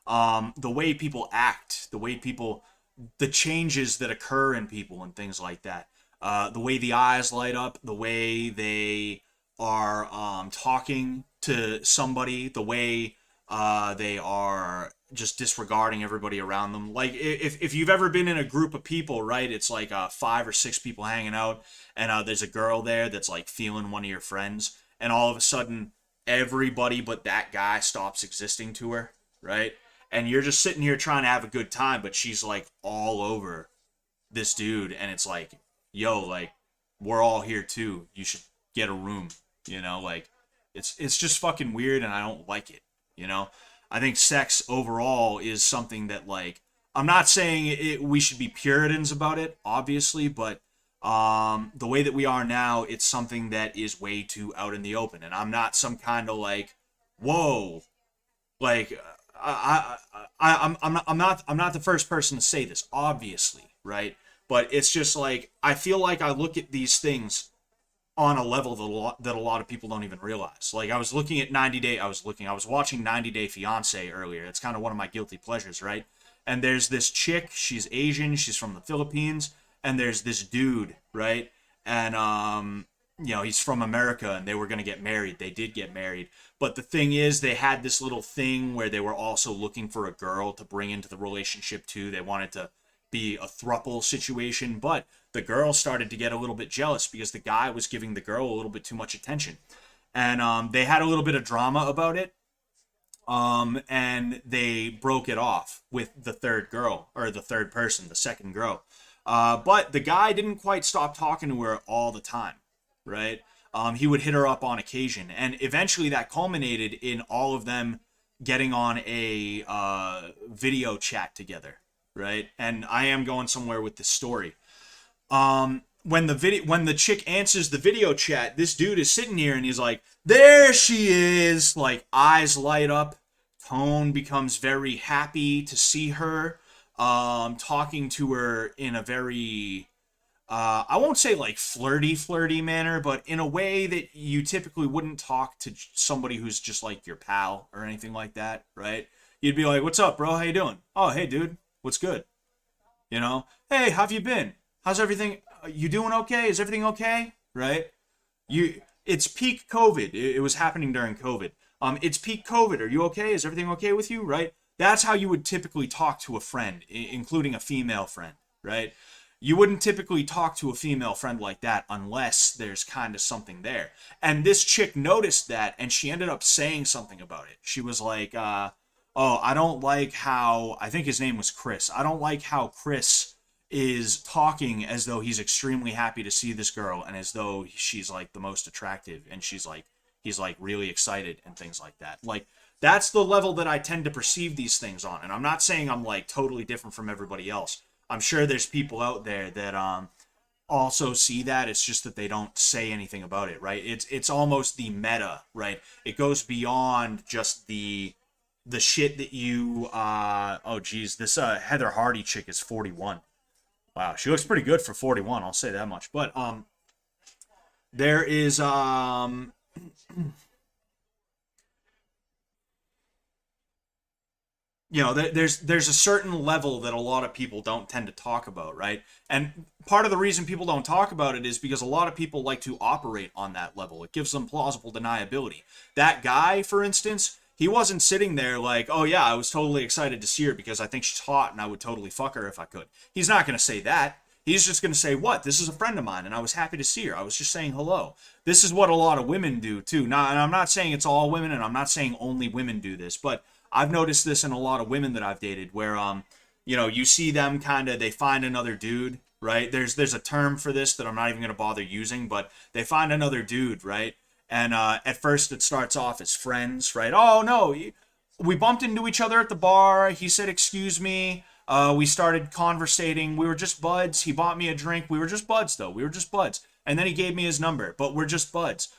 The way people act, the changes that occur in people and things like that. The way the eyes light up, the way they are talking to somebody, the way they are just disregarding everybody around them. Like, if you've ever been in a group of people, right, it's like 5 or 6 people hanging out, and there's a girl there that's like feeling one of your friends, and all of a sudden everybody but that guy stops existing to her, right? And you're just sitting here trying to have a good time, but she's like all over this dude, and it's like, yo, like, we're all here too. You should get a room, like, it's just fucking weird, and I don't like it, I think sex overall is something that, like, I'm not saying we should be Puritans about it, obviously, but the way that we are now, it's something that is way too out in the open, and I'm not some kind of like, whoa, like, I'm not the first person to say this, obviously, right? But it's just like, I feel like I look at these things on a level that a lot of people don't even realize. Like, I was watching 90 Day Fiance earlier. It's kind of one of my guilty pleasures, right? And there's this chick, she's Asian, she's from the Philippines, and there's this dude, right? And he's from America, and they were going to get married. They did get married. But the thing is, they had this little thing where they were also looking for a girl to bring into the relationship too. They wanted to be a throuple situation, but the girl started to get a little bit jealous because the guy was giving the girl a little bit too much attention. And they had a little bit of drama about it. And they broke it off with the third girl, or the third person, the second girl. But the guy didn't quite stop talking to her all the time, right? He would hit her up on occasion. And eventually that culminated in all of them getting on a video chat together, right? And I am going somewhere with this story. When the chick answers the video chat, this dude is sitting here and he's like, there she is, like, eyes light up, tone becomes very happy to see her, talking to her in a very, I won't say like flirty manner, but in a way that you typically wouldn't talk to somebody who's just like your pal or anything like that, right? You'd be like, what's up, bro? How you doing? Oh, hey, dude, what's good? Hey, how have you been? How's everything? You doing okay? Is everything okay? Right? It's peak COVID. It was happening during COVID. It's peak COVID. Are you okay? Is everything okay with you? Right? That's how you would typically talk to a friend, including a female friend, right? You wouldn't typically talk to a female friend like that unless there's kind of something there. And this chick noticed that, and she ended up saying something about it. She was like, oh, I don't like how, I think his name was Chris. I don't like how Chris is talking as though he's extremely happy to see this girl, and as though she's like the most attractive, and he's like really excited and things like that. Like, that's the level that I tend to perceive these things on. And I'm not saying I'm like totally different from everybody else. I'm sure there's people out there that also see that. It's just that they don't say anything about it, right? It's almost the meta, right? It goes beyond just the shit that you oh geez, this Heather Hardy chick is 41. Wow, she looks pretty good for 41, I'll say that much. But there is there's a certain level that a lot of people don't tend to talk about, right? And part of the reason people don't talk about it is because a lot of people like to operate on that level. It gives them plausible deniability. That guy, for instance, he wasn't sitting there like, oh yeah, I was totally excited to see her because I think she's hot and I would totally fuck her if I could. He's not going to say that. He's just going to say, what? This is a friend of mine and I was happy to see her. I was just saying hello. This is what a lot of women do too. Now, and I'm not saying it's all women, and I'm not saying only women do this, but I've noticed this in a lot of women that I've dated where you see them kind of, they find another dude, right? There's a term for this that I'm not even going to bother using, but they find another dude, right? And at first it starts off as friends, right? Oh no, we bumped into each other at the bar. He said, "Excuse me." We started conversating. We were just buds. He bought me a drink. We were just buds, though. We were just buds. And then he gave me his number, but we're just buds.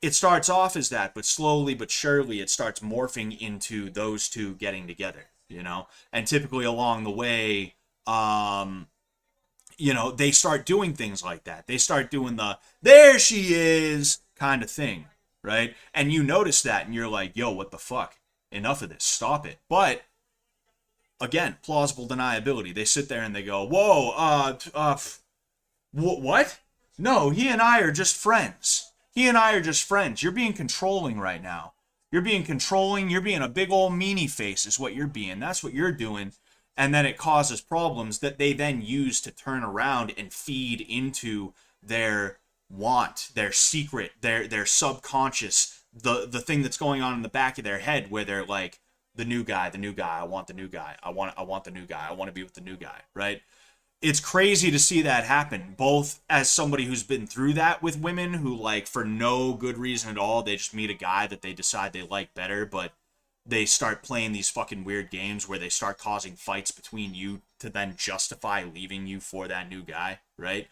It starts off as that, but slowly but surely it starts morphing into those two getting together. And typically along the way, they start doing things like that. They start doing the "there she is" kind of thing, right? And you notice that and you're like, yo, what the fuck? Enough of this. Stop it. But again, plausible deniability. They sit there and they go, whoa, what? No, he and I are just friends. He and I are just friends. You're being controlling right now. You're being controlling. You're being a big old meanie face is what you're being. That's what you're doing. And then it causes problems that they then use to turn around and feed into their want, their secret, their subconscious, the thing that's going on in the back of their head where they're like, the new guy, I want the new guy. I want the new guy. I want to be with the new guy, right? It's crazy to see that happen, both as somebody who's been through that with women who, like, for no good reason at all, they just meet a guy that they decide they like better, but they start playing these fucking weird games where they start causing fights between you to then justify leaving you for that new guy, right?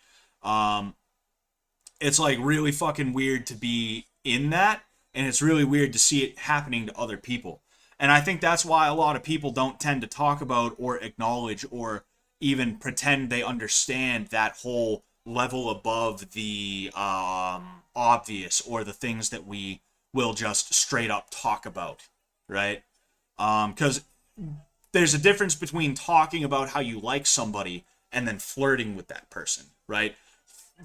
It's like really fucking weird to be in that, and it's really weird to see it happening to other people. And I think that's why a lot of people don't tend to talk about or acknowledge or even pretend they understand that whole level above the obvious or the things that we will just straight up talk about, right? Because there's a difference between talking about how you like somebody and then flirting with that person, right?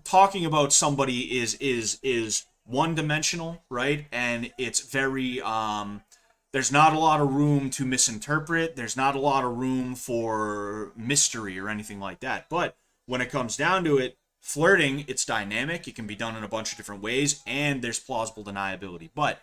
Talking about somebody is one dimensional, right? And it's very there's not a lot of room to misinterpret. There's not a lot of room for mystery or anything like that. But when it comes down to it, flirting, it's dynamic. It can be done in a bunch of different ways, and there's plausible deniability. But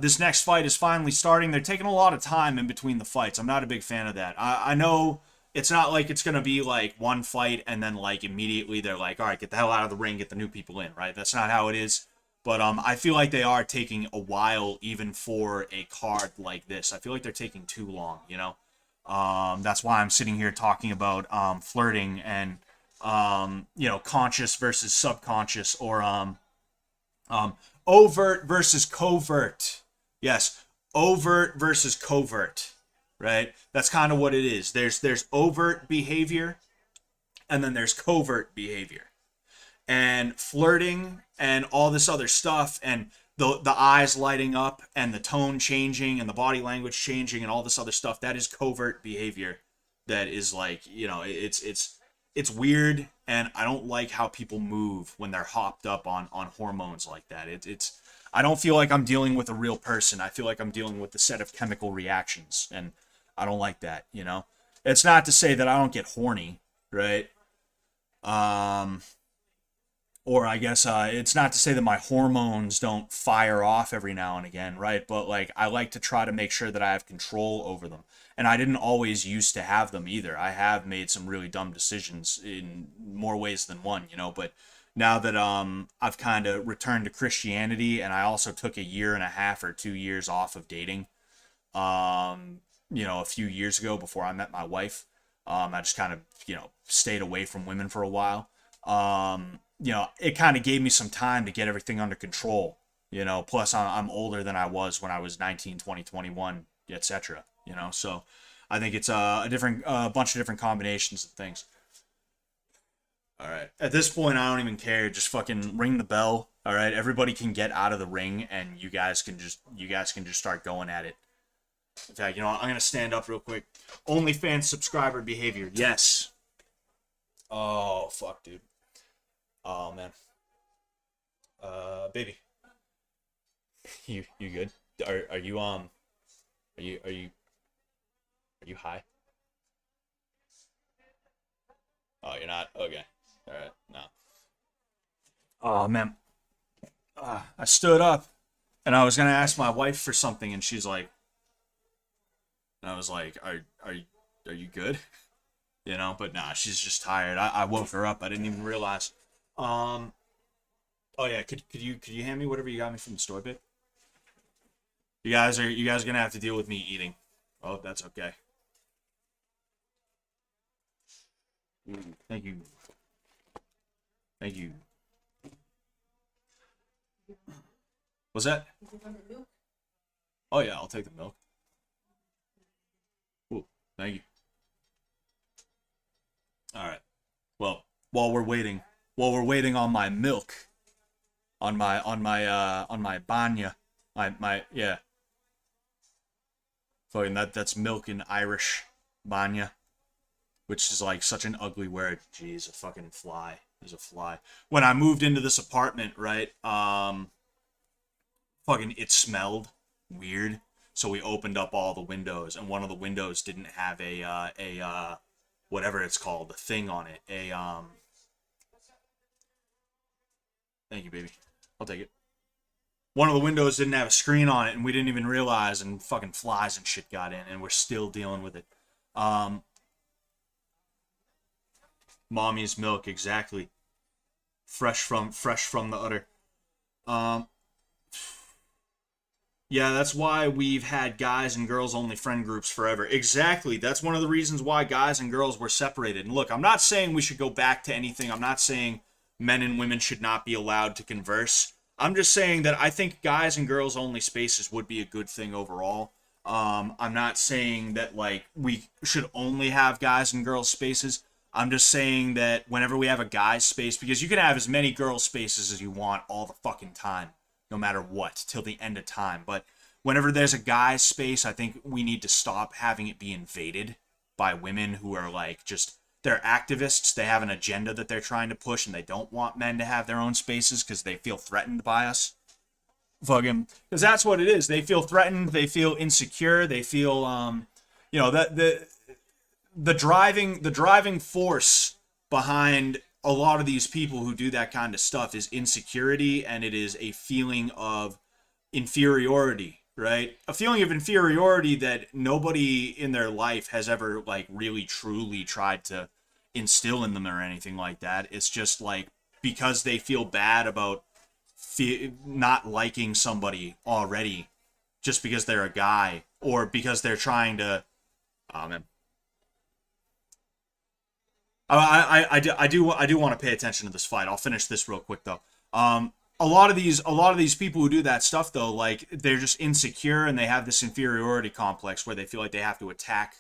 this next fight is finally starting. They're taking a lot of time in between the fights. I'm not a big fan of that. I know it's not like it's going to be like one fight and then like immediately they're like, all right, get the hell out of the ring, get the new people in, right? That's not how it is. But I feel like they are taking a while even for a card like this. I feel like they're taking too long. That's why I'm sitting here talking about flirting and, conscious versus subconscious or overt versus covert. Yes, overt versus covert, right? That's kind of what it is. There's overt behavior and then there's covert behavior. And flirting and all this other stuff and the eyes lighting up and the tone changing and the body language changing and all this other stuff, that is covert behavior. That is like, it's weird, and I don't like how people move when they're hopped up on hormones like that. I don't feel like I'm dealing with a real person. I feel like I'm dealing with a set of chemical reactions, and I don't like that, It's not to say that I don't get horny, right? Or I guess it's not to say that my hormones don't fire off every now and again, right? But like I like to try to make sure that I have control over them. And I didn't always used to have them either. I have made some really dumb decisions in more ways than one, But now that I've kind of returned to Christianity, and I also took a year and a half or 2 years off of dating, a few years ago before I met my wife. I just kind of, stayed away from women for a while. It kind of gave me some time to get everything under control, plus I'm older than I was when I was 19, 20, 21, etc., so I think it's a bunch of different combinations of things. All right. At this point, I don't even care. Just fucking ring the bell. All right. Everybody can get out of the ring and you guys can just start going at it. In fact, you know what? I'm gonna stand up real quick. OnlyFans subscriber behavior. Yes. Oh fuck, dude. Oh man. Baby. You good? Are you are you are you are you high? Oh, you're not. Okay. All right. No. Oh man. I stood up and I was gonna ask my wife for something, and she's like, and I was like, are you good? You know, but nah, she's just tired. I woke her up. I didn't even realize. Um. Oh yeah. Could you hand me whatever you got me from the store, babe? You guys are gonna have to deal with me eating. Oh, that's okay. Thank you. Thank you. Was that? Oh yeah, I'll take the milk. Ooh, thank you. All right. Well, while we're waiting on my milk, on my banya, my yeah, fucking that's milk in Irish, banya, which is like such an ugly word. Jeez, a fucking fly. There's a fly. When I moved into this apartment, right? Fucking it smelled weird. So we opened up all the windows, and one of the windows didn't have a whatever it's called, a thing on it. Thank you, baby. I'll take it. One of the windows didn't have a screen on it, and we didn't even realize, and fucking flies and shit got in, and we're still dealing with it. Um, Mommy's milk, exactly. Fresh from the udder. Um, Yeah, that's why we've had guys and girls only friend groups forever. Exactly. That's one of the reasons why guys and girls were separated. And look, I'm not saying we should go back to anything. I'm not saying men and women should not be allowed to converse. I'm just saying that I think guys and girls only spaces would be a good thing overall. I'm not saying that like we should only have guys and girls spaces. I'm just saying that whenever we have a guy's space, because you can have as many girl spaces as you want all the fucking time, no matter what, till the end of time. But whenever there's a guy's space, I think we need to stop having it be invaded by women who are like just, they're activists. They have an agenda that they're trying to push, and they don't want men to have their own spaces because they feel threatened by us. Fucking, because that's what it is. They feel threatened. They feel insecure. They feel, that the driving force behind a lot of these people who do that kind of stuff is insecurity, and it is a feeling of inferiority, right? A feeling of inferiority that nobody in their life has ever like really truly tried to instill in them or anything like that. It's just like because they feel bad about not liking somebody already just because they're a guy, or because they're trying to, oh man, I do want to pay attention to this fight. I'll finish this real quick though. A lot of these people who do that stuff though, like they're just insecure and they have this inferiority complex where they feel like they have to attack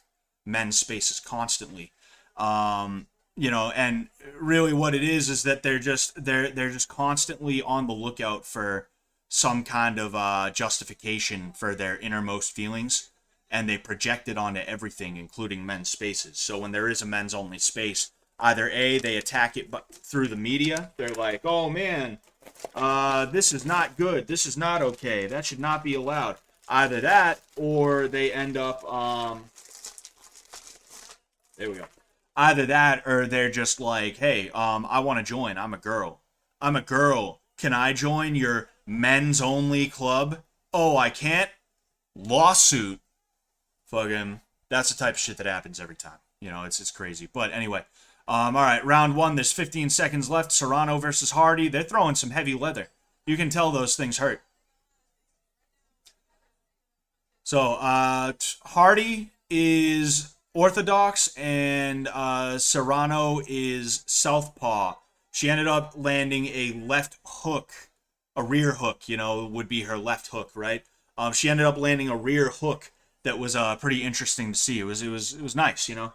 men's spaces constantly. And really what it is that they're just constantly on the lookout for some kind of justification for their innermost feelings, and they project it onto everything, including men's spaces. So when there is a men's only space, either A, they attack it through the media. They're like, oh man, this is not good. This is not okay. That should not be allowed. Either that, or they end up, there we go. Either that, or they're just like, hey, I want to join. I'm a girl. I'm a girl. Can I join your men's only club? Oh, I can't? Lawsuit. Fucking, that's the type of shit that happens every time. It's crazy. But anyway, all right, round one. There's 15 seconds left. Serrano versus Hardy. They're throwing some heavy leather. You can tell those things hurt. So, Hardy is orthodox, and Serrano is southpaw. She ended up landing a left hook, a rear hook. Would be her left hook, right? She ended up landing a rear hook that was pretty interesting to see. It was nice. You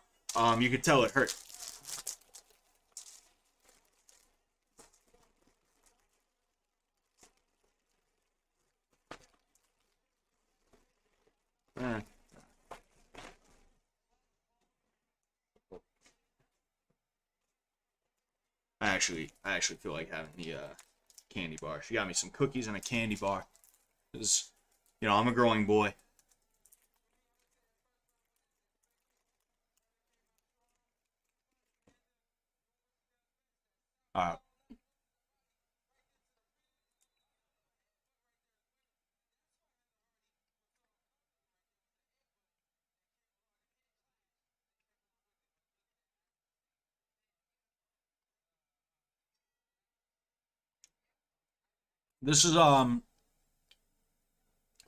could tell it hurt. I actually feel like having the candy bar. She got me some cookies and a candy bar. 'Cause, I'm a growing boy. All right. This is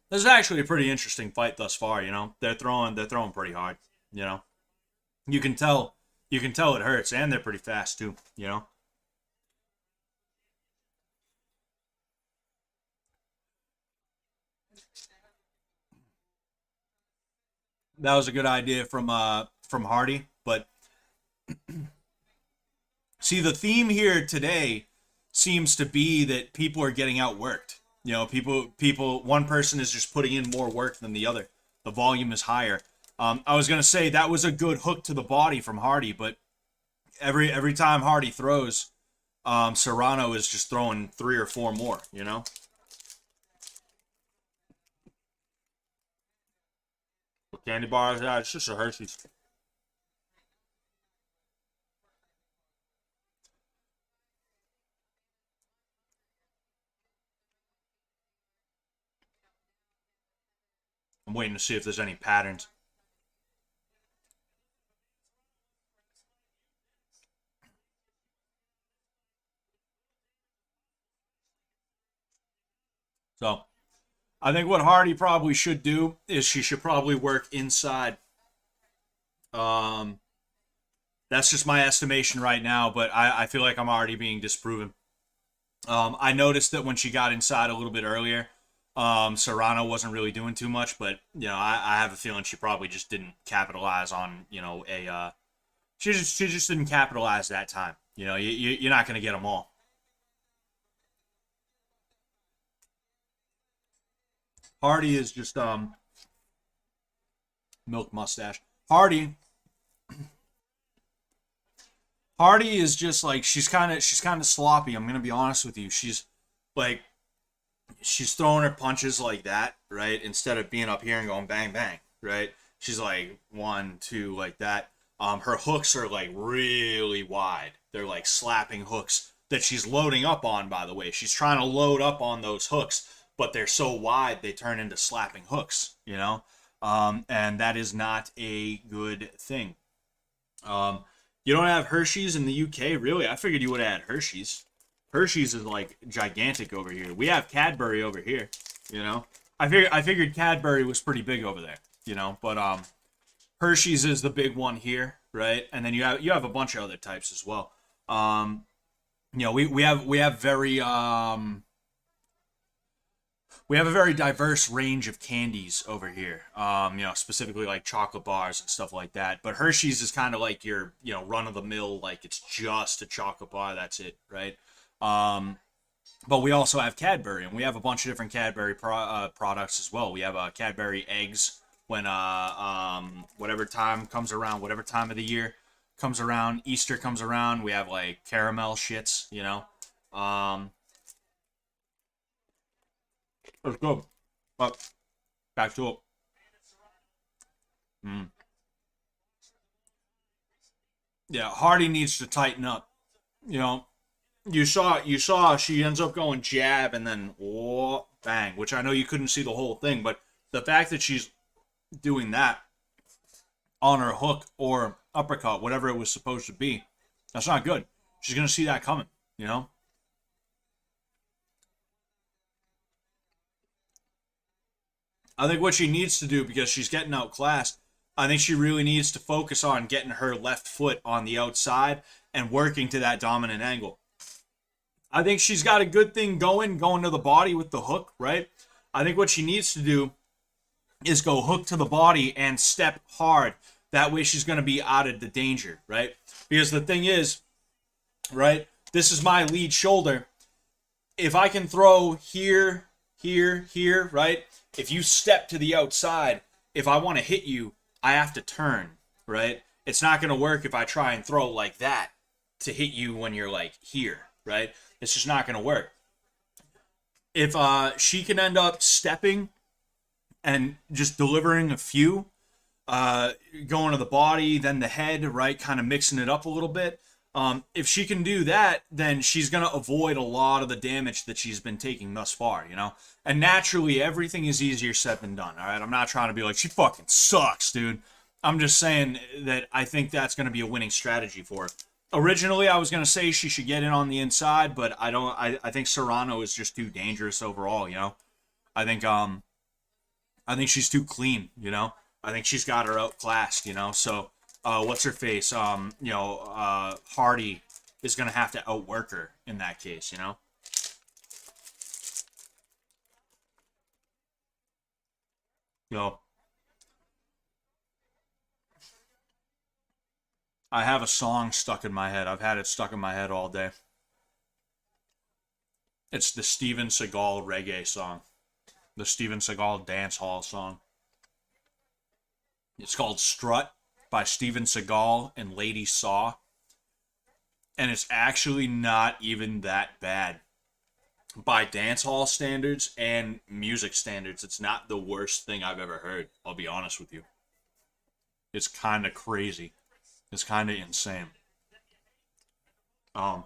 this is actually a pretty interesting fight thus far. They're throwing pretty hard. You know, you can tell you can tell it hurts, and they're pretty fast too. That was a good idea from Hardy, but see, the theme here today seems to be that people are getting outworked. One person is just putting in more work than the other. The volume is higher. I was gonna say that was a good hook to the body from Hardy, but every time Hardy throws, Serrano is just throwing three or four more. Candy bars, yeah, it's just a Hershey's. I'm waiting to see if there's any patterns. So I think what Hardy probably should do is she should probably work inside. Um, that's just my estimation right now, but I feel like I'm already being disproven. I noticed that when she got inside a little bit earlier, Serrano wasn't really doing too much, but I have a feeling she probably just didn't capitalize on a she just didn't capitalize that time. You're not gonna get them all. Hardy is just milk mustache. Hardy is just like she's kind of sloppy. I'm gonna be honest with you. Like she's throwing her punches like that, right? Instead of being up here and going bang bang, right? She's like one, two, like that. Her hooks are like really wide. They're like slapping hooks that she's loading up on. By the way, she's trying to load up on those hooks, but they're so wide they turn into slapping hooks. And that is not a good thing. You don't have Hershey's in the UK, really? I figured you would have had Hershey's. Hershey's is like gigantic over here. We have Cadbury over here. You know, I figured Cadbury was pretty big over there. But Hershey's is the big one here, right? And then you have a bunch of other types as well. We have a very diverse range of candies over here. Specifically like chocolate bars and stuff like that. But Hershey's is kind of like your, run of the mill, like it's just a chocolate bar. That's it, right? But we also have Cadbury, and we have a bunch of different Cadbury products as well. We have Cadbury eggs when whatever time comes around, whatever time of the year comes around, Easter comes around. We have like caramel shits. Um, it's good, but back to it. Mm. Yeah, Hardy needs to tighten up. You know, you saw she ends up going jab and then whoa, bang, which I know you couldn't see the whole thing, but the fact that she's doing that on her hook or uppercut, whatever it was supposed to be, that's not good. She's gonna see that coming. You know. I think what she needs to do, because she's getting outclassed, I think she really needs to focus on getting her left foot on the outside and working to that dominant angle. I think she's got a good thing going to the body with the hook, right? I think what she needs to do is go hook to the body and step hard. That way she's going to be out of the danger, right? Because the thing is, right, this is my lead shoulder. If I can throw here, here, here, right? If you step to the outside, if I want to hit you, I have to turn, right? It's not going to work if I try and throw like that, to hit you when you're like here, right? It's just not gonna work. If she can end up stepping and just delivering a few, going to the body, then the head, right? Kind of mixing it up a little bit. If she can do that, then she's going to avoid a lot of the damage that she's been taking thus far, you know? And naturally, everything is easier said than done, all right? I'm not trying to be like, she fucking sucks, dude. I'm just saying that I think that's going to be a winning strategy for her. Originally, I was going to say she should get in on the inside, but I don't. I think Serrano is just too dangerous overall, you know? I think, I think she's too clean, you know? I think she's got her outclassed, you know? So, what's her face? Hardy is going to have to outwork her in that case, you know? Yo, I have a song stuck in my head. I've had it stuck in my head all day. It's the Steven Seagal reggae song. The Steven Seagal dance hall song. It's called Strut by Steven Seagal and Lady Saw. And it's actually not even that bad. By dance hall standards and music standards, it's not the worst thing I've ever heard. I'll be honest with you. It's kind of crazy. It's kind of insane. Um,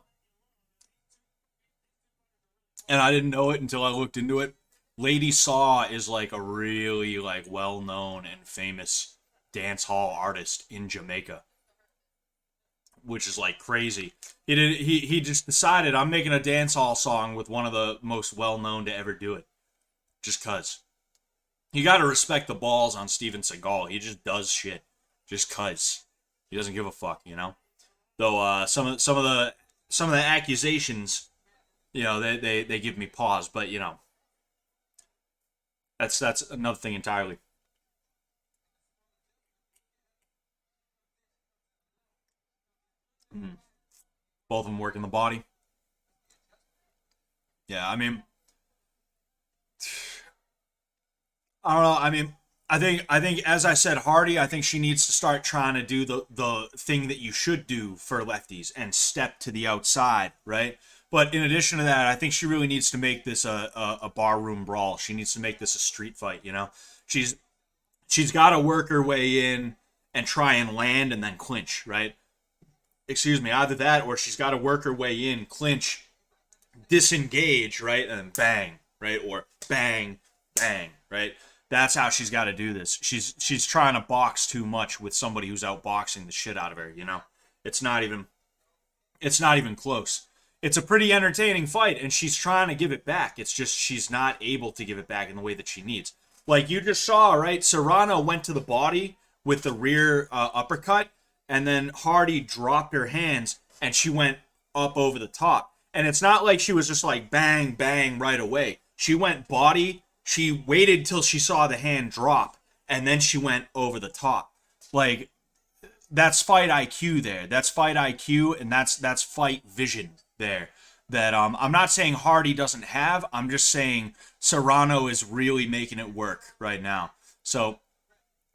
and I didn't know it until I looked into it. Lady Saw is like a really like well-known and famous dance hall artist in Jamaica, which is like crazy. He just decided I'm making a dance hall song with one of the most well-known to ever do it, just cause. You got to respect the balls on Steven Seagal. He just does shit, just cause. He doesn't give a fuck, you know. Though some of the accusations, you know, they give me pause, but you know, that's another thing entirely. Mhm. Both of them work in the body. Yeah, I mean, I don't know. I mean, I think as I said, Hardy. I think she needs to start trying to do the thing that you should do for lefties and step to the outside, right? But in addition to that, I think she really needs to make this a barroom brawl. She needs to make this a street fight. You know, she's she's got to work her way in and try and land and then clinch, right? Excuse me, either that or she's got to work her way in, clinch, disengage, right, and then bang, right, or bang, bang, right. That's how she's got to do this. She's trying to box too much with somebody who's outboxing the shit out of her. You know, it's not even it's not even close. It's a pretty entertaining fight, and she's trying to give it back. It's just she's not able to give it back in the way that she needs. Like you just saw, right? Serrano went to the body with the rear uppercut, and then Hardy dropped her hands, and she went up over the top. And it's not like she was just like bang, bang right away. She went body. She waited till she saw the hand drop, and then she went over the top. Like that's fight IQ there. That's fight IQ, and that's fight vision there. That I'm not saying Hardy doesn't have. I'm just saying Serrano is really making it work right now. So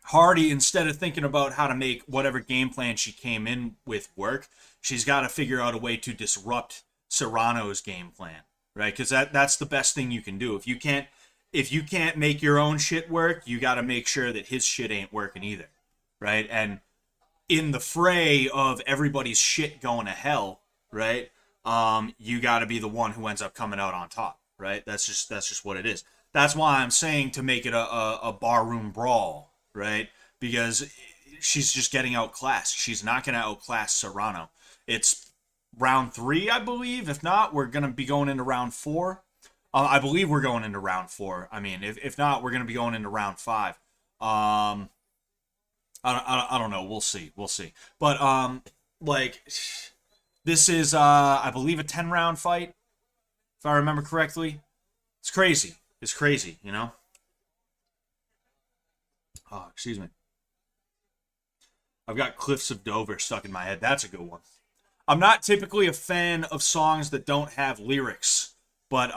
Hardy, instead of thinking about how to make whatever game plan she came in with work, she's got to figure out a way to disrupt Serrano's game plan, right? Because that's the best thing you can do. If you can't make your own shit work, you got to make sure that his shit ain't working either, right? And in the fray of everybody's shit going to hell, right? You got to be the one who ends up coming out on top, right? That's just what it is. That's why I'm saying to make it a barroom brawl, right? Because she's just getting outclassed. She's not going to outclass Serrano. It's round three, I believe. If not, we're going to be going into round four. I believe we're going into round four. I mean, if not, we're going to be going into round five. I don't know. We'll see. We'll see. But like this is I believe a 10 round fight, if I remember correctly. It's crazy. It's crazy. You know. Oh, excuse me. I've got Cliffs of Dover stuck in my head. That's a good one. I'm not typically a fan of songs that don't have lyrics, but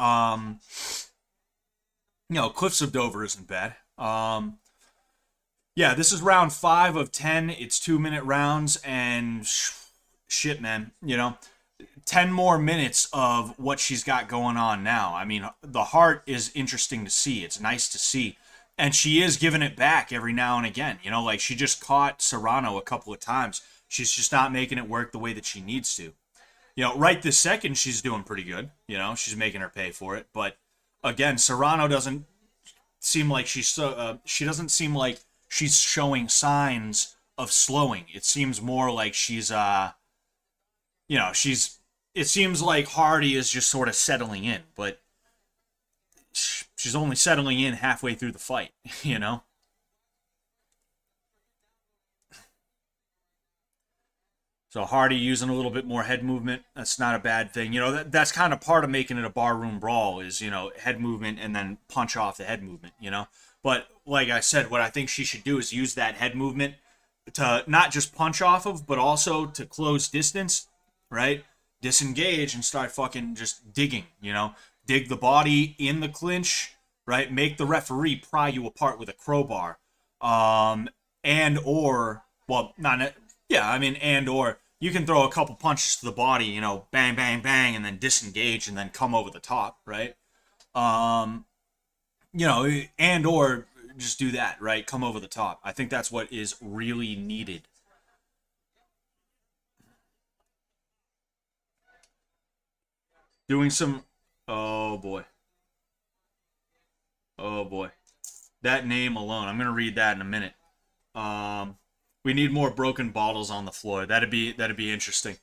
Cliffs of Dover isn't bad. Yeah, this is round 5 of 10. It's 2-minute rounds, and shit, man, 10 more minutes of what she's got going on now. I mean, the heart is interesting to see. It's nice to see. And she is giving it back every now and again. Like she just caught Serrano a couple of times. She's just not making it work the way that she needs to. Right this second, she's doing pretty good. She's making her pay for it. But again, Serrano doesn't seem like she doesn't seem like she's showing signs of slowing. It seems more like she's it seems like Hardy is just sort of settling in, but she's only settling in halfway through the fight, So Hardy using a little bit more head movement, that's not a bad thing. That's kind of part of making it a barroom brawl is, head movement and then punch off the head movement. But like I said, what I think she should do is use that head movement to not just punch off of, but also to close distance, right? Disengage and start fucking just digging, dig the body in the clinch, right? Make the referee pry you apart with a crowbar. And or you can throw a couple punches to the body, bang, bang, bang, and then disengage and then come over the top, right? And or just do that, right? Come over the top. I think that's what is really needed. Doing some, oh boy. Oh boy. That name alone, I'm going to read that in a minute. We need more broken bottles on the floor. That'd be interesting.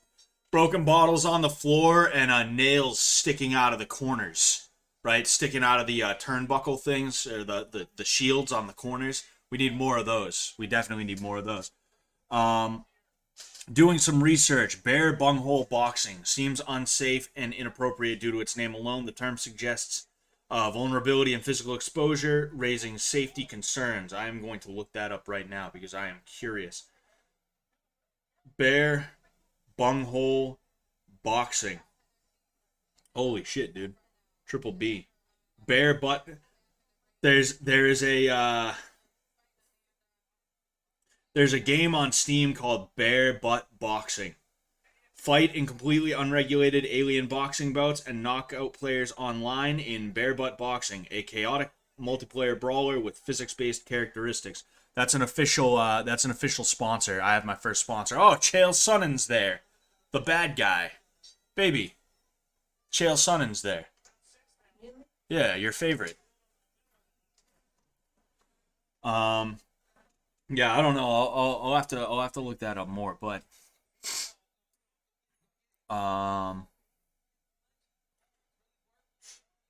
Broken bottles on the floor and nails sticking out of the corners, right? Sticking out of the turnbuckle things or the shields on the corners. We need more of those. We definitely need more of those. Doing some research. Bear bunghole boxing seems unsafe and inappropriate due to its name alone. The term suggests vulnerability and physical exposure, raising safety concerns. I am going to look that up right now because I am curious. Bear bunghole boxing. Holy shit, dude. Triple B. Bear butt. There's a game on Steam called Bear Butt Boxing. Fight in completely unregulated alien boxing bouts and knock out players online in Bear Butt Boxing, a chaotic multiplayer brawler with physics-based characteristics. That's an official sponsor. I have my first sponsor. Oh, Chael Sonnen's there. The bad guy. Baby. Chael Sonnen's there. Yeah, your favorite. Yeah, I don't know. I'll have to look that up more, but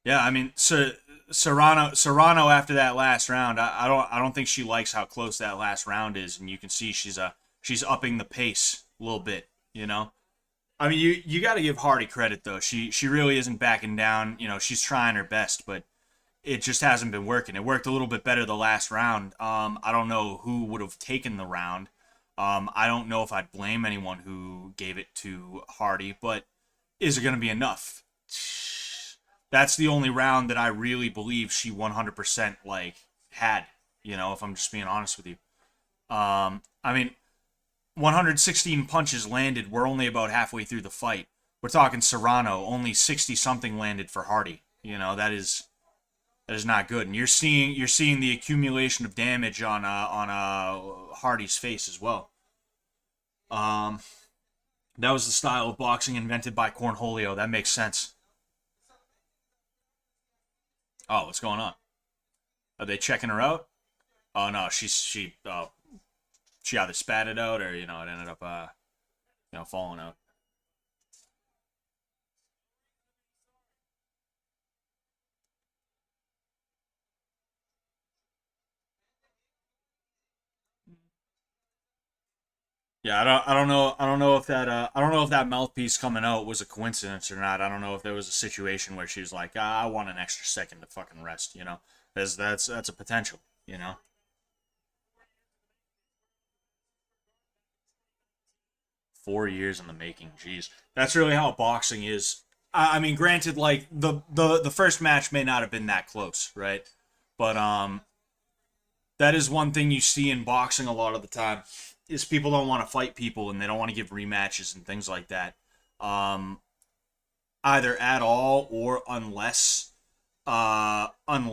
yeah, I mean, Serrano after that last round, I don't think she likes how close that last round is, and you can see she's upping the pace a little bit. I mean, you got to give Hardy credit though. She really isn't backing down. She's trying her best, but it just hasn't been working. It worked a little bit better the last round. I don't know who would have taken the round. I don't know if I'd blame anyone who gave it to Hardy, but is it going to be enough? That's the only round that I really believe she 100% had, if I'm just being honest with you. I mean, 116 punches landed. We're only about halfway through the fight. We're talking Serrano, only 60 something landed for Hardy. That is not good. And you're seeing the accumulation of damage on Hardy's face as well. That was the style of boxing invented by Cornholio. That makes sense. Oh, what's going on? Are they checking her out? Oh no, she either spat it out or it ended up falling out. Yeah, I don't know if that mouthpiece coming out was a coincidence or not. I don't know if there was a situation where she was like, I want an extra second to fucking rest, that's a potential. 4 years in the making, jeez. That's really how boxing is. I mean, granted, the first match may not have been that close, right? But that is one thing you see in boxing a lot of the time. is people don't want to fight people and they don't want to give rematches and things like that. Um, Either at all or unless it's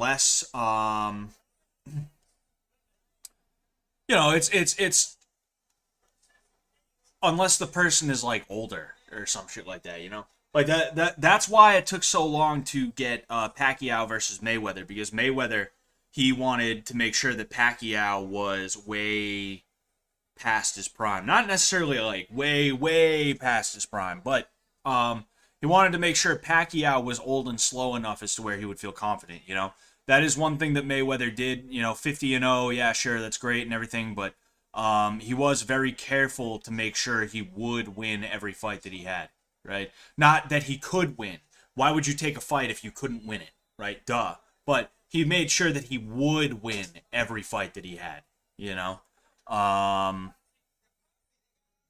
unless the person is like older or some shit like that, like that's why it took so long to get Pacquiao versus Mayweather, because Mayweather, he wanted to make sure that Pacquiao was way past his prime, not necessarily like way past his prime, but he wanted to make sure Pacquiao was old and slow enough as to where he would feel confident. That is one thing that Mayweather did. 50-0, yeah, sure, that's great and everything, but he was very careful to make sure he would win every fight that he had, right? Not that he could win. Why would you take a fight if you couldn't win it, right? Duh. But he made sure that he would win every fight that he had, you know? Um,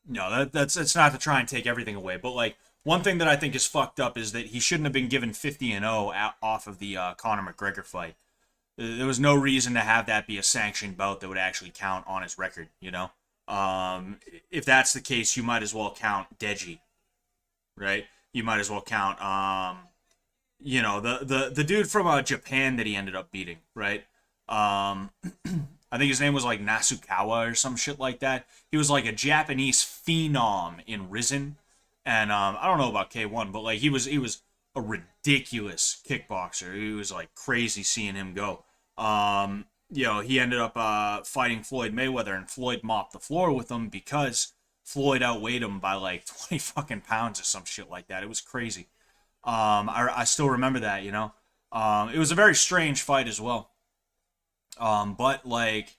no, that's not to try and take everything away, but like one thing that I think is fucked up is that he shouldn't have been given 50-0 off of the Conor McGregor fight. There was no reason to have that be a sanctioned bout that would actually count on his record. If that's the case, you might as well count Deji, right? You might as well count the dude from Japan that he ended up beating, right? Um, I think his name was like Nasukawa or some shit like that. He was like a Japanese phenom in Risen, and I don't know about K1, but like he was a ridiculous kickboxer. He was like crazy seeing him go. He ended up fighting Floyd Mayweather, and Floyd mopped the floor with him because Floyd outweighed him by like 20 fucking pounds or some shit like that. It was crazy. I still remember that. It was a very strange fight as well. But like,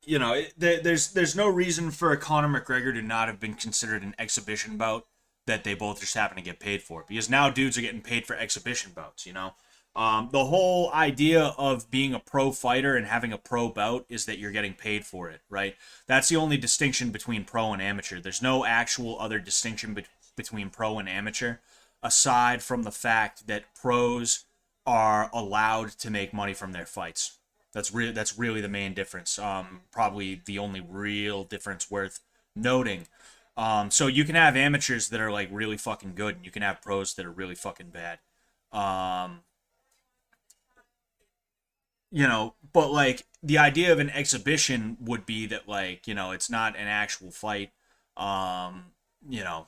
there's no reason for Conor McGregor to not have been considered an exhibition bout that they both just happen to get paid for, because now dudes are getting paid for exhibition bouts. The whole idea of being a pro fighter and having a pro bout is that you're getting paid for it, right? That's the only distinction between pro and amateur. There's no actual other distinction between pro and amateur, aside from the fact that pros are allowed to make money from their fights. That's really the main difference. Probably the only real difference worth noting. So you can have amateurs that are like really fucking good, and you can have pros that are really fucking bad. Um, but like the idea of an exhibition would be that, like, it's not an actual fight. Um, you know,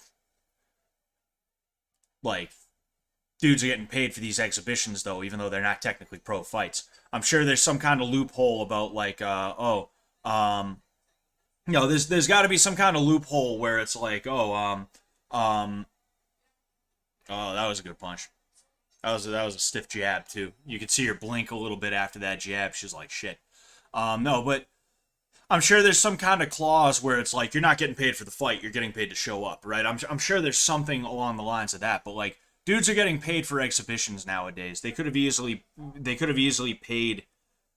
like dudes are getting paid for these exhibitions though, even though they're not technically pro fights. I'm sure there's some kind of loophole about like, um, there's got to be some kind of loophole where it's like, um, oh, that was a good punch. That was a stiff jab too. You could see her blink a little bit after that jab. She's like, shit. No, but I'm sure there's some kind of clause where it's like you're not getting paid for the fight, you're getting paid to show up, right? I'm sure there's something along the lines of that, but like dudes are getting paid for exhibitions nowadays. They could have easily paid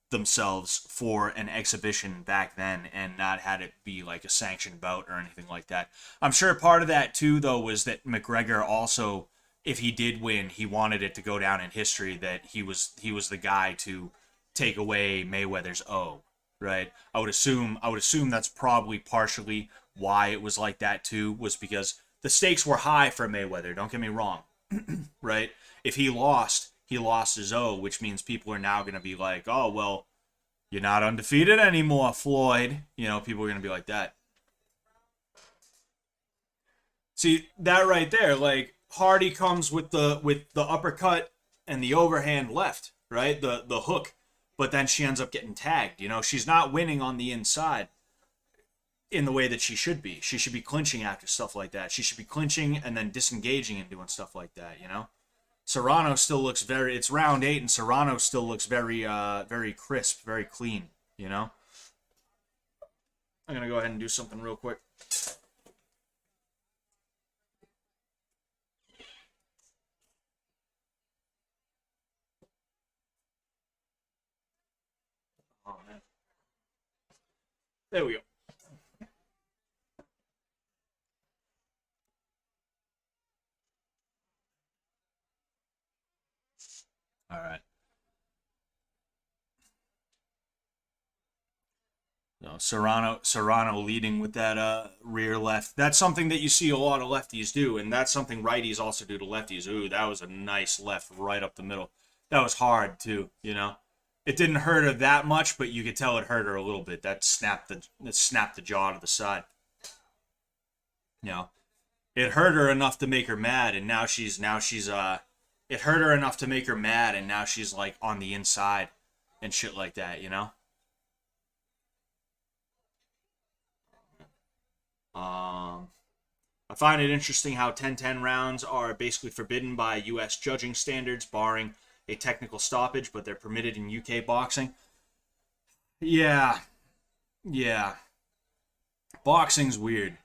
themselves for an exhibition back then and not had it be like a sanctioned bout or anything like that. I'm sure part of that too though was that McGregor also, if he did win, he wanted it to go down in history that he was the guy to take away Mayweather's O, right? I would assume that's probably partially why it was like that too, was because the stakes were high for Mayweather, don't get me wrong, right? If he lost his O, which means people are now going to be like, oh, well, you're not undefeated anymore, Floyd. People are going to be like that. See, that right there, like, Hardy comes with the uppercut and the overhand left, right? The hook. But then she ends up getting tagged. She's not winning on the inside in the way that she should be. She should be clinching after stuff like that. She should be clinching and then disengaging and doing stuff like that. Serrano still looks it's round 8 and Serrano still looks very crisp, very clean, you know? I'm gonna go ahead and do something real quick. Oh man. There we go. All right. So Serrano leading with that rear left. That's something that you see a lot of lefties do, and that's something righties also do to lefties. Ooh, that was a nice left right up the middle. That was hard too, you know. It didn't hurt her that much, but you could tell it hurt her a little bit. That snapped the jaw to the side. You know, it hurt her enough to make her mad, and now she's it hurt her enough to make her mad, and now she's like on the inside and shit like that, you know. Um, I find it interesting how 10-10 rounds are basically forbidden by U.S. judging standards, barring a technical stoppage, but they're permitted in UK boxing. Yeah, yeah. Boxing's weird.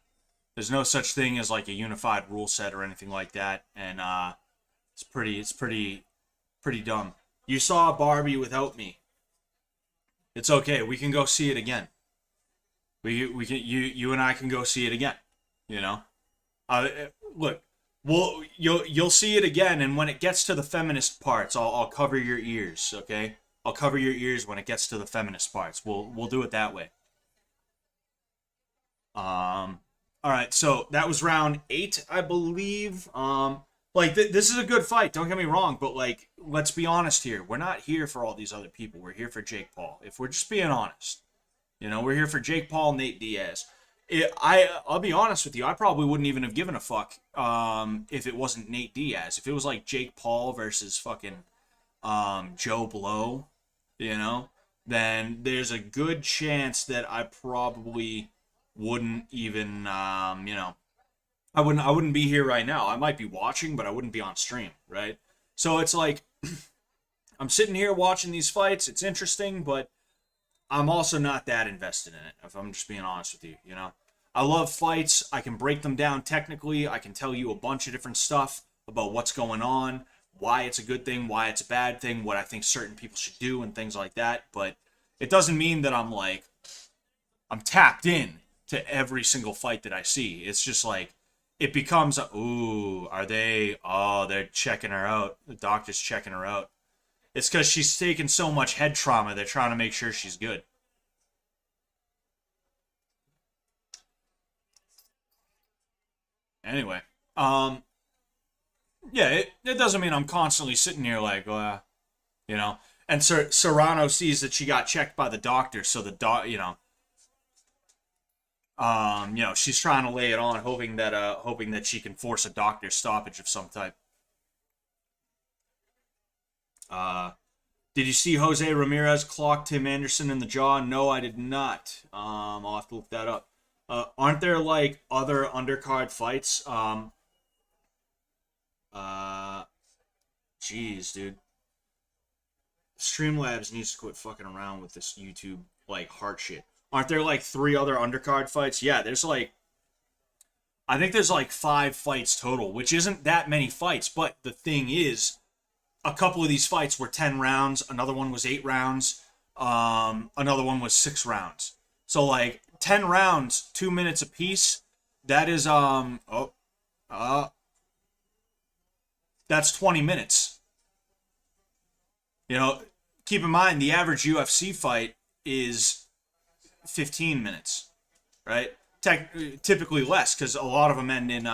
There's no such thing as like a unified rule set or anything like that, and it's pretty dumb. You saw Barbie without me. It's okay. We can go see it again. We can you and I can go see it again. You know. Uh, Look, you'll see it again, and when it gets to the feminist parts, I'll cover your ears. Okay. I'll cover your ears when it gets to the feminist parts. We'll do it that way. Um. All right. So that was round 8, I believe. Like this is a good fight. Don't get me wrong, but like let's be honest here. We're not here for all these other people. We're here for Jake Paul. If we're just being honest. You know, we're here for Jake Paul, Nate Diaz. I'll be honest with you. I probably wouldn't even have given a fuck if it wasn't Nate Diaz. If it was like Jake Paul versus fucking Joe Blow, you know, then there's a good chance that I probably wouldn't even I wouldn't be here right now. I might be watching, but I wouldn't be on stream, right? So it's like I'm sitting here watching these fights. It's interesting, but I'm also not that invested in it, if I'm just being honest with you, you know? I love fights. I can break them down technically. I can tell you a bunch of different stuff about what's going on, why it's a good thing, why it's a bad thing, what I think certain people should do, and things like that. But it doesn't mean that I'm tapped in to every single fight that I see. It's just like, it becomes, ooh, they're checking her out. The doctor's checking her out. It's because she's taken so much head trauma, they're trying to make sure she's good. Anyway, um, yeah, it doesn't mean I'm constantly sitting here like, you know. And Serrano sees that she got checked by the doctor, so she's trying to lay it on, hoping that she can force a doctor stoppage of some type. Uh, did you see Jose Ramirez clock Tim Anderson in the jaw? No, I did not. I'll have to look that up. Aren't there like other undercard fights? Uh, Jeez, dude. Streamlabs needs to quit fucking around with this YouTube like heart shit. Aren't there like 3 other undercard fights? Yeah, I think there's like 5 fights total, which isn't that many fights. But the thing is, a couple of these fights were 10 rounds. Another one was 8 rounds. Another one was 6 rounds. So like 10 rounds, 2 minutes apiece. That is that's 20 minutes. You know, keep in mind the average UFC fight is 15 minutes, right? Typically less because a lot of them end in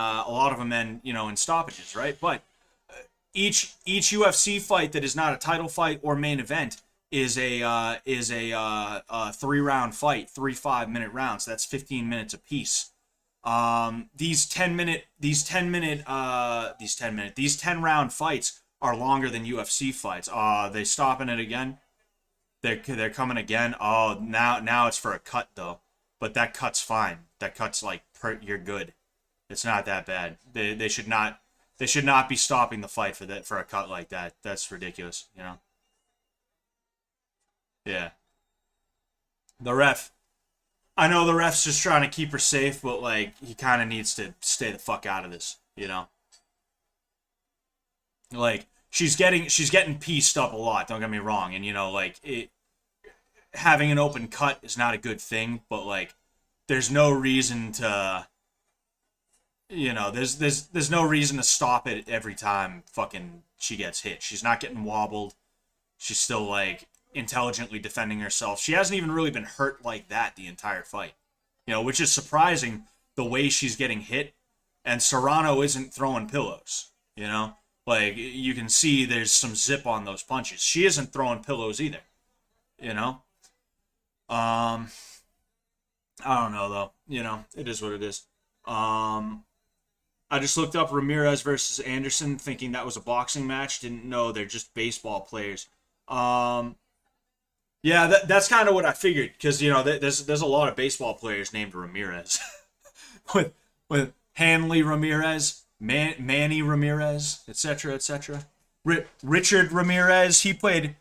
stoppages, right? But each UFC fight that is not a title fight or main event is a 3-round fight, 3 5-minute rounds. That's 15 minutes apiece. These 10-round fights are longer than UFC fights. They stopping it again. They're coming again. Oh, now it's for a cut though, but that cut's fine. That cut's like you're good. It's not that bad. They should not be stopping the fight for a cut like that. That's ridiculous. You know. Yeah. The ref. I know the ref's just trying to keep her safe, but like he kind of needs to stay the fuck out of this. You know. Like she's getting pieced up a lot. Don't get me wrong, and like having an open cut is not a good thing, but like there's no reason to there's no reason to stop it every time fucking she gets hit. She's not getting wobbled. She's still like intelligently defending herself. She hasn't even really been hurt like that the entire fight. Which is surprising the way she's getting hit. And Serrano isn't throwing pillows, Like, you can see there's some zip on those punches. She isn't throwing pillows either, you know? Um, I don't know, though. It is what it is. I just looked up Ramirez versus Anderson, thinking that was a boxing match. Didn't know they're just baseball players. Um, yeah, that's kind of what I figured, because there's a lot of baseball players named Ramirez, with Hanley Ramirez, Manny Ramirez, etc., etc. Richard Ramirez, Richard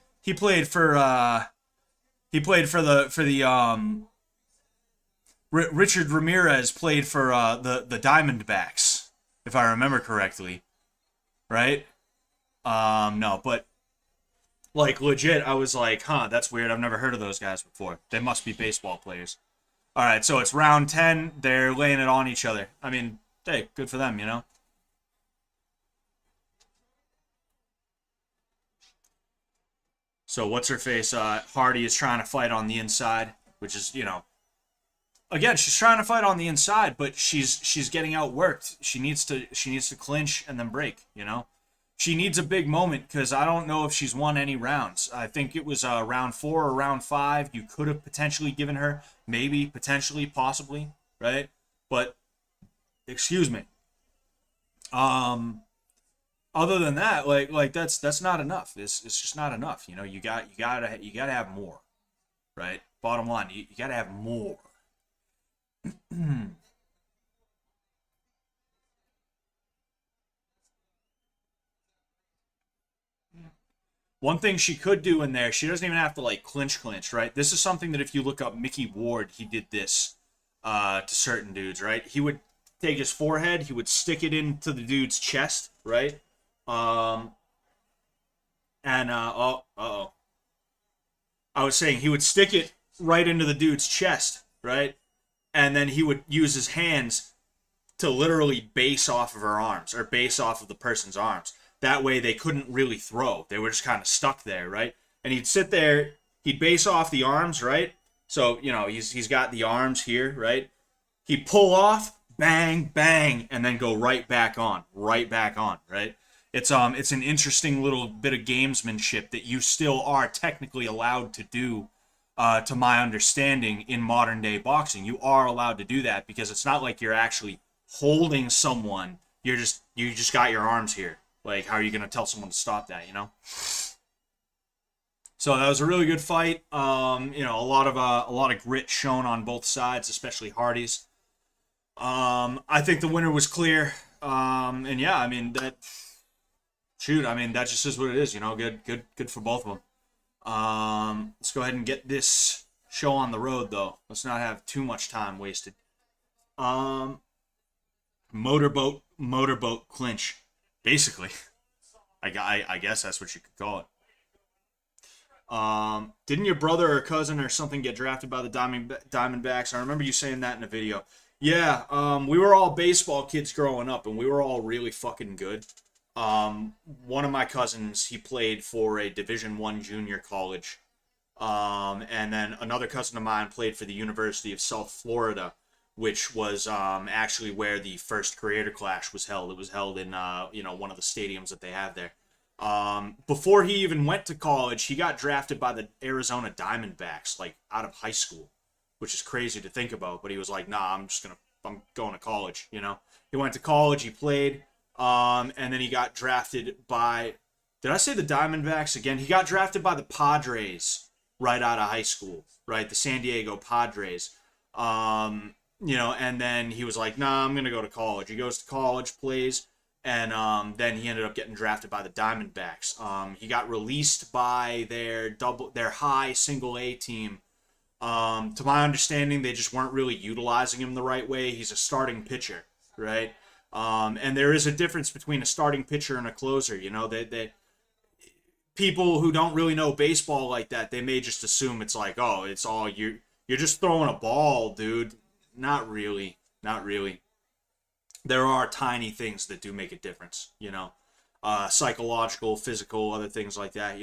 Ramirez played for the Diamondbacks, if I remember correctly, right? No, but like legit, I was like, huh, that's weird. I've never heard of those guys before. They must be baseball players. All right, so it's round 10. They're laying it on each other. I mean, hey, good for them. So what's her face? Hardy is trying to fight on the inside, which is, again, she's trying to fight on the inside, but she's getting outworked. She needs to clinch and then break. She needs a big moment, because I don't know if she's won any rounds. I think it was round 4 or round 5. You could have potentially given her, maybe, potentially, possibly, right? But excuse me. Other than that, like that's not enough. It's just not enough. You gotta have more, right? Bottom line, you gotta have more. One thing she could do in there, she doesn't even have to like clinch, right? This is something that if you look up Mickey Ward, he did this to certain dudes, right? He would take his forehead, he would stick it into the dude's chest, right? Um, and I was saying he would stick it right into the dude's chest, right? And then he would use his hands to literally base off of her arms, or base off of the person's arms. That way they couldn't really throw. They were just kind of stuck there, right? And he'd sit there, he'd base off the arms, right? So, he's got the arms here, right? He'd pull off, bang, bang, and then go right back on, right? It's an interesting little bit of gamesmanship that you still are technically allowed to do, to my understanding, in modern day boxing. You are allowed to do that, because it's not like you're actually holding someone. You just got your arms here. Like, how are you gonna tell someone to stop that? So that was a really good fight. A lot of grit shown on both sides, especially Hardy's. I think the winner was clear. And yeah, I mean that. Shoot, I mean that just is what it is. Good for both of them. Let's go ahead and get this show on the road, though. Let's not have too much time wasted. Um, motorboat clinch, basically. I guess that's what you could call it. Didn't your brother or cousin or something get drafted by the Diamondbacks? I remember you saying that in a video. Yeah, we were all baseball kids growing up, and we were all really fucking good. One of my cousins, he played for a Division I junior college. And then another cousin of mine played for the University of South Florida, which was actually where the first Creator Clash was held. It was held in one of the stadiums that they have there. Before he even went to college, he got drafted by the Arizona Diamondbacks, like out of high school, which is crazy to think about. But he was like, "Nah, I'm going to college." He went to college, he played, and then he got drafted by. Did I say the Diamondbacks again? He got drafted by the Padres right out of high school, right? The San Diego Padres. And then he was like, "Nah, I'm gonna go to college." He goes to college, plays. And then he ended up getting drafted by the Diamondbacks. He got released by their high single A team. To my understanding, they just weren't really utilizing him the right way. He's a starting pitcher, right? And there is a difference between a starting pitcher and a closer. They people who don't really know baseball like that, they may just assume it's like, oh, it's all you're just throwing a ball, dude. Not really, not really. There are tiny things that do make a difference, psychological, physical, other things like that,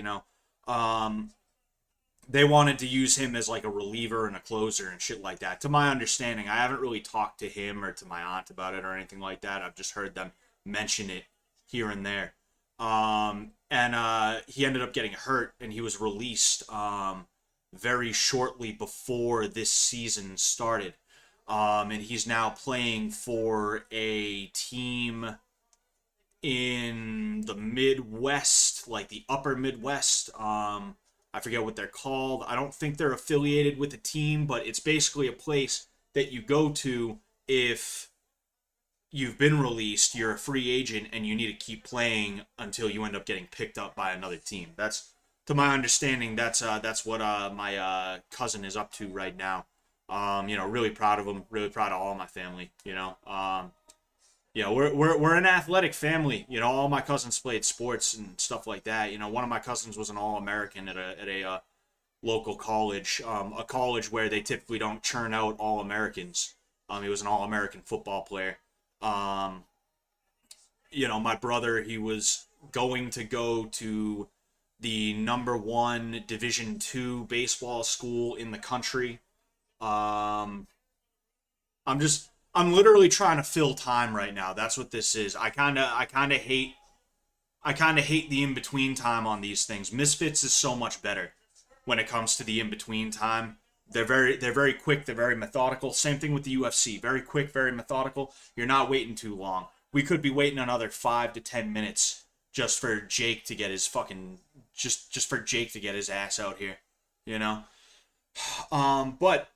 they wanted to use him as like a reliever and a closer and shit like that. To my understanding, I haven't really talked to him or to my aunt about it or anything like that. I've just heard them mention it here and there. And he ended up getting hurt, and he was released very shortly before this season started. And he's now playing for a team in the Midwest, like the upper Midwest. I forget what they're called. I don't think they're affiliated with a team, but it's basically a place that you go to if you've been released, you're a free agent, and you need to keep playing until you end up getting picked up by another team. That's, to my understanding, that's what my cousin is up to right now. Really proud of him. Really proud of all my family. We're an athletic family. All my cousins played sports and stuff like that. One of my cousins was an All-American at a local college, a college where they typically don't churn out All-Americans. He was an All-American football player. My brother, he was going to go to the number one Division II baseball school in the country. I'm literally trying to fill time right now. That's what this is. I kind of hate the in between time on these things. Misfits is so much better when it comes to the in between time. They're very quick. They're very methodical. Same thing with the UFC. Very quick, very methodical. You're not waiting too long. We could be waiting another 5 to 10 minutes just for Jake to get his fucking just for Jake to get his ass out here, But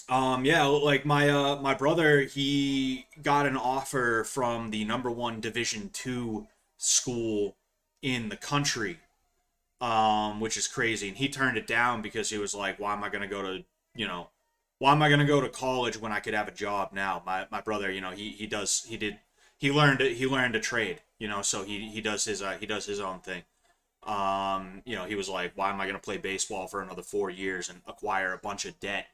yeah, like my brother, he got an offer from the number one Division II school in the country, which is crazy, and he turned it down because he was like, why am I gonna go to college when I could have a job now? My brother, he learned a trade, so he does his own thing. He was like, why am I gonna play baseball for another 4 years and acquire a bunch of debt?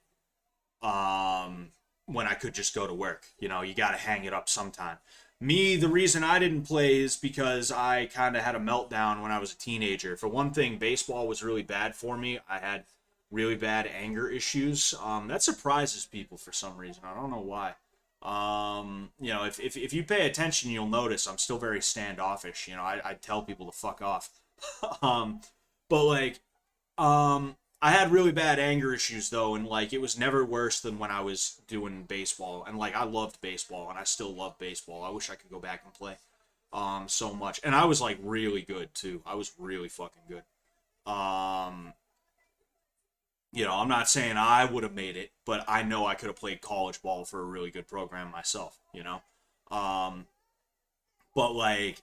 When I could just go to work. You got to hang it up sometime. Me, the reason I didn't play is because I kind of had a meltdown when I was a teenager. For one thing, baseball was really bad for me. I had really bad anger issues. That surprises people for some reason. I don't know why. If you pay attention, you'll notice I'm still very standoffish. I tell people to fuck off. But like, I had really bad anger issues though, and like it was never worse than when I was doing baseball. And like I loved baseball, and I still love baseball. I wish I could go back and play, so much. And I was like really good too. I was really fucking good. I'm not saying I would have made it, but I know I could have played college ball for a really good program myself. But like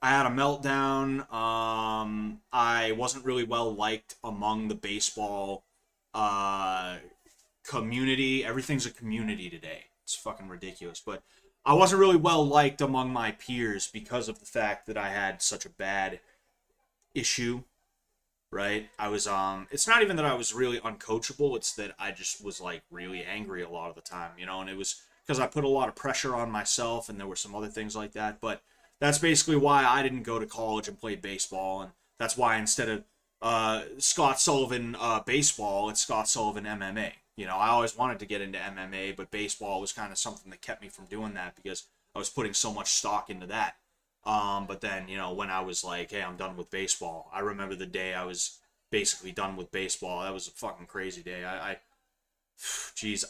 I had a meltdown. I wasn't really well liked among the baseball community. Everything's a community today. It's fucking ridiculous. But I wasn't really well liked among my peers because of the fact that I had such a bad issue. Right? I was it's not even that I was really uncoachable, it's that I just was like really angry a lot of the time, and it was because I put a lot of pressure on myself, and there were some other things like that. But that's basically why I didn't go to college and play baseball, and that's why instead of Scott Sullivan baseball, it's Scott Sullivan MMA. I always wanted to get into MMA, but baseball was kind of something that kept me from doing that because I was putting so much stock into that. But then, when I was like, hey, I'm done with baseball, I remember the day I was basically done with baseball. That was a fucking crazy day. I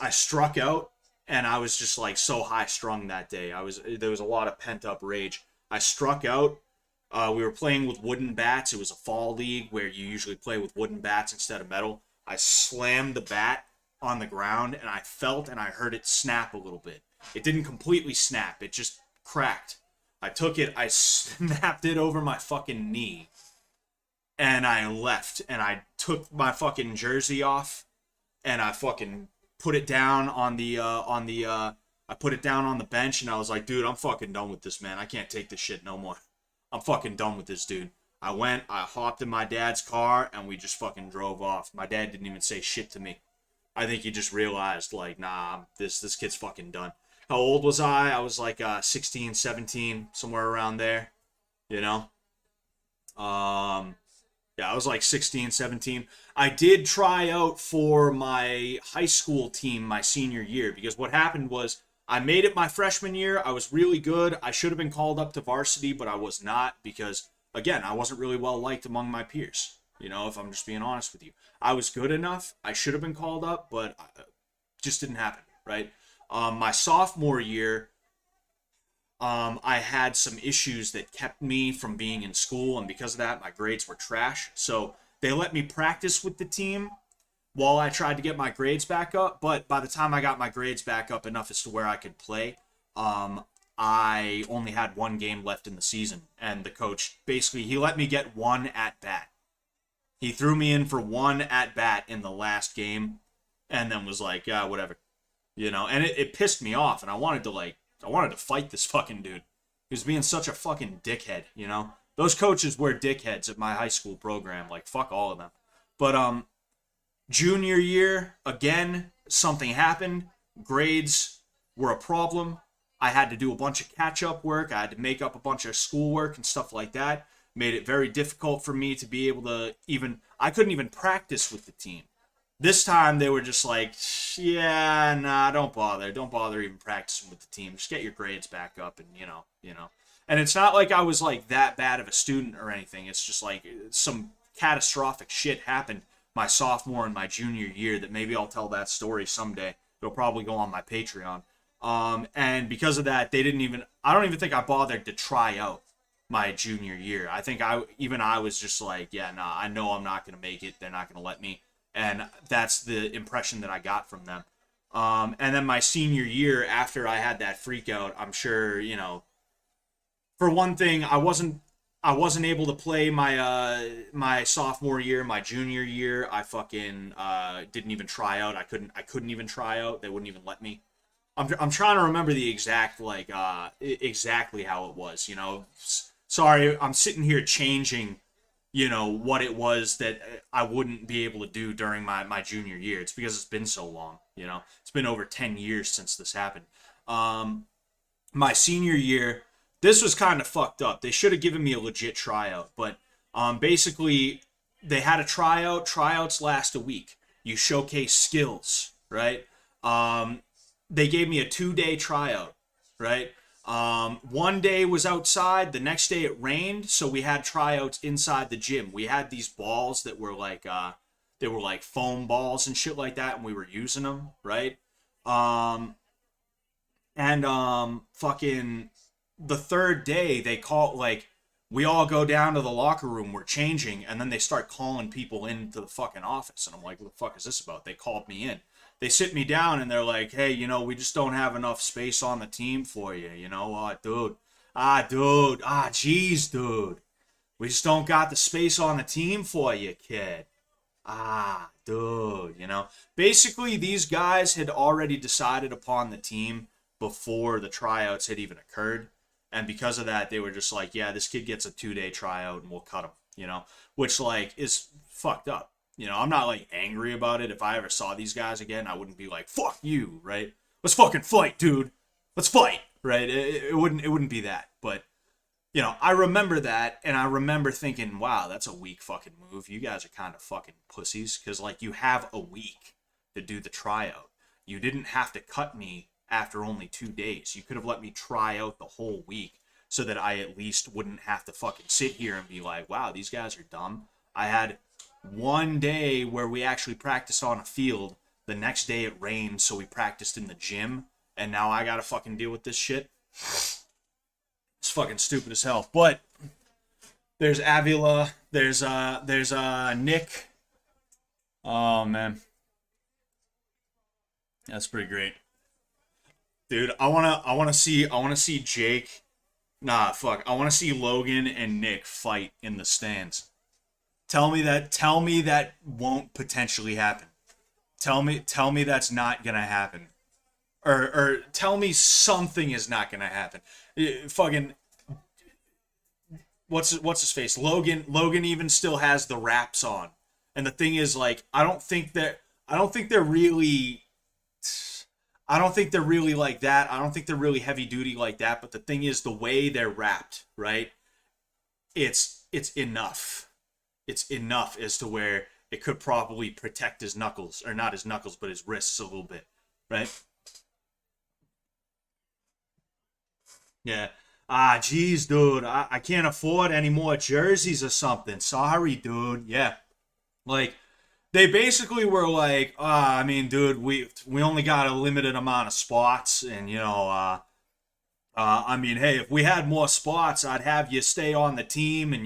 struck out, and I was just like so high strung that day. There was a lot of pent up rage. I struck out. We were playing with wooden bats. It was a fall league where you usually play with wooden bats instead of metal. I slammed the bat on the ground, and I felt and I heard it snap a little bit. It didn't completely snap. It just cracked. I took it, I snapped it over my fucking knee, and I left, and I took my fucking jersey off, and I fucking put it down on the I put it down on the bench, and I was like, dude, I'm fucking done with this, man. I can't take this shit no more. I'm fucking done with this, dude. I hopped in my dad's car, and we just fucking drove off. My dad didn't even say shit to me. I think he just realized, like, nah, this kid's fucking done. How old was I? I was like 16, 17, somewhere around there, Yeah, I was like 16, 17. I did try out for my high school team my senior year because what happened was I made it my freshman year. I was really good. I should have been called up to varsity, but I was not because, again, I wasn't really well liked among my peers. You know, if I'm just being honest with you, I was good enough. I should have been called up, but just didn't happen, right? My sophomore year, I had some issues that kept me from being in school, and because of that, my grades were trash. So they let me practice with the team while I tried to get my grades back up. But by the time I got my grades back up enough as to where I could play, I only had one game left in the season, and the coach basically he let me get one at bat. He threw me in for one at bat in the last game, and then was like, yeah, whatever, you know. And it pissed me off, and I wanted to fight this fucking dude. He was being such a fucking dickhead, you know. Those coaches were dickheads at my high school program. Like, fuck all of them. But junior year, again, something happened. Grades were a problem. I had to do a bunch of catch-up work. I had to make up a bunch of schoolwork and stuff like that. Made it very difficult for me to be able to even... I couldn't even practice with the team. This time they were just like, yeah, nah, don't bother. Don't bother even practicing with the team. Just get your grades back up and, you know. And it's not like I was like that bad of a student or anything. It's just like some catastrophic shit happened my sophomore and my junior year that maybe I'll tell that story someday. It'll probably go on my Patreon. And because of that, I don't even think I bothered to try out my junior year. I think I was just like, yeah, nah, I know I'm not going to make it. They're not going to let me. And that's the impression that I got from them. And then my senior year, after I had that freak out, I'm sure, you know, for one thing, I wasn't able to play my sophomore year, my junior year. I fucking didn't even try out. I couldn't even try out. They wouldn't even let me. I'm trying to remember the exact exactly how it was. You know, sorry, I'm sitting here changing, you know, what it was that I wouldn't be able to do during my junior year. It's because it's been so long, you know. It's been over 10 years since this happened. My senior year, this was kind of fucked up. They should have given me a legit tryout, but basically they had a tryout. Tryouts last a week. You showcase skills, right? They gave me a 2-day tryout, right? One day was outside. The next day it rained, so we had tryouts inside the gym. We had these balls that were like they were like foam balls and shit like that, and we were using them, right? Fucking the third day they call like we all go down to the locker room, we're changing, and then they start calling people into the fucking office, and I'm like, what the fuck is this about? They called me in. They sit me down and they're like, hey, you know, we just don't have enough space on the team for you, you know, jeez, dude. We just don't got the space on the team for you, kid. Dude, you know. Basically, these guys had already decided upon the team before the tryouts had even occurred. And because of that, they were just like, yeah, this kid gets a 2-day tryout and we'll cut him, you know, which, like, is fucked up. You know, I'm not, like, angry about it. If I ever saw these guys again, I wouldn't be like, fuck you, right? Let's fucking fight, dude. Let's fight, right? It wouldn't be that. But, you know, I remember that, and I remember thinking, wow, that's a weak fucking move. You guys are kind of fucking pussies, because, like, you have a week to do the tryout. You didn't have to cut me after only 2 days. You could have let me try out the whole week so that I at least wouldn't have to fucking sit here and be like, wow, these guys are dumb. I had one day where we actually practiced on a field. The next day it rained, so we practiced in the gym, and now I gotta fucking deal with this shit. It's fucking stupid as hell. But there's Avila, there's Nick. Oh man, that's pretty great, dude. I wanna see Jake. Nah, fuck. I wanna see Logan and Nick fight in the stands. Tell me that won't potentially happen. Tell me that's not gonna happen. Or tell me something is not gonna happen. Fucking what's his face? Logan even still has the wraps on. And the thing is, like, I don't think they're really like that. I don't think they're really heavy duty like that, but the thing is the way they're wrapped, right? It's enough. it's enough as to where it could probably protect his knuckles, or not his knuckles, but his wrists a little bit, right? Yeah. Ah, geez, dude, I can't afford any more jerseys or something. Sorry, dude. Yeah. Like, they basically were like, I mean, dude, we only got a limited amount of spots, and I mean, hey, if we had more spots, I'd have you stay on the team, and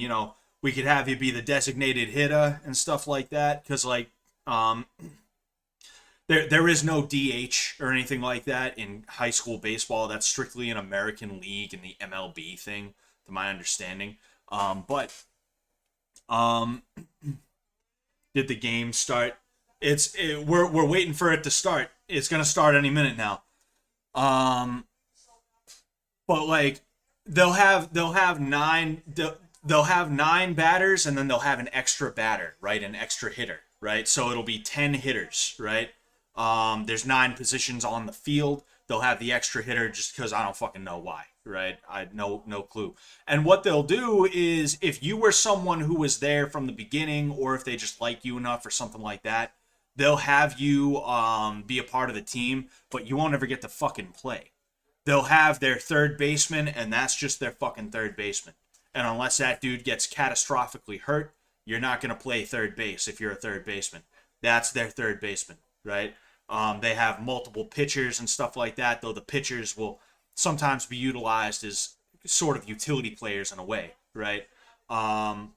we could have you be the designated hitter and stuff like that. Because um, there is no DH or anything like that in high school baseball. That's strictly an American League and the MLB thing, to my understanding. But um, did the game start? We're waiting for it to start. It's gonna start any minute now. Um, but like they'll have nine batters, and then they'll have an extra batter, right? An extra hitter, right? So it'll be 10 hitters, right? There's nine positions on the field. They'll have the extra hitter just because I don't fucking know why, right? I no clue. And what they'll do is, if you were someone who was there from the beginning, or if they just like you enough or something like that, they'll have you be a part of the team, but you won't ever get to fucking play. They'll have their third baseman, and that's just their fucking third baseman. And unless that dude gets catastrophically hurt, you're not going to play third base if you're a third baseman. That's their third baseman, right? They have multiple pitchers and stuff like that, though the pitchers will sometimes be utilized as sort of utility players in a way, right? Um,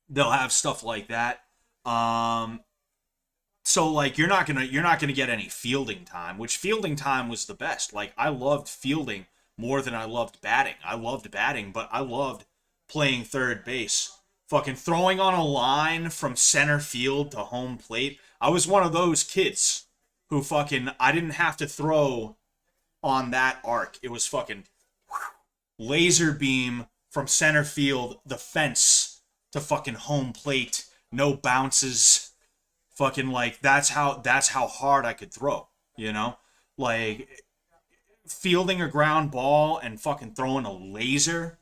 they'll have stuff like that. Um, so like you're not gonna get any fielding time, which fielding time was the best. Like, I loved fielding more than I loved batting. I loved batting, but I loved playing third base. Fucking throwing on a line from center field to home plate. I was one of those kids who fucking, I didn't have to throw on that arc. It was fucking laser beam from center field, the fence to fucking home plate, no bounces. Fucking, like, that's how hard I could throw, you know? Like, fielding a ground ball and fucking throwing a laser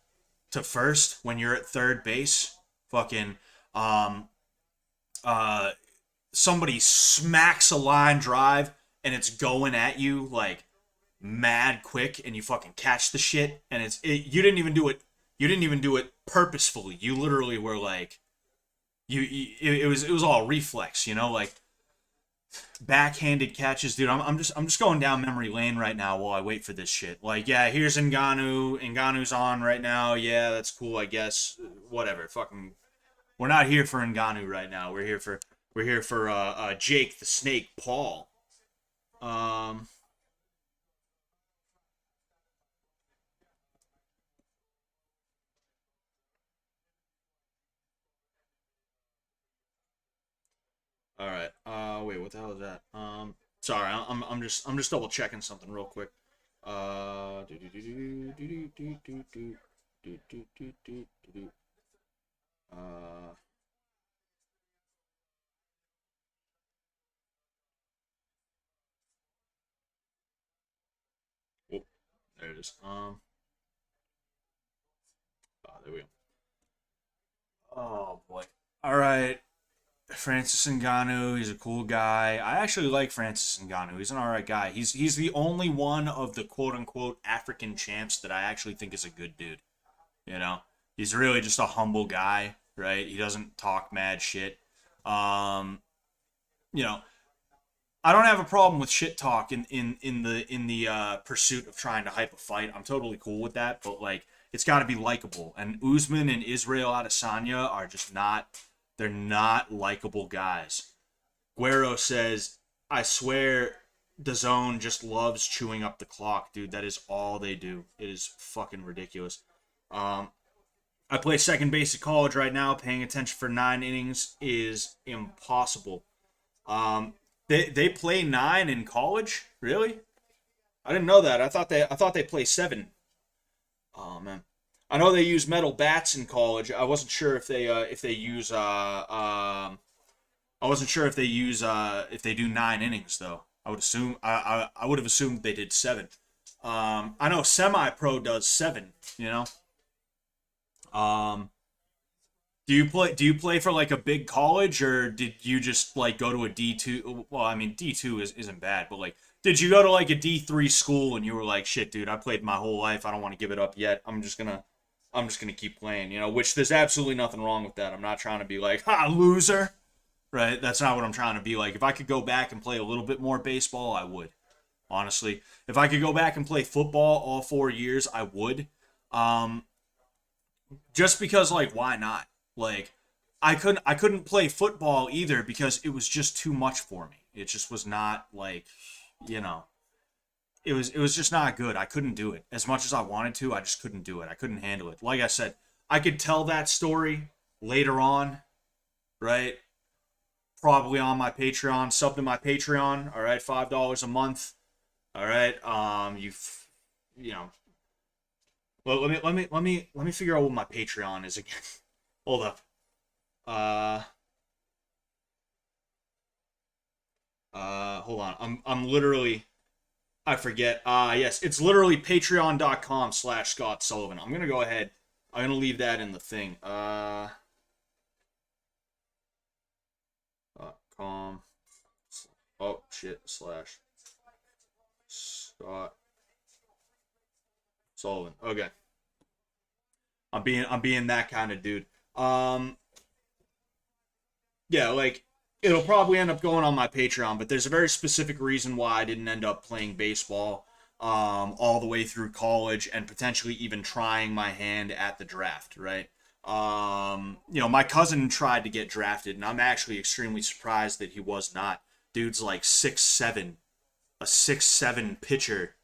to first when you're at third base. Fucking um uh somebody smacks a line drive, and it's going at you like mad quick, and you fucking catch the shit, and you didn't even do it, purposefully. You literally were like, it was all reflex, like backhanded catches, dude. I'm just going down memory lane right now while I wait for this shit. Like, yeah, here's Ngannou's on right now. Yeah, that's cool, I guess. Whatever. Fucking, we're not here for Ngannou right now. We're here for Jake the Snake Paul. Um all right. Wait, what the hell is that? Sorry, I'm just double checking something real quick. Do do do do do do do do do do do do do. Uh, oh, there it is. There we go. Oh boy. All right. Francis Ngannou, he's a cool guy. I actually like Francis Ngannou. He's an alright guy. He's the only one of the quote unquote African champs that I actually think is a good dude. You know, he's really just a humble guy, right? He doesn't talk mad shit. Um, you know, I don't have a problem with shit talk in the pursuit of trying to hype a fight. I'm totally cool with that, but like, it's got to be likable. And Usman and Israel Adesanya are just not. They're not likable guys. Guerrero says, "I swear, the zone just loves chewing up the clock, dude. That is all they do. It is fucking ridiculous." Um, I play second base at college right now. Paying attention for 9 innings is impossible. Um, they play nine in college. Really? I didn't know that. I thought they play seven. Oh man. I know they use metal bats in college. I wasn't sure if they use I wasn't sure if they do 9 innings though. I would have assumed they did seven. I know semi pro does seven. Um, Do you play for like a big college, or did you just like go to a D2? Well, I mean D2 isn't bad, but like did you go to like a D3 school and you were like, shit, dude, I played my whole life. I don't want to give it up yet. I'm just gonna keep playing, which there's absolutely nothing wrong with that. I'm not trying to be like, ha, loser, right? That's not what I'm trying to be like. If I could go back and play a little bit more baseball, I would. Honestly, if I could go back and play football all 4 years, I would. Um, just because, like, why not? Like, I couldn't play football either because it was just too much for me. It just was not like, you know, it was just not good. I couldn't do it as much as I wanted to. I just couldn't do it. I couldn't handle it. Like I said, I could tell that story later on, right? Probably on my Patreon. Sub to my Patreon. All right, $5 a month. All right. You know. Well, let me figure out what my Patreon is again. Hold up. Uh. Hold on. I'm literally. I forget. Yes, it's literally patreon.com/Scott Sullivan. I'm gonna go ahead. I'm gonna leave that in the thing. Com. Oh shit. /Scott Sullivan. Okay. I'm being that kind of dude. Yeah, like it'll probably end up going on my Patreon, but there's a very specific reason why I didn't end up playing baseball all the way through college and potentially even trying my hand at the draft, right? My cousin tried to get drafted, and I'm actually extremely surprised that he was not. Dude's like 6'7", a 6'7" pitcher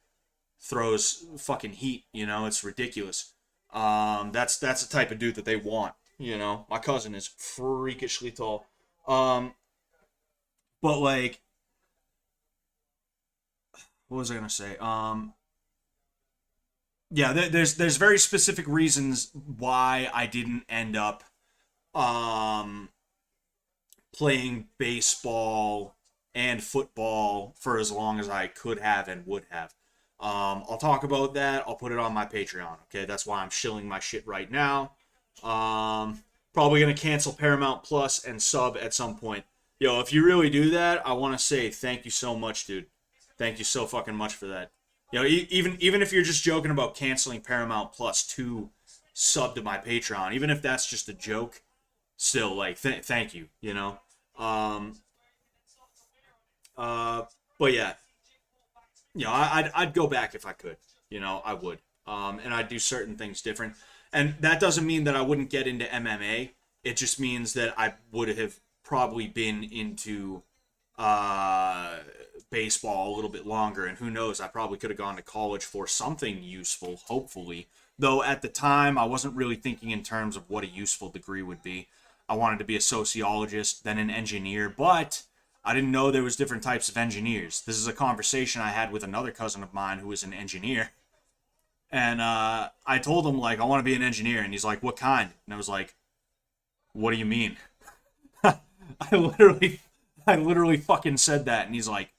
throws fucking heat, it's ridiculous. That's the type of dude that they want, My cousin is freakishly tall. But like, what was I gonna say? Yeah, there's very specific reasons why I didn't end up um playing baseball and football for as long as I could have and would have. I'll talk about that. I'll put it on my Patreon. Okay, that's why I'm shilling my shit right now. Probably gonna cancel Paramount Plus and sub at some point. Yo, if you really do that, I want to say thank you so much, dude. Thank you so fucking much for that. Even if you're just joking about canceling Paramount Plus to sub to my Patreon, even if that's just a joke, still like thank you. Um, uh, but yeah, I'd go back if I could. I would. And I'd do certain things different. And that doesn't mean that I wouldn't get into MMA. It just means that I would have probably been into uh, baseball a little bit longer. And who knows, I probably could have gone to college for something useful, hopefully. Though at the time, I wasn't really thinking in terms of what a useful degree would be. I wanted to be a sociologist, then an engineer, but I didn't know there was different types of engineers. This is a conversation I had with another cousin of mine who is an engineer. And I told him, like, I want to be an engineer. And he's like, what kind? And I was like, what do you mean? I literally, I literally fucking said that. And he's like,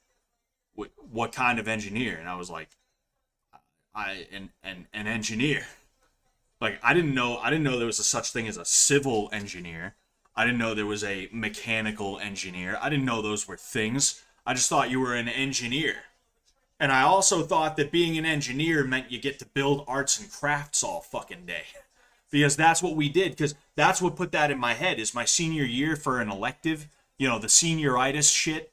what kind of engineer? And I was like, an engineer. Like, I didn't know there was a such thing as a civil engineer. I didn't know there was a mechanical engineer. I didn't know those were things. I just thought you were an engineer. And I also thought that being an engineer meant you get to build arts and crafts all fucking day. Because that's what we did. Because that's what put that in my head is my senior year for an elective. The senioritis shit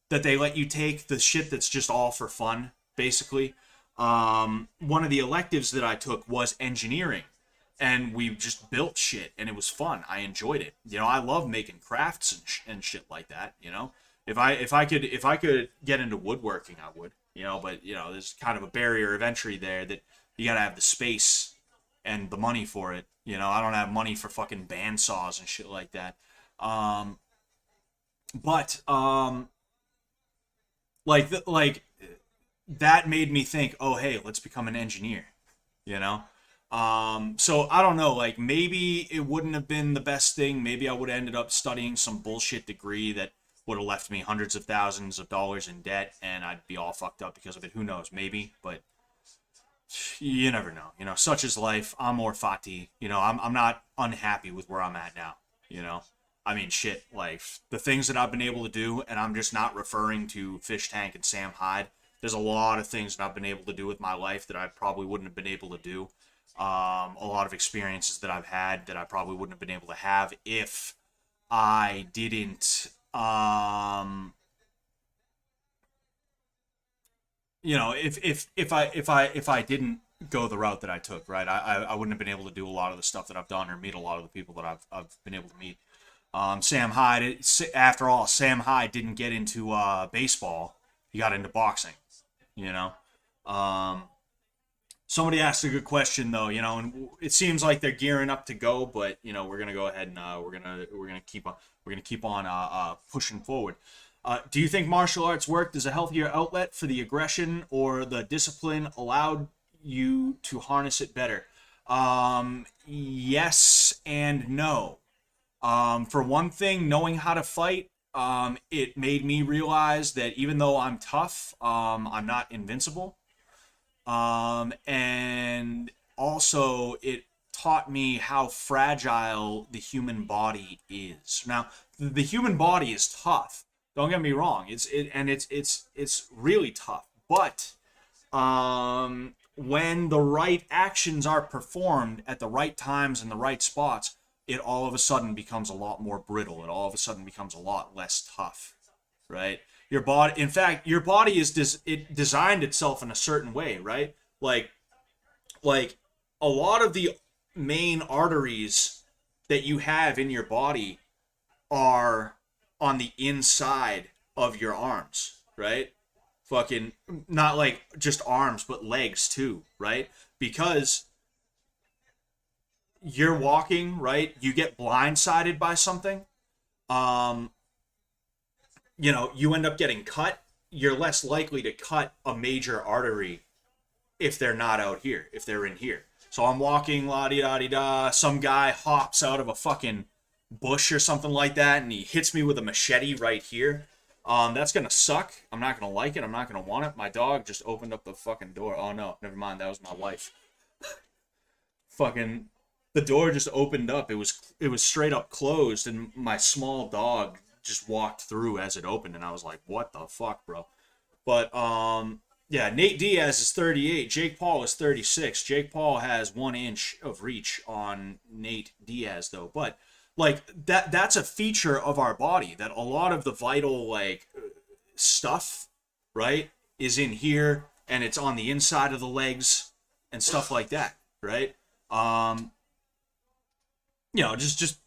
that they let you take. The shit that's just all for fun, basically. One of the electives that I took was engineering. And we just built shit. And it was fun. I enjoyed it. I love making crafts and shit like that, If I could get into woodworking, I would. But there's kind of a barrier of entry there that you gotta have the space and the money for it. I don't have money for fucking bandsaws and shit like that. But like that made me think, oh hey, let's become an engineer. You know. So I don't know, like maybe it wouldn't have been the best thing. Maybe I would have ended up studying some bullshit degree that would have left me hundreds of thousands of dollars in debt and I'd be all fucked up because of it. Who knows? Maybe, but you never know. Such is life. Amor fati. I'm not unhappy with where I'm at now. you know? I mean, shit, like, the things that I've been able to do, and I'm just not referring to Fish Tank and Sam Hyde. There's a lot of things that I've been able to do with my life that I probably wouldn't have been able to do. A lot of experiences that I've had that I probably wouldn't have been able to have if I didn't, if I didn't go the route that I took, right? I wouldn't have been able to do a lot of the stuff that I've done or meet a lot of the people that I've been able to meet. Sam Hyde, after all, Sam Hyde didn't get into baseball. He got into boxing, you know. Um, Somebody asked a good question though, and it seems like they're gearing up to go, but we're gonna go ahead and we're gonna keep on pushing forward. Do you think martial arts worked as a healthier outlet for the aggression, or the discipline allowed you to harness it better? Yes and no. For one thing, knowing how to fight, it made me realize that even though I'm tough, I'm not invincible. And also it taught me how fragile the human body is. Now, the human body is tough. Don't get me wrong. It's really tough. But when the right actions are performed at the right times and the right spots, it all of a sudden becomes a lot more brittle. It all of a sudden becomes a lot less tough, right? Your body, in fact, your body it designed itself in a certain way, right? Like a lot of the main arteries that you have in your body are on the inside of your arms, right? Fucking not like just arms, but legs too, right? Because you're walking, right? You get blindsided by something. Um, you end up getting cut. You're less likely to cut a major artery if they're not out here, if they're in here. So I'm walking, la di da di da. Some guy hops out of a fucking bush or something like that, and he hits me with a machete right here. That's gonna suck. I'm not gonna like it. I'm not gonna want it. My dog just opened up the fucking door. Oh no, never mind. That was my wife. Fucking, the door just opened up. It was straight up closed, and my small dog just walked through as it opened, and I was like, "What the fuck, bro?" But yeah, Nate Diaz is 38. Jake Paul is 36. Jake Paul has 1 inch of reach on Nate Diaz, though. But like that's a feature of our body, that a lot of the vital like stuff, right, is in here, and it's on the inside of the legs and stuff like that, right? Just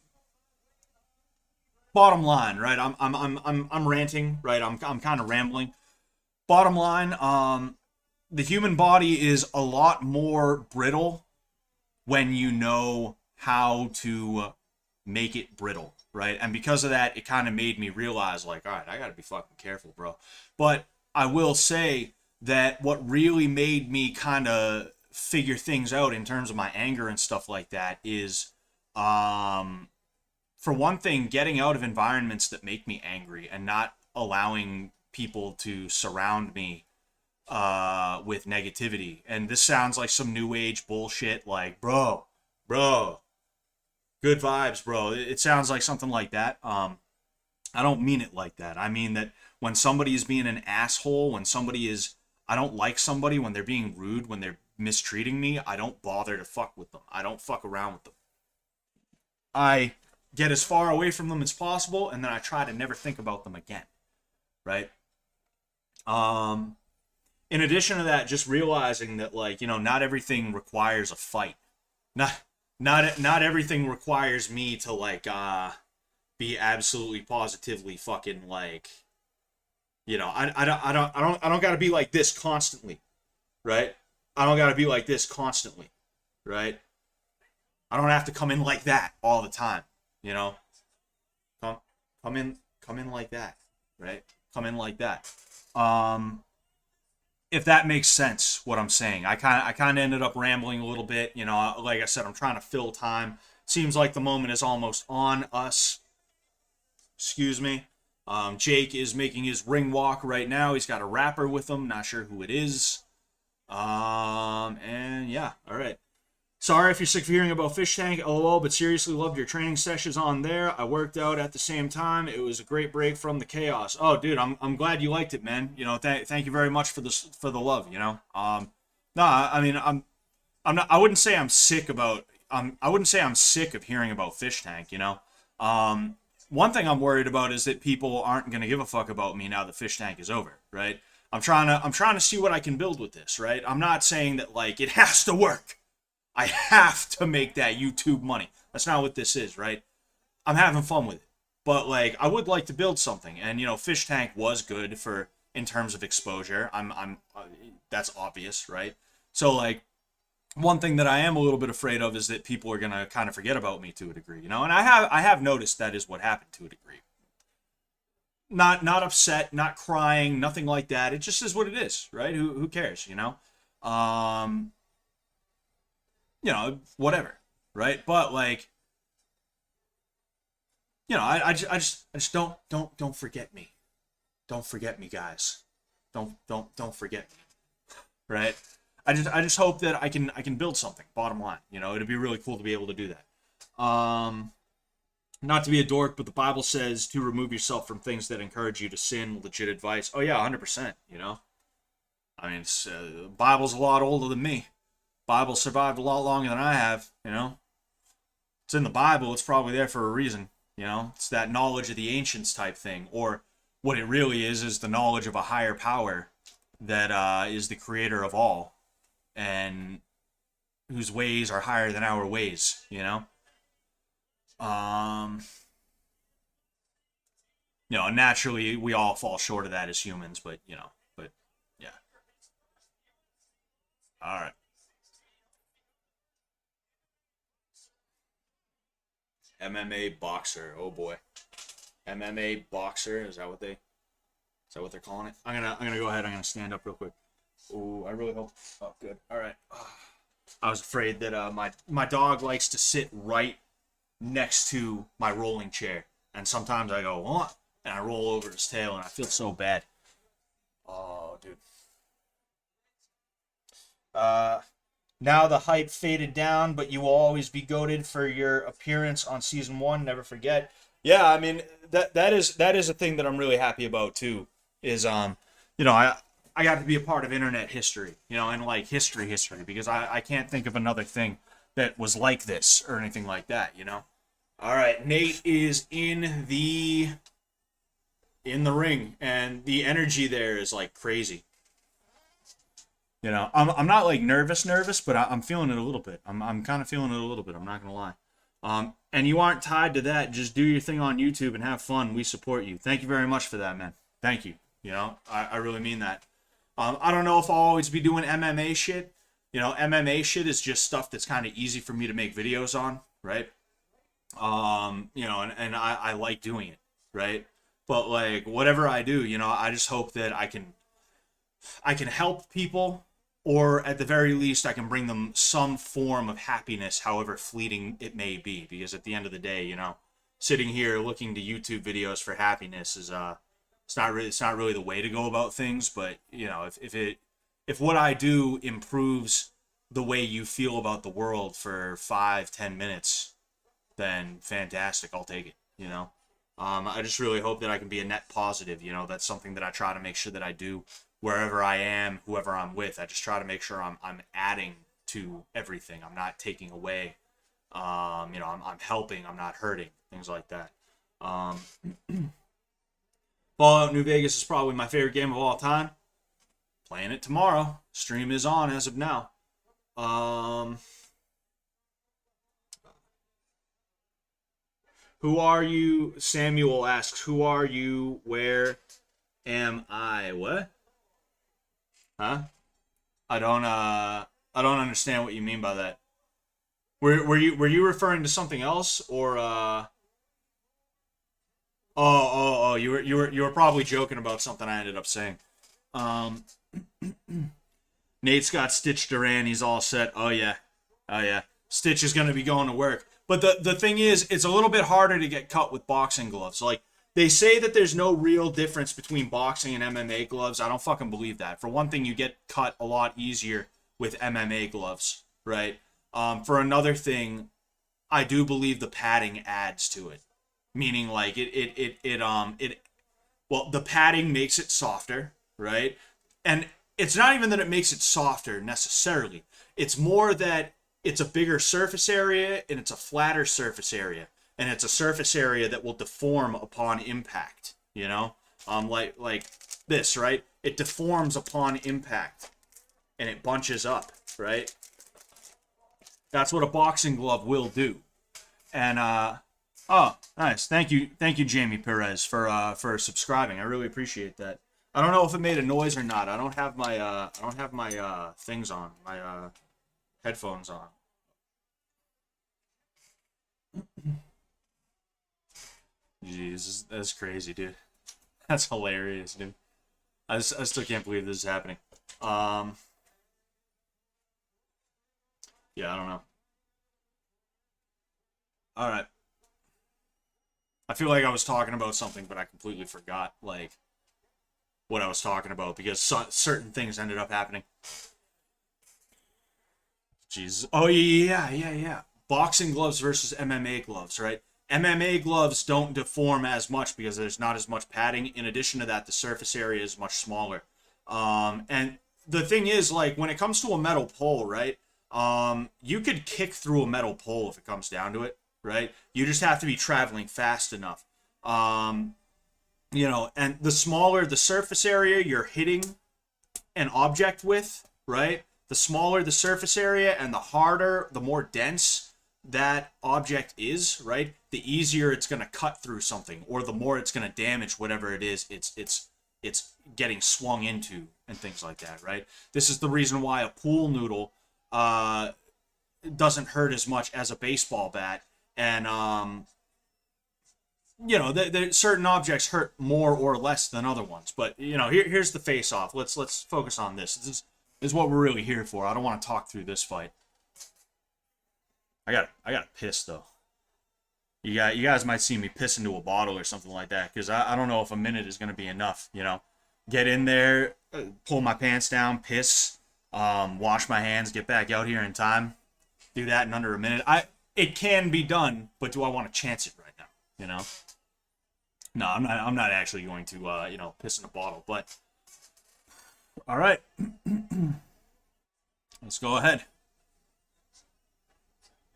bottom line, right? I'm ranting, right? I'm kind of rambling. Bottom line, the human body is a lot more brittle when you know how to make it brittle, right? And because of that, it kind of made me realize, like, all right, I gotta be fucking careful, bro. But I will say that what really made me kind of figure things out in terms of my anger and stuff like that is, for one thing, getting out of environments that make me angry and not allowing people to surround me with negativity. And this sounds like some new age bullshit, like, bro, good vibes, bro. It sounds like something like that. I don't mean it like that. I mean that when somebody is being an asshole, I don't like somebody when they're being rude, when they're mistreating me, I don't bother to fuck with them. I don't fuck around with them. I get as far away from them as possible, and then I try to never think about them again, right? In addition to that, just realizing that, like, not everything requires a fight. Not everything requires me to, like, be absolutely positively fucking, like, I don't gotta be like this constantly, right? I don't gotta be like this constantly, right? I don't have to come in like that all the time, you know? Come, come in like that, right? Come in like that. If that makes sense, what I'm saying. I kind of ended up rambling a little bit, like I said, I'm trying to fill time. Seems like the moment is almost on us. Excuse me. Jake is making his ring walk right now. He's got a rapper with him. Not sure who it is. And yeah, all right. Sorry if you're sick of hearing about Fish Tank, lol, but seriously loved your training sessions on there. I worked out at the same time. It was a great break from the chaos. Oh, dude, I'm glad you liked it, man. You know, thank you very much for the love. You know, no, I mean, I'm not. I wouldn't say I'm sick about. I wouldn't say I'm sick of hearing about Fish Tank. You know, one thing I'm worried about is that people aren't gonna give a fuck about me now that Fish Tank is over, right? I'm trying to see what I can build with this, right? I'm not saying that like it has to work. I have to make that YouTube money. That's not what this is, right? I'm having fun with it. But like I would like to build something. And you know, Fish Tank was good for in terms of exposure. That's obvious, right? So like one thing that I am a little bit afraid of is that people are going to kind of forget about me to a degree, you know? And I have noticed that is what happened to a degree. Not upset, not crying, nothing like that. It just is what it is, right? Who cares, you know? Um whatever, right? But like, you know, I just don't forget me. Don't forget me, guys. Don't forget me, right? I just hope that I can build something. Bottom line, you know, it'd be really cool to be able to do that. Not to be a dork, but the Bible says to remove yourself from things that encourage you to sin. Legit advice. Oh yeah, 100%. You know, I mean, Bible's a lot older than me. Bible survived a lot longer than I have, you know. It's in the Bible, it's probably there for a reason, you know. It's that knowledge of the ancients type thing. Or what it really is the knowledge of a higher power that is the creator of all and whose ways are higher than our ways, you know. You know, naturally we all fall short of that as humans, but you know, but yeah. All right. MMA boxer. Oh boy. MMA boxer. Is that what they're calling it? I'm gonna go ahead. I'm gonna stand up real quick. Oh, I really hope. Oh, good. All right. I was afraid that my dog likes to sit right next to my rolling chair, and sometimes I go what, and I roll over his tail, and I feel so bad. Oh, dude. Uh, Now the hype faded down, but you will always be goated for your appearance on season one. Never forget. Yeah, I mean that is a thing that I'm really happy about too. Is you know, I got to be a part of internet history, you know, and like history because I can't think of another thing that was like this or anything like that, you know. All right, Nate is in the ring, and the energy there is like crazy. You know, I'm not like nervous, but I'm feeling it a little bit. I'm kind of feeling it a little bit. I'm not gonna lie. And you aren't tied to that. Just do your thing on YouTube and have fun. We support you. Thank you very much for that, man. Thank you. You know, I really mean that. I don't know if I'll always be doing MMA shit. You know, MMA shit is just stuff that's kind of easy for me to make videos on, right? You know, and I like doing it, right? But like whatever I do, you know, I just hope that I can help people, or at the very least, I can bring them some form of happiness, however fleeting it may be. Because at the end of the day, you know, sitting here looking to YouTube videos for happiness is it's not really the way to go about things. But you know, if what I do improves the way you feel about the world for 5-10 minutes, then fantastic, I'll take it. You know. I just really hope that I can be a net positive. You know, that's something that I try to make sure that I do wherever I am, whoever I'm with. I just try to make sure I'm adding to everything. I'm not taking away. You know, I'm helping. I'm not hurting. Things like that. Fallout New Vegas is probably my favorite game of all time. Playing it tomorrow. Stream is on as of now. Who are you? Samuel asks, who are you? Where am I? What? Huh? I don't understand what you mean by that. Were you referring to something else or you were probably joking about something I ended up saying. Um Nate's got Stitch Duran, he's all set. Oh yeah. Oh yeah. Stitch is gonna be going to work. But the thing is, it's a little bit harder to get cut with boxing gloves. Like, they say that there's no real difference between boxing and MMA gloves. I don't fucking believe that. For one thing, you get cut a lot easier with MMA gloves, right? For another thing, I do believe the padding adds to it, meaning like well, the padding makes it softer, right? And it's not even that it makes it softer necessarily. It's more that it's a bigger surface area and it's a flatter surface area. And it's a surface area that will deform upon impact, you know? Like this, right? It deforms upon impact and it bunches up, right? That's what a boxing glove will do. And oh, nice. Thank you, Jamie Perez, for subscribing. I really appreciate that. I don't know if it made a noise or not. I don't have my things on, my headphones on. Jeez, that's crazy, dude. That's hilarious, dude. I still can't believe this is happening. Yeah, I don't know. All right. I feel like I was talking about something, but I completely forgot, like, what I was talking about because certain things ended up happening. Jeez. Oh, yeah. Boxing gloves versus MMA gloves, right? MMA gloves don't deform as much because there's not as much padding. In addition to that, the surface area is much smaller. And the thing is, like, when it comes to a metal pole, right? You could kick through a metal pole if it comes down to it, right? You just have to be traveling fast enough. You know, and the smaller the surface area you're hitting an object with, right? The smaller the surface area and the harder, the more dense that object is, right? The easier it's going to cut through something, or the more it's going to damage whatever it is it's getting swung into and things like that, right? This is the reason why a pool noodle doesn't hurt as much as a baseball bat, and you know, certain objects hurt more or less than other ones. But you know, here's the face-off. Let's focus on this. This is what we're really here for. I don't want to talk through this fight. I got piss though. You guys might see me piss into a bottle or something like that because I don't know if a minute is gonna be enough. You know, get in there, pull my pants down, piss, wash my hands, get back out here in time. Do that in under a minute. It can be done, but do I want to chance it right now? You know? No, I'm not actually going to you know, piss in a bottle, but all right. Let's go ahead.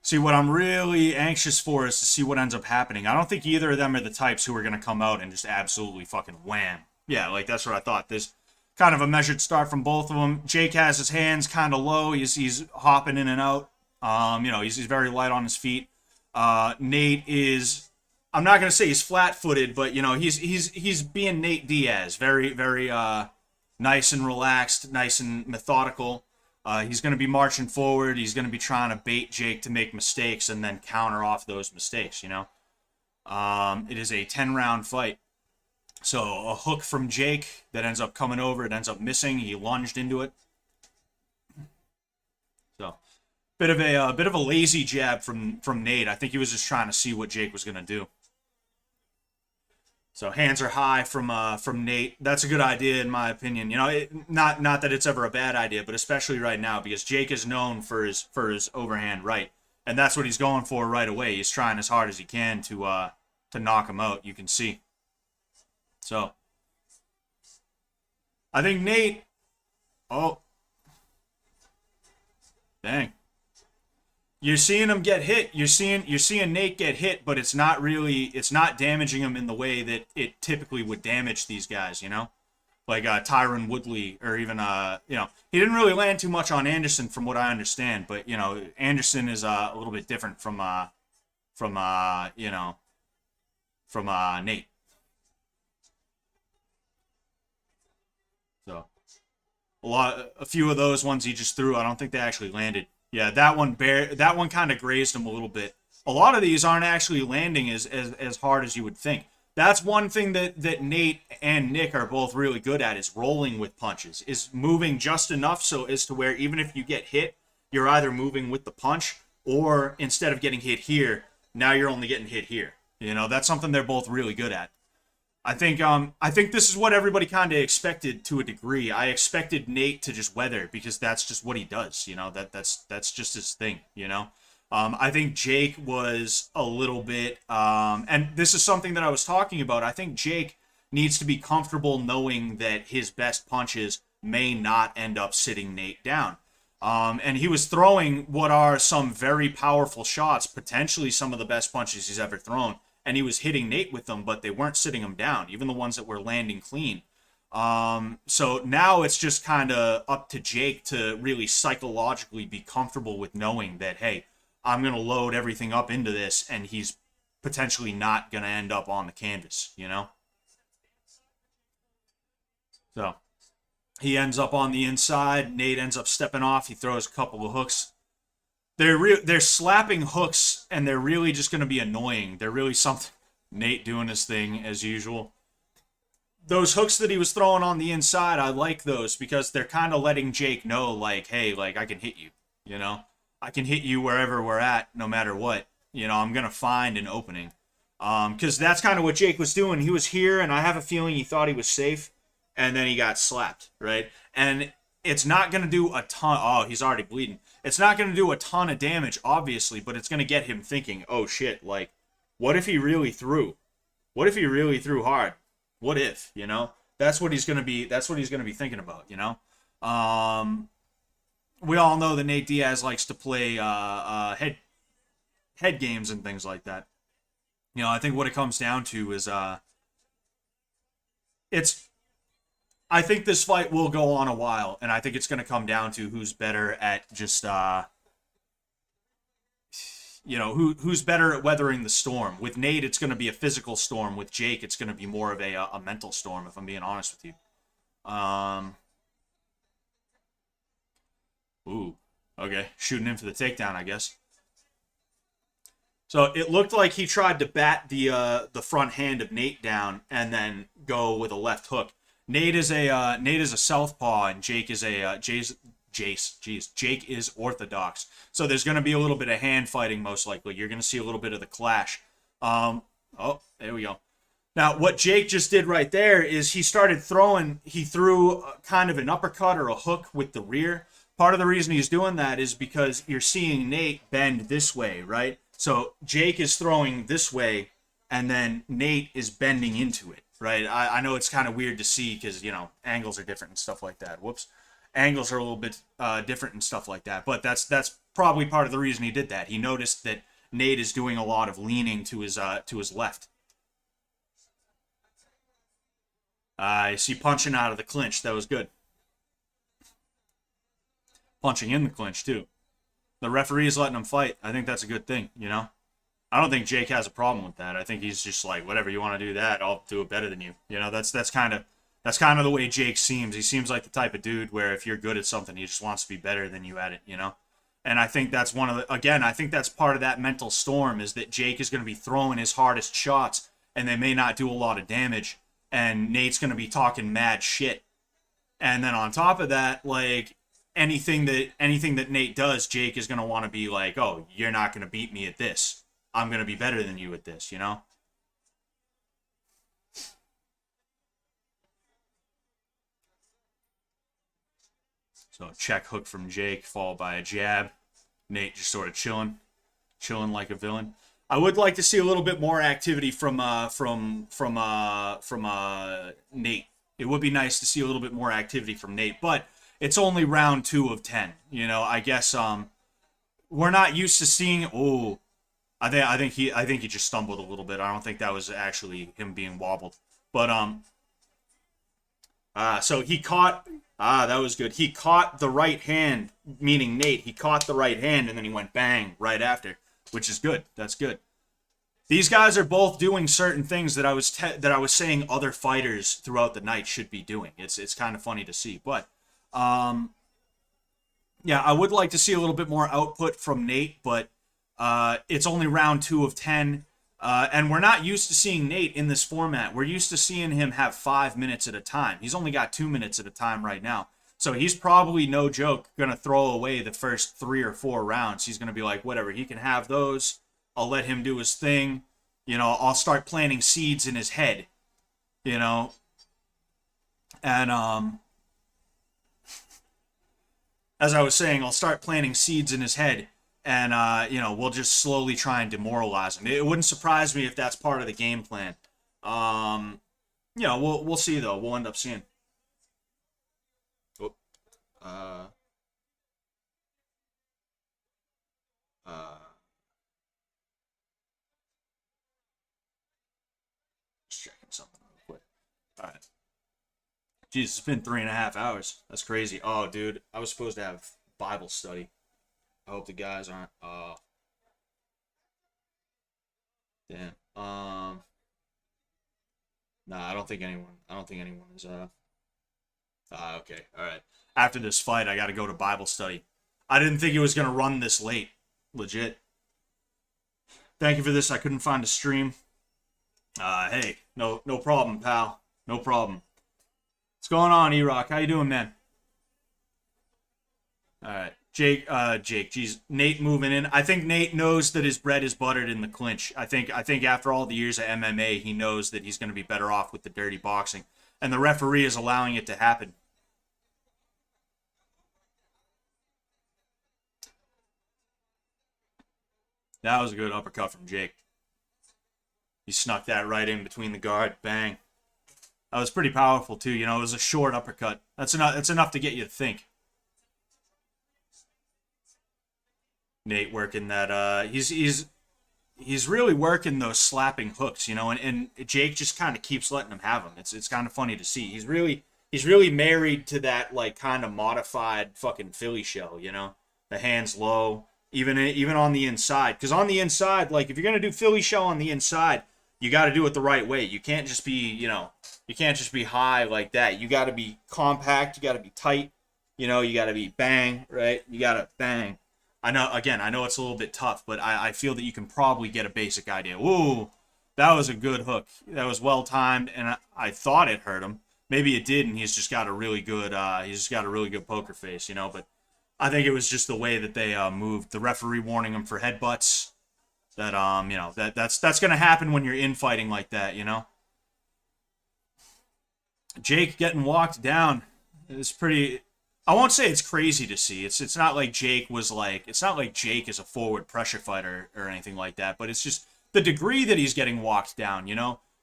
See, what I'm really anxious for is to see what ends up happening. I don't think either of them are the types who are going to come out and just absolutely fucking wham. Yeah, like, that's what I thought. There's kind of a measured start from both of them. Jake has his hands kind of low. He's hopping in and out. You know, he's very light on his feet. Nate is, I'm not going to say he's flat-footed, but, you know, he's being Nate Diaz. Very, very nice and relaxed, nice and methodical. He's going to be marching forward. He's going to be trying to bait Jake to make mistakes and then counter off those mistakes, you know? It is a 10-round fight. So a hook from Jake that ends up coming over. It ends up missing. He lunged into it. So bit of a lazy jab from Nate. I think he was just trying to see what Jake was going to do. So hands are high from Nate. That's a good idea in my opinion. You know, not that it's ever a bad idea, but especially right now because Jake is known for his overhand right, and that's what he's going for right away. He's trying as hard as he can to knock him out. You can see. So I think Nate. Oh, dang. You're seeing him get hit. You're seeing Nate get hit, but it's not damaging him in the way that it typically would damage these guys, you know? Like Tyron Woodley, or even you know, he didn't really land too much on Anderson from what I understand, but you know, Anderson is a little bit different from you know, from Nate. So a few of those ones he just threw, I don't think they actually landed. Yeah, that one kind of grazed him a little bit. A lot of these aren't actually landing as hard as you would think. That's one thing that Nate and Nick are both really good at, is rolling with punches, is moving just enough so as to where even if you get hit, you're either moving with the punch, or instead of getting hit here, now you're only getting hit here. You know, that's something they're both really good at. I think this is what everybody kind of expected to a degree. I expected Nate to just weather because that's just what he does, you know. That's just his thing, you know. I think Jake was a little bit and this is something that I was talking about. I think Jake needs to be comfortable knowing that his best punches may not end up sitting Nate down. And he was throwing what are some very powerful shots, potentially some of the best punches he's ever thrown. And he was hitting Nate with them, but they weren't sitting him down, even the ones that were landing clean. So now it's just kind of up to Jake to really psychologically be comfortable with knowing that, hey, I'm going to load everything up into this, and he's potentially not going to end up on the canvas, you know? So he ends up on the inside. Nate ends up stepping off. He throws a couple of hooks. They're slapping hooks, and they're really just going to be annoying. They're really something. Nate doing his thing as usual. Those hooks that he was throwing on the inside, I like those because they're kind of letting Jake know, like, hey, like, I can hit you, you know? I can hit you wherever we're at, no matter what. You know, I'm going to find an opening. Because that's kind of what Jake was doing. He was here, and I have a feeling he thought he was safe, and then he got slapped, right? And it's not going to do a ton. Oh, he's already bleeding. It's not going to do a ton of damage, obviously, but it's going to get him thinking, oh, shit, like, what if he really threw? What if he really threw hard? What if, you know? That's what he's going to be thinking about, you know? We all know that Nate Diaz likes to play head games and things like that. You know, I think what it comes down to is it's I think this fight will go on a while, and I think it's going to come down to who's better at just you know, who's better at weathering the storm. With Nate, it's going to be a physical storm. With Jake, it's going to be more of a mental storm, if I'm being honest with you. Ooh, okay, shooting in for the takedown, I guess. So it looked like he tried to bat the front hand of Nate down and then go with a left hook. Nate is a southpaw and Jake is a Jake is orthodox. So there's going to be a little bit of hand fighting most likely. You're going to see a little bit of the clash. Oh, there we go. Now, what Jake just did right there is he threw kind of an uppercut or a hook with the rear. Part of the reason he's doing that is because you're seeing Nate bend this way, right? So Jake is throwing this way, and then Nate is bending into it, right? I know it's kind of weird to see because, you know, angles are different and stuff like that. Whoops. Angles are a little bit different and stuff like that. But that's probably part of the reason he did that. He noticed that Nate is doing a lot of leaning to his left. I see punching out of the clinch. That was good. Punching in the clinch, too. The referee is letting him fight. I think that's a good thing, you know? I don't think Jake has a problem with that. I think he's just like, whatever, you want to do that, I'll do it better than you. You know, that's kind of the way Jake seems. He seems like the type of dude where if you're good at something, he just wants to be better than you at it, you know? And I think that's I think that's part of that mental storm is that Jake is going to be throwing his hardest shots and they may not do a lot of damage. And Nate's going to be talking mad shit. And then on top of that, like, anything that Nate does, Jake is going to want to be like, oh, you're not going to beat me at this. I'm going to be better than you at this, you know? So check hook from Jake, followed by a jab. Nate just sort of chilling like a villain. I would like to see a little bit more activity from Nate. It would be nice to see a little bit more activity from Nate, but it's only round 2 of 10. You know, I guess we're not used to seeing. Oh, I think he just stumbled a little bit. I don't think that was actually him being wobbled, but so he caught. That was good. He caught the right hand, meaning Nate. He caught the right hand, and then he went bang right after, which is good. That's good. These guys are both doing certain things that I was saying other fighters throughout the night should be doing. It's kind of funny to see, but yeah, I would like to see a little bit more output from Nate, but it's only round 2 of 10. And we're not used to seeing Nate in this format. We're used to seeing him have 5 minutes at a time. He's only got 2 minutes at a time right now. So he's probably, no joke, going to throw away the first 3 or 4 rounds. He's going to be like, whatever, he can have those. I'll let him do his thing. You know, I'll start planting seeds in his head. you know, and as I was saying, I'll start planting seeds in his head, and we'll just slowly try and demoralize him. It wouldn't surprise me if that's part of the game plan. Um, we'll see though. We'll end up seeing. Oh, uh, uh, just checking something real quick. All right. Jeez, it's been 3.5 hours. That's crazy. Oh, dude, I was supposed to have Bible study. I hope the guys aren't. Damn. Nah, I don't think anyone. I don't think anyone is. Okay. All right. After this fight, I got to go to Bible study. I didn't think it was gonna run this late. Legit. Thank you for this. I couldn't find a stream. Hey, no problem, pal. No problem. What's going on, E-Rock? How you doing, man? All right. Jake, geez, Nate moving in. I think Nate knows that his bread is buttered in the clinch. I think after all the years of MMA, he knows that he's going to be better off with the dirty boxing, and the referee is allowing it to happen. That was a good uppercut from Jake. He snuck that right in between the guard. Bang. That was pretty powerful too. It was a short uppercut. That's enough. That's enough to get you to think. Nate working that. He's really working those slapping hooks, and Jake just kind of keeps letting him have them. It's kind of funny to see. He's really married to that like kind of modified fucking Philly shell. The hands low, even on the inside. Because on the inside, like if you're gonna do Philly shell on the inside, you got to do it the right way. You can't just be you can't just be high like that. You got to be compact. You got to be tight. You got to be bang, right? You got to bang. I know it's a little bit tough, but I feel that you can probably get a basic idea. Ooh, that was a good hook. That was well timed, and I thought it hurt him. Maybe it did, and he's just got a really good poker face. But I think it was just the way that they moved. The referee warning him for headbutts. That's gonna happen when you're infighting like that. Jake getting walked down is pretty. I won't say it's crazy to see. It's not like Jake was like it's not like Jake is a forward pressure fighter or anything like that, but it's just the degree that he's getting walked down.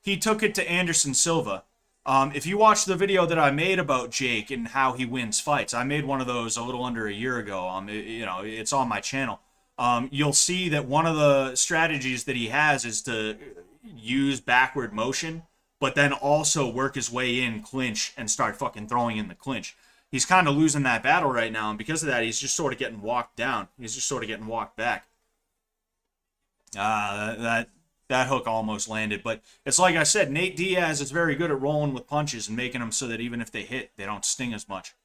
He took it to Anderson Silva. If you watch the video that I made about Jake and how he wins fights, I made one of those a little under a year ago. It's on my channel. You'll see that one of the strategies that he has is to use backward motion, but then also work his way in clinch and start fucking throwing in the clinch. He's kind of losing that battle right now, and because of that, he's just sort of getting walked down. He's just sort of getting walked back. That hook almost landed, but it's like I said, Nate Diaz is very good at rolling with punches and making them so that even if they hit, they don't sting as much.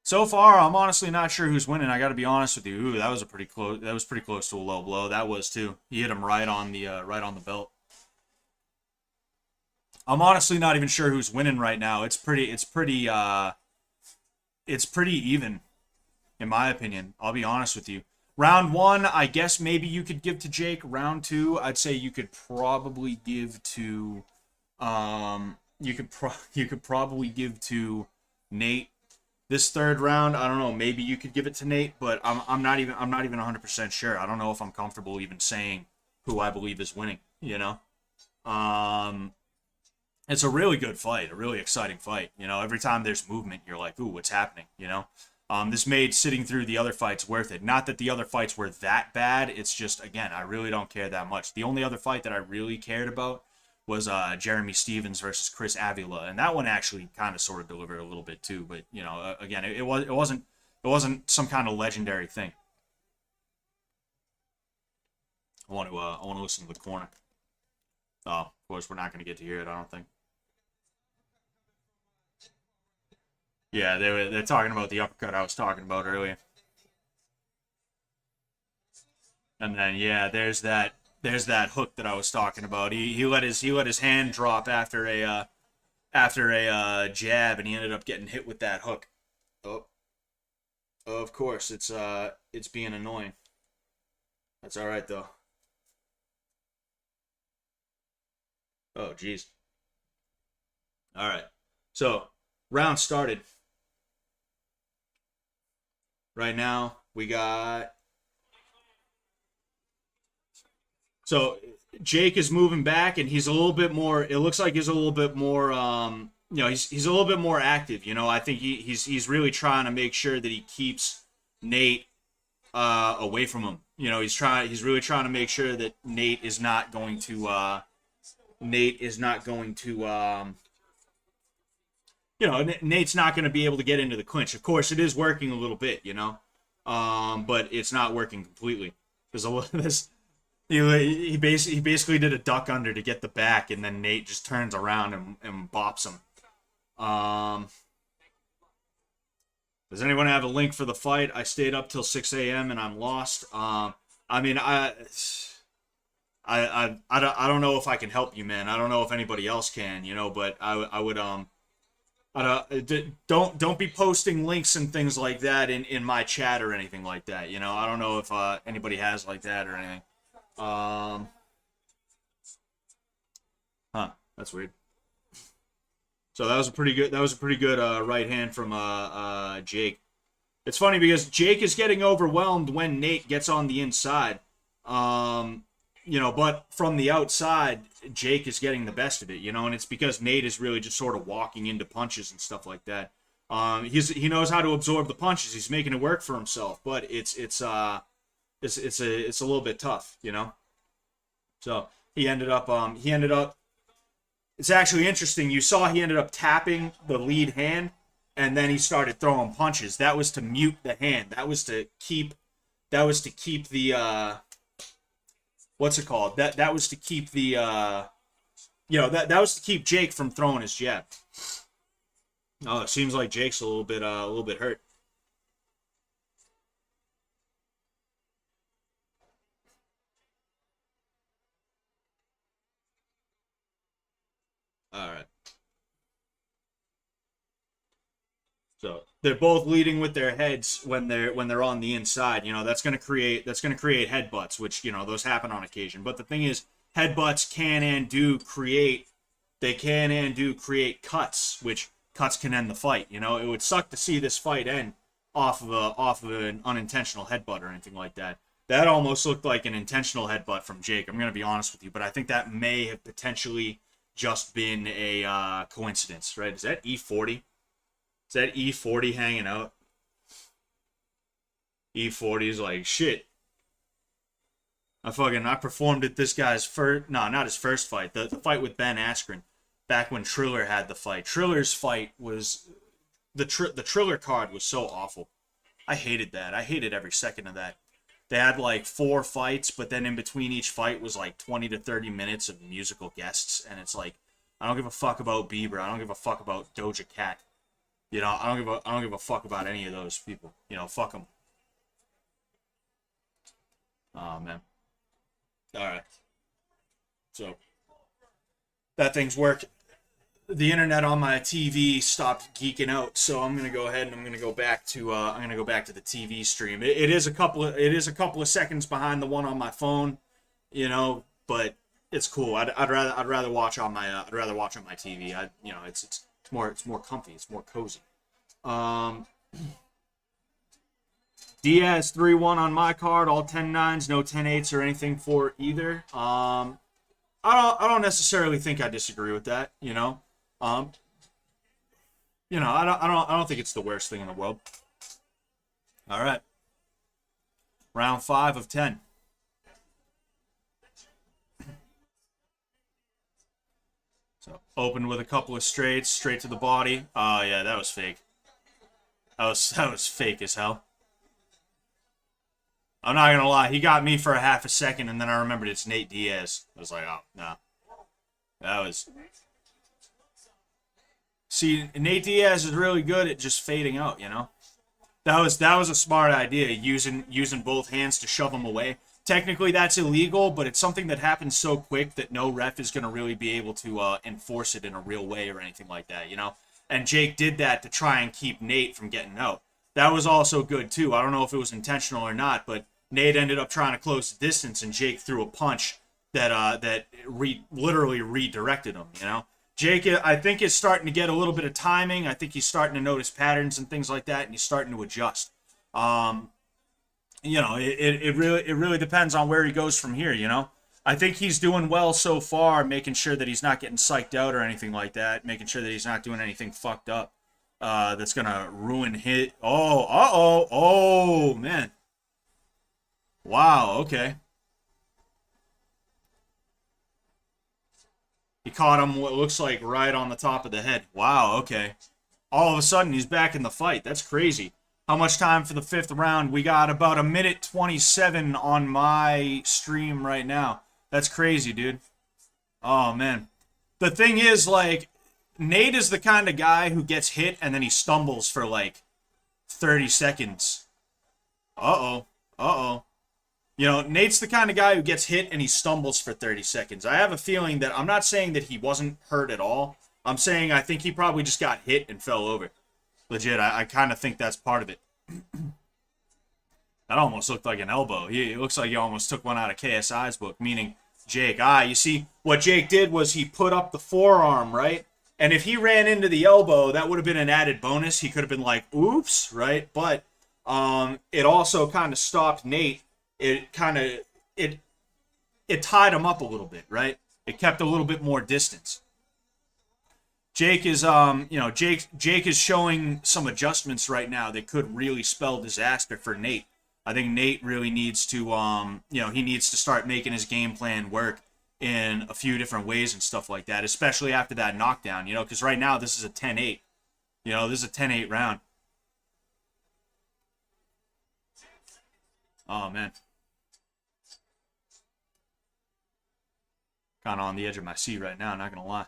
So far, I'm honestly not sure who's winning. I got to be honest with you. Ooh, that was a pretty close. That was pretty close to a low blow. That was too. He hit him right on the belt. I'm honestly not even sure who's winning right now. It's pretty even, in my opinion. I'll be honest with you. Round one, I guess maybe you could give to Jake. Round two, I'd say you could probably give to, you could probably give to Nate. This third round, I don't know. Maybe you could give it to Nate, but I'm not even 100% sure. I don't know if I'm comfortable even saying who I believe is winning. Um, it's a really good fight, a really exciting fight. Every time there's movement, you're like, ooh, what's happening? This made sitting through the other fights worth it. Not that the other fights were that bad. It's just, again, I really don't care that much. The only other fight that I really cared about was Jeremy Stevens versus Chris Avila, and that one actually kind of sort of delivered a little bit too. But again, it wasn't some kind of legendary thing. I want to listen to the corner. Oh, of course, we're not going to get to hear it. I don't think. Yeah, they're talking about the uppercut I was talking about earlier. And then yeah, there's that hook that I was talking about. He let his hand drop after a jab, and he ended up getting hit with that hook. Oh, of course, it's being annoying. That's all right though. Oh, jeez. All right. So, round started. Right now, we got. So, Jake is moving back, and he's a little bit more. It looks like he's a little bit more. He's a little bit more active. I think he's really trying to make sure that he keeps Nate away from him. He's really trying to make sure that Nate is not going to. Nate is not going to. Nate's not going to be able to get into the clinch. Of course, it is working a little bit, but it's not working completely. There's a little this. He basically did a duck under to get the back, and then Nate just turns around and bops him. Does anyone have a link for the fight? I stayed up till 6 a.m. and I'm lost. I mean, I don't know if I can help you, man. I don't know if anybody else can, but I would don't be posting links and things like that in my chat or anything like that. I don't know if anybody has like that or anything. That's weird. So that was a pretty good right hand from Jake. It's funny because Jake is getting overwhelmed when Nate gets on the inside. But from the outside, Jake is getting the best of it, and it's because Nate is really just sort of walking into punches and stuff like that. He knows how to absorb the punches. He's making it work for himself, but it's a little bit tough, So he ended up. It's actually interesting. You saw he ended up tapping the lead hand, and then he started throwing punches. That was to mute the hand. That was to keep the what's it called? That was to keep the that was to keep Jake from throwing his jab. Oh, it seems like Jake's a little bit hurt. All right. So they're both leading with their heads when they're on the inside. That's gonna create headbutts, which those happen on occasion. But the thing is, headbutts can and do create cuts, which cuts can end the fight. It would suck to see this fight end off of an unintentional headbutt or anything like that. That almost looked like an intentional headbutt from Jake. I'm gonna be honest with you, but I think that may have potentially just been a coincidence, right? Is that E40? Is that E40 hanging out? E40 is like, shit. I performed at this guy's first, no, not his first fight. The fight with Ben Askren, back when Triller had the fight. Triller's fight was, the Triller card was so awful. I hated that. I hated every second of that. They had like 4 fights, but then in between each fight was like 20 to 30 minutes of musical guests, and it's like, I don't give a fuck about Bieber. I don't give a fuck about Doja Cat. I don't give a fuck about any of those people. Fuck them. Oh man. All right. So that thing's working. The internet on my TV stopped geeking out, so I'm gonna go ahead and I'm gonna go back to the TV stream. It is a couple of seconds behind the one on my phone, but it's cool. I'd rather watch on my TV. It's more comfy. It's more cozy. Diaz 3-1 on my card. All 10-9s, no 10-8s or anything for either. I don't necessarily think I disagree with that. I don't think it's the worst thing in the world. All right. Round 5 of 10. So open with a couple of straight to the body. Oh yeah, that was fake. That was fake as hell. I'm not gonna lie, he got me for a half a second, and then I remembered it's Nate Diaz. I was like, oh no, that was. See, Nate Diaz is really good at just fading out. That was a smart idea, using both hands to shove him away. Technically, that's illegal, but it's something that happens so quick that no ref is going to really be able to enforce it in a real way or anything like that, And Jake did that to try and keep Nate from getting out. That was also good, too. I don't know if it was intentional or not, but Nate ended up trying to close the distance, and Jake threw a punch that literally redirected him. Jake, I think, is starting to get a little bit of timing. I think he's starting to notice patterns and things like that, and he's starting to adjust. Um, it really depends on where he goes from here. I think he's doing well so far, making sure that he's not getting psyched out or anything like that, making sure that he's not doing anything fucked up that's gonna ruin hit. Oh, man. Wow, okay. He caught him what looks like right on the top of the head. Wow, okay. All of a sudden, he's back in the fight. That's crazy. How much time for the fifth round? We got about a minute 27 on my stream right now. That's crazy, dude. Oh, man. The thing is, like, Nate is the kind of guy who gets hit and then he stumbles for, like, 30 seconds. Uh-oh. Uh-oh. Nate's the kind of guy who gets hit and he stumbles for 30 seconds. I have a feeling that, I'm not saying that he wasn't hurt at all. I'm saying I think he probably just got hit and fell over. Legit, I kind of think that's part of it. That almost looked like an elbow. It looks like he almost took one out of KSI's book, meaning Jake. You see, what Jake did was he put up the forearm, right? And if he ran into the elbow, that would have been an added bonus. He could have been like, oops, right? But it also kind of stopped Nate. It tied him up a little bit, right? It kept a little bit more distance. Jake is Jake is showing some adjustments right now that could really spell disaster for Nate. I think Nate really needs to he needs to start making his game plan work in a few different ways and stuff like that, especially after that knockdown, because right now this is a 10-8. This is a 10-8 round. Oh, man. Kind of on the edge of my seat right now, not going to lie.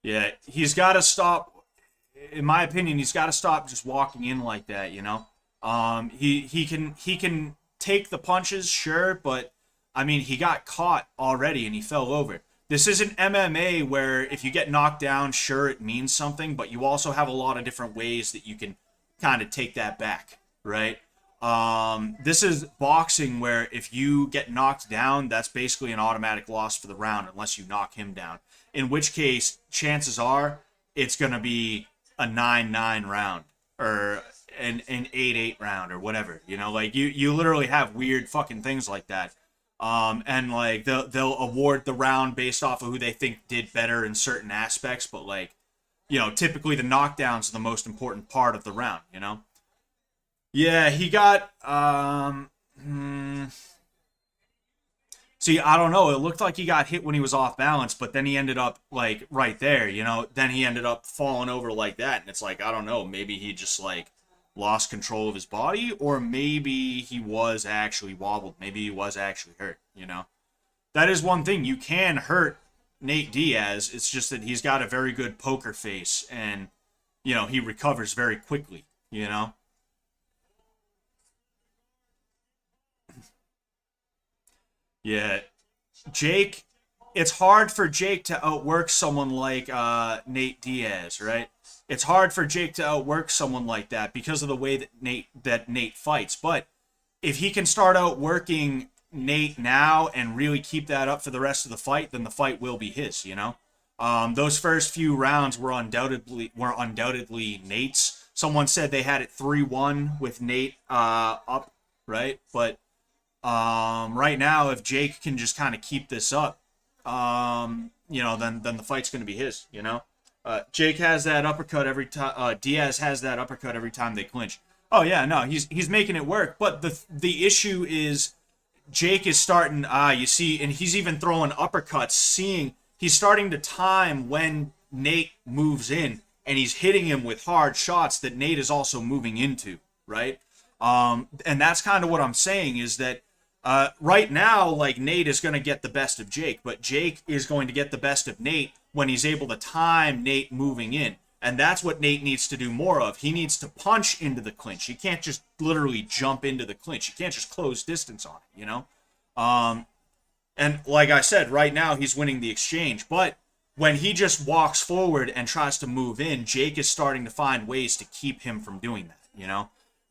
Yeah, he's got to stop, in my opinion, he's got to stop just walking in like that, He can take the punches, sure, but, I mean, he got caught already and he fell over. This isn't MMA where if you get knocked down, sure, it means something, but you also have a lot of different ways that you can kind of take that back, right? This is boxing where if you get knocked down, that's basically an automatic loss for the round unless you knock him down. In which case, chances are it's going to be a 9-9 round or an 8-8 round or whatever. Like you literally have weird fucking things like that. And like they'll award the round based off of who they think did better in certain aspects, but like, typically the knockdowns are the most important part of the round, Yeah, he got See, I don't know. It looked like he got hit when he was off balance, but then he ended up like right there, Then he ended up falling over like that, and it's like, I don't know, maybe he just like lost control of his body, or maybe he was actually wobbled. Maybe he was actually hurt, That is one thing. You can hurt Nate Diaz. It's just that he's got a very good poker face, and, he recovers very quickly, Yeah, Jake, it's hard for Jake to outwork someone like Nate Diaz, right? It's hard for Jake to outwork someone like that because of the way that Nate fights. But if he can start outworking Nate now and really keep that up for the rest of the fight, then the fight will be his, Those first few rounds were undoubtedly Nate's. Someone said they had it 3-1 with Nate up, right? But right now, if Jake can just kind of keep this up, then the fight's going to be his, Jake has that uppercut every time. Diaz has that uppercut every time they clinch. Oh yeah, no, he's making it work. But the issue is Jake is starting. You see, and he's even throwing uppercuts. He's starting to time when Nate moves in, and he's hitting him with hard shots that Nate is also moving into, right? And that's kind of what I'm saying is that right now, like, Nate is going to get the best of Jake, but Jake is going to get the best of Nate when he's able to time Nate moving in. And that's what Nate needs to do more of. He needs to punch into the clinch. He can't just literally jump into the clinch. You can't just close distance on it, And like I said, right now he's winning the exchange. But when he just walks forward and tries to move in, Jake is starting to find ways to keep him from doing that,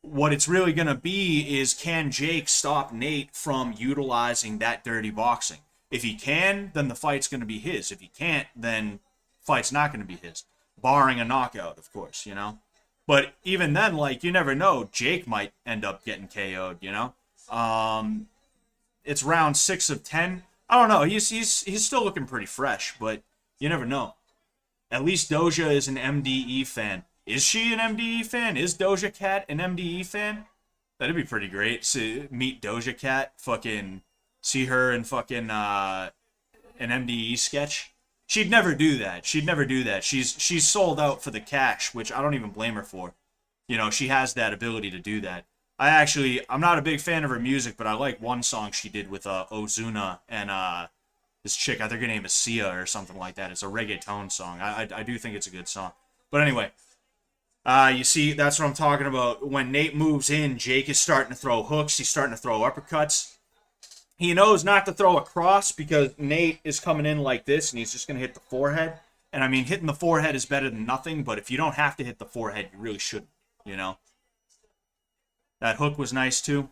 what it's really going to be is, can Jake stop Nate from utilizing that dirty boxing? If he can, then the fight's going to be his. If he can't, then fight's not going to be his. Barring a knockout, of course, you know? But even then, like, you never know. Jake might end up getting KO'd, you know? It's round 6 of 10. I don't know. He's still looking pretty fresh, but you never know. At least Doja is an MDE fan. Is she an MDE fan? Is Doja Cat an MDE fan? That'd be pretty great to meet Doja Cat. Fucking see her in fucking an MDE sketch. She'd never do that. She'd never do that. She's sold out for the cash, which I don't even blame her for. You know, she has that ability to do that. I'm not a big fan of her music, but I like one song she did with Ozuna and this chick. I think her name is Sia or something like that. It's a reggaeton song. I do think it's a good song. But anyway, you see, that's what I'm talking about. When Nate moves in, Jake is starting to throw hooks. He's starting to throw uppercuts. He knows not to throw a cross because Nate is coming in like this, and he's just going to hit the forehead. And, I mean, hitting the forehead is better than nothing, but if you don't have to hit the forehead, you really shouldn't, you know? That hook was nice, too.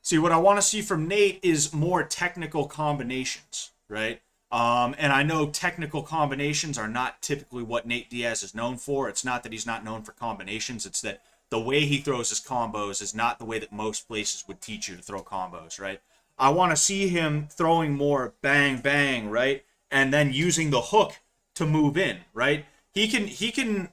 See, what I want to see from Nate is more technical combinations, right? And I know technical combinations are not typically what Nate Diaz is known for. It's not that he's not known for combinations. It's that the way he throws his combos is not the way that most places would teach you to throw combos, right? I want to see him throwing more bang, bang, right? And then using the hook to move in, right? He can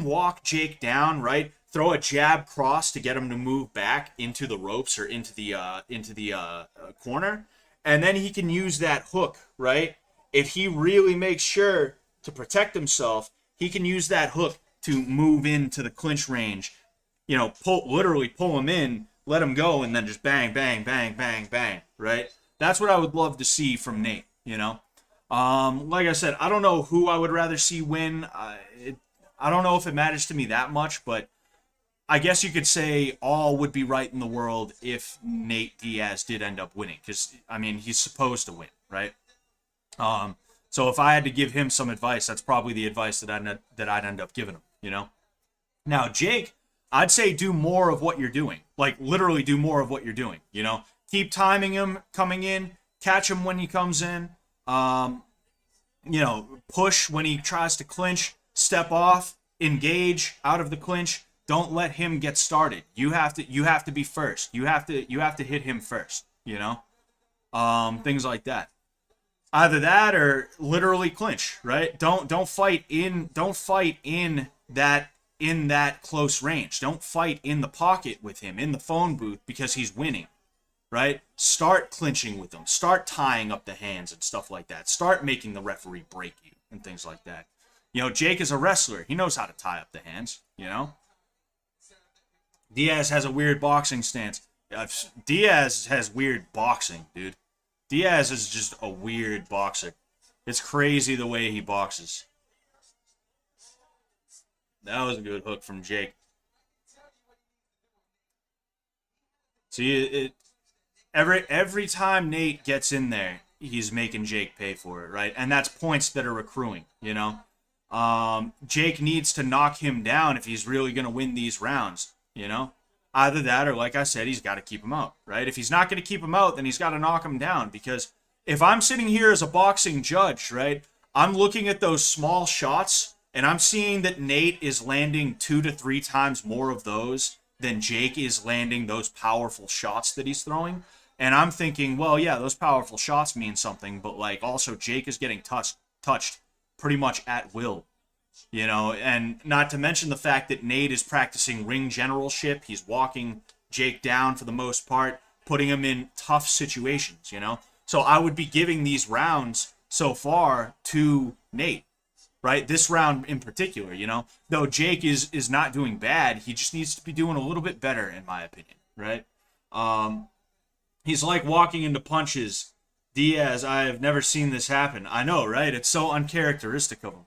walk Jake down, right? Throw a jab cross to get him to move back into the ropes or into the corner. And then he can use that hook, right? If he really makes sure to protect himself, he can use that hook to move into the clinch range. You know, literally pull him in, let him go, and then just bang, bang, bang, bang, bang, right? That's what I would love to see from Nate, you know? Like I said, I don't know who I would rather see win. I don't know if it matters to me that much, but I guess you could say all would be right in the world if Nate Diaz did end up winning, because, I mean, he's supposed to win, right? So if I had to give him some advice, that's probably the advice that I'd end up giving him, you know? Now, Jake, I'd say do more of what you're doing. Like, literally do more of what you're doing, you know? Keep timing him coming in, catch him when he comes in, you know, push when he tries to clinch, step off, engage out of the clinch. Don't let him get started. You have to be first. You have to hit him first, you know? Things like that. Either that or literally clinch, right? Don't fight in that close range. Don't fight in the pocket with him in the phone booth because he's winning, right? Start clinching with him. Start tying up the hands and stuff like that. Start making the referee break you and things like that. You know, Jake is a wrestler. He knows how to tie up the hands, you know? Diaz has a weird boxing stance. Diaz has weird boxing, dude. Diaz is just a weird boxer. It's crazy the way he boxes. That was a good hook from Jake. See, every time Nate gets in there, he's making Jake pay for it, right? And that's points that are accruing, you know? Jake needs to knock him down if he's really going to win these rounds, you know? Either that or, like I said, he's got to keep him out, right? If he's not going to keep him out, then he's got to knock him down, because if I'm sitting here as a boxing judge, right, I'm looking at those small shots, and I'm seeing that Nate is landing 2 to 3 times more of those than Jake is landing those powerful shots that he's throwing. And I'm thinking, well, yeah, those powerful shots mean something, but, like, also Jake is getting touched pretty much at will. You know, and not to mention the fact that Nate is practicing ring generalship. He's walking Jake down for the most part, putting him in tough situations, you know. So I would be giving these rounds so far to Nate, right? This round in particular, you know. Though Jake is not doing bad, he just needs to be doing a little bit better, in my opinion, right? He's like walking into punches. Diaz, I have never seen this happen. I know, right? It's so uncharacteristic of him.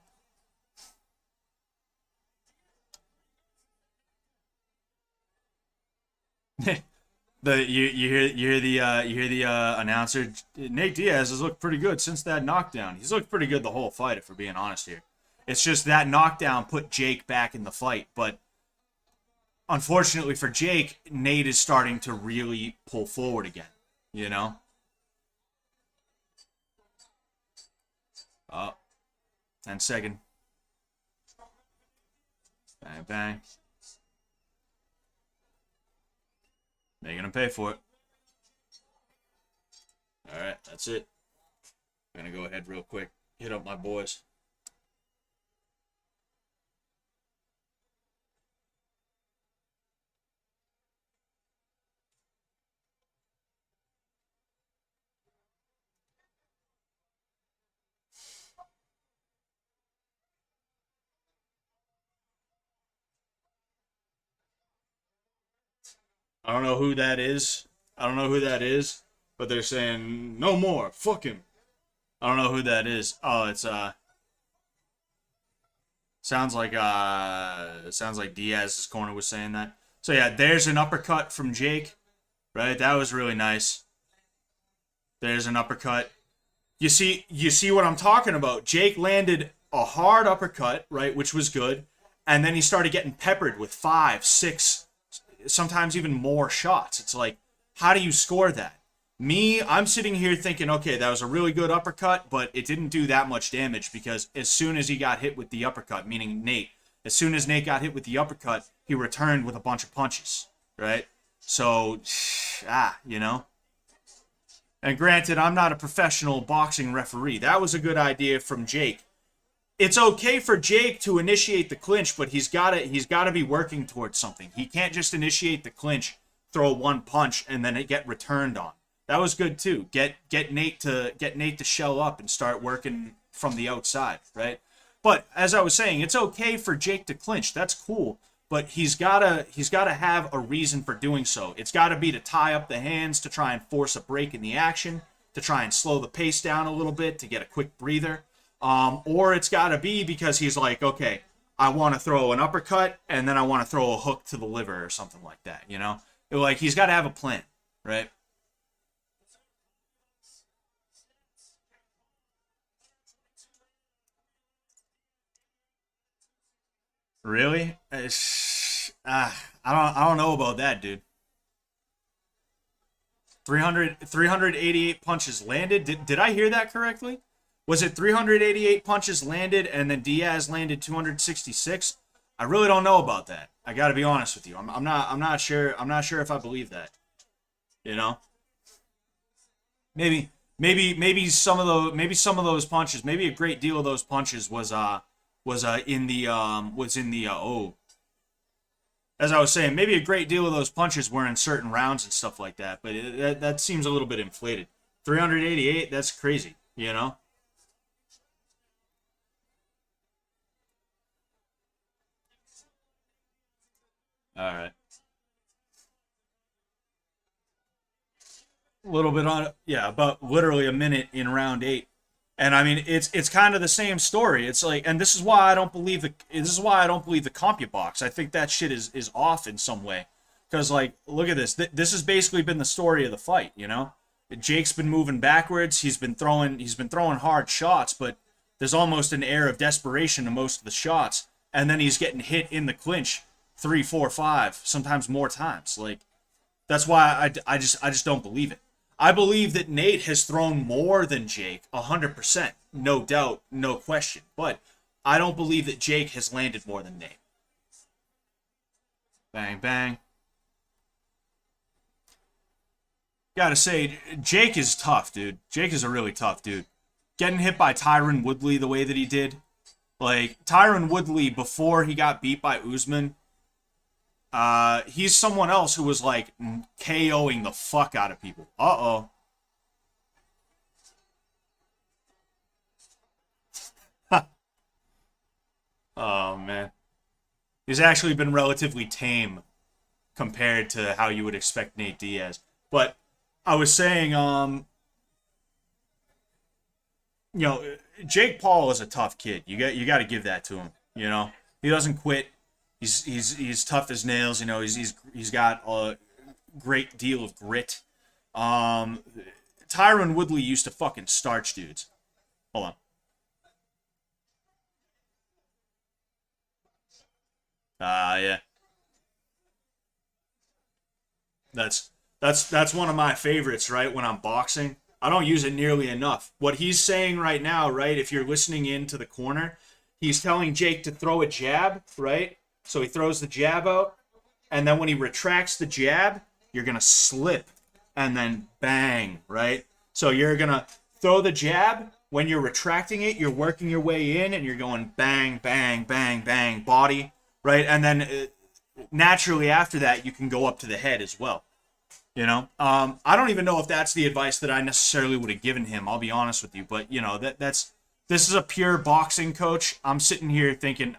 You hear the announcer. Nate Diaz has looked pretty good since that knockdown. He's looked pretty good the whole fight, if we're being honest here. It's just that knockdown put Jake back in the fight, but unfortunately for Jake, Nate is starting to really pull forward again. You know? Oh, 10-second. Bang, bang. Making him pay for it. Alright, that's it. I'm gonna go ahead real quick. Hit up my boys. I don't know who that is. I don't know who that is, but they're saying no more. Fuck him. I don't know who that is. Oh, it's sounds like Diaz's corner was saying that. So yeah, there's an uppercut from Jake, right? That was really nice. There's an uppercut. You see what I'm talking about. Jake landed a hard uppercut, right, which was good, and then he started getting peppered with 5, 6, sometimes even more shots. It's like, how do you score that? Me, I'm sitting here thinking, okay, that was a really good uppercut, but it didn't do that much damage because as soon as he got hit with the uppercut, meaning Nate, as soon as Nate got hit with the uppercut, he returned with a bunch of punches, right? So, you know. And granted, I'm not a professional boxing referee. That was a good idea from Jake. It's okay for Jake to initiate the clinch, but he's gotta be working towards something. He can't just initiate the clinch, throw one punch, and then it get returned on. That was good too. Get Nate to shell up and start working from the outside, right? But as I was saying, it's okay for Jake to clinch. That's cool. But he's gotta have a reason for doing so. It's gotta be to tie up the hands, to try and force a break in the action, to try and slow the pace down a little bit, to get a quick breather. Or it's gotta be because he's like, okay, I want to throw an uppercut and then I want to throw a hook to the liver or something like that. You know, like he's got to have a plan, right? Really? I don't know about that, dude. 388 punches landed. Did I hear that correctly? Was it 388 punches landed and then Diaz landed 266? I really don't know about that. I got to be honest with you. I'm not sure. I'm not sure if I believe that. You know, maybe some of those punches, maybe a great deal of those punches was in the as I was saying, maybe a great deal of those punches were in certain rounds and stuff like that. But that seems a little bit inflated. 388, that's crazy. You know. All right. A little bit on, yeah, about literally a minute in round 8. And I mean, it's kind of the same story. It's like, and this is why I don't believe the CompuBox. I think that shit is off in some way. Because like, look at this. This has basically been the story of the fight. You know, Jake's been moving backwards. He's been throwing hard shots, but there's almost an air of desperation to most of the shots. And then he's getting hit in the clinch 3, 4, 5, sometimes more times. Like, that's why I just don't believe it. I believe that Nate has thrown more than Jake, 100%, no doubt, no question. But I don't believe that Jake has landed more than Nate. Bang, bang. Gotta say, Jake is tough, dude. Jake is a really tough dude. Getting hit by Tyron Woodley the way that he did. Like, Tyron Woodley, before he got beat by Usman, he's someone else who was like KOing the fuck out of people. Uh oh. Oh man. He's actually been relatively tame compared to how you would expect Nate Diaz. But I was saying, you know, Jake Paul is a tough kid. You got to give that to him. You know, he doesn't quit. He's tough as nails. You know, he's got a great deal of grit. Um, Tyron Woodley used to fucking starch dudes. Hold on. Yeah. That's that's one of my favorites, right? When I'm boxing, I don't use it nearly enough. What he's saying right now, right? If you're listening into the corner, he's telling Jake to throw a jab, right? So he throws the jab out, and then when he retracts the jab, you're gonna slip, and then bang, right? So you're gonna throw the jab. When you're retracting it, you're working your way in, and you're going bang, bang, bang, bang, body, right? And then naturally after that, you can go up to the head as well. I don't even know if that's the advice that I necessarily would have given him. I'll be honest with you, but that's this is a pure boxing coach. I'm sitting here thinking,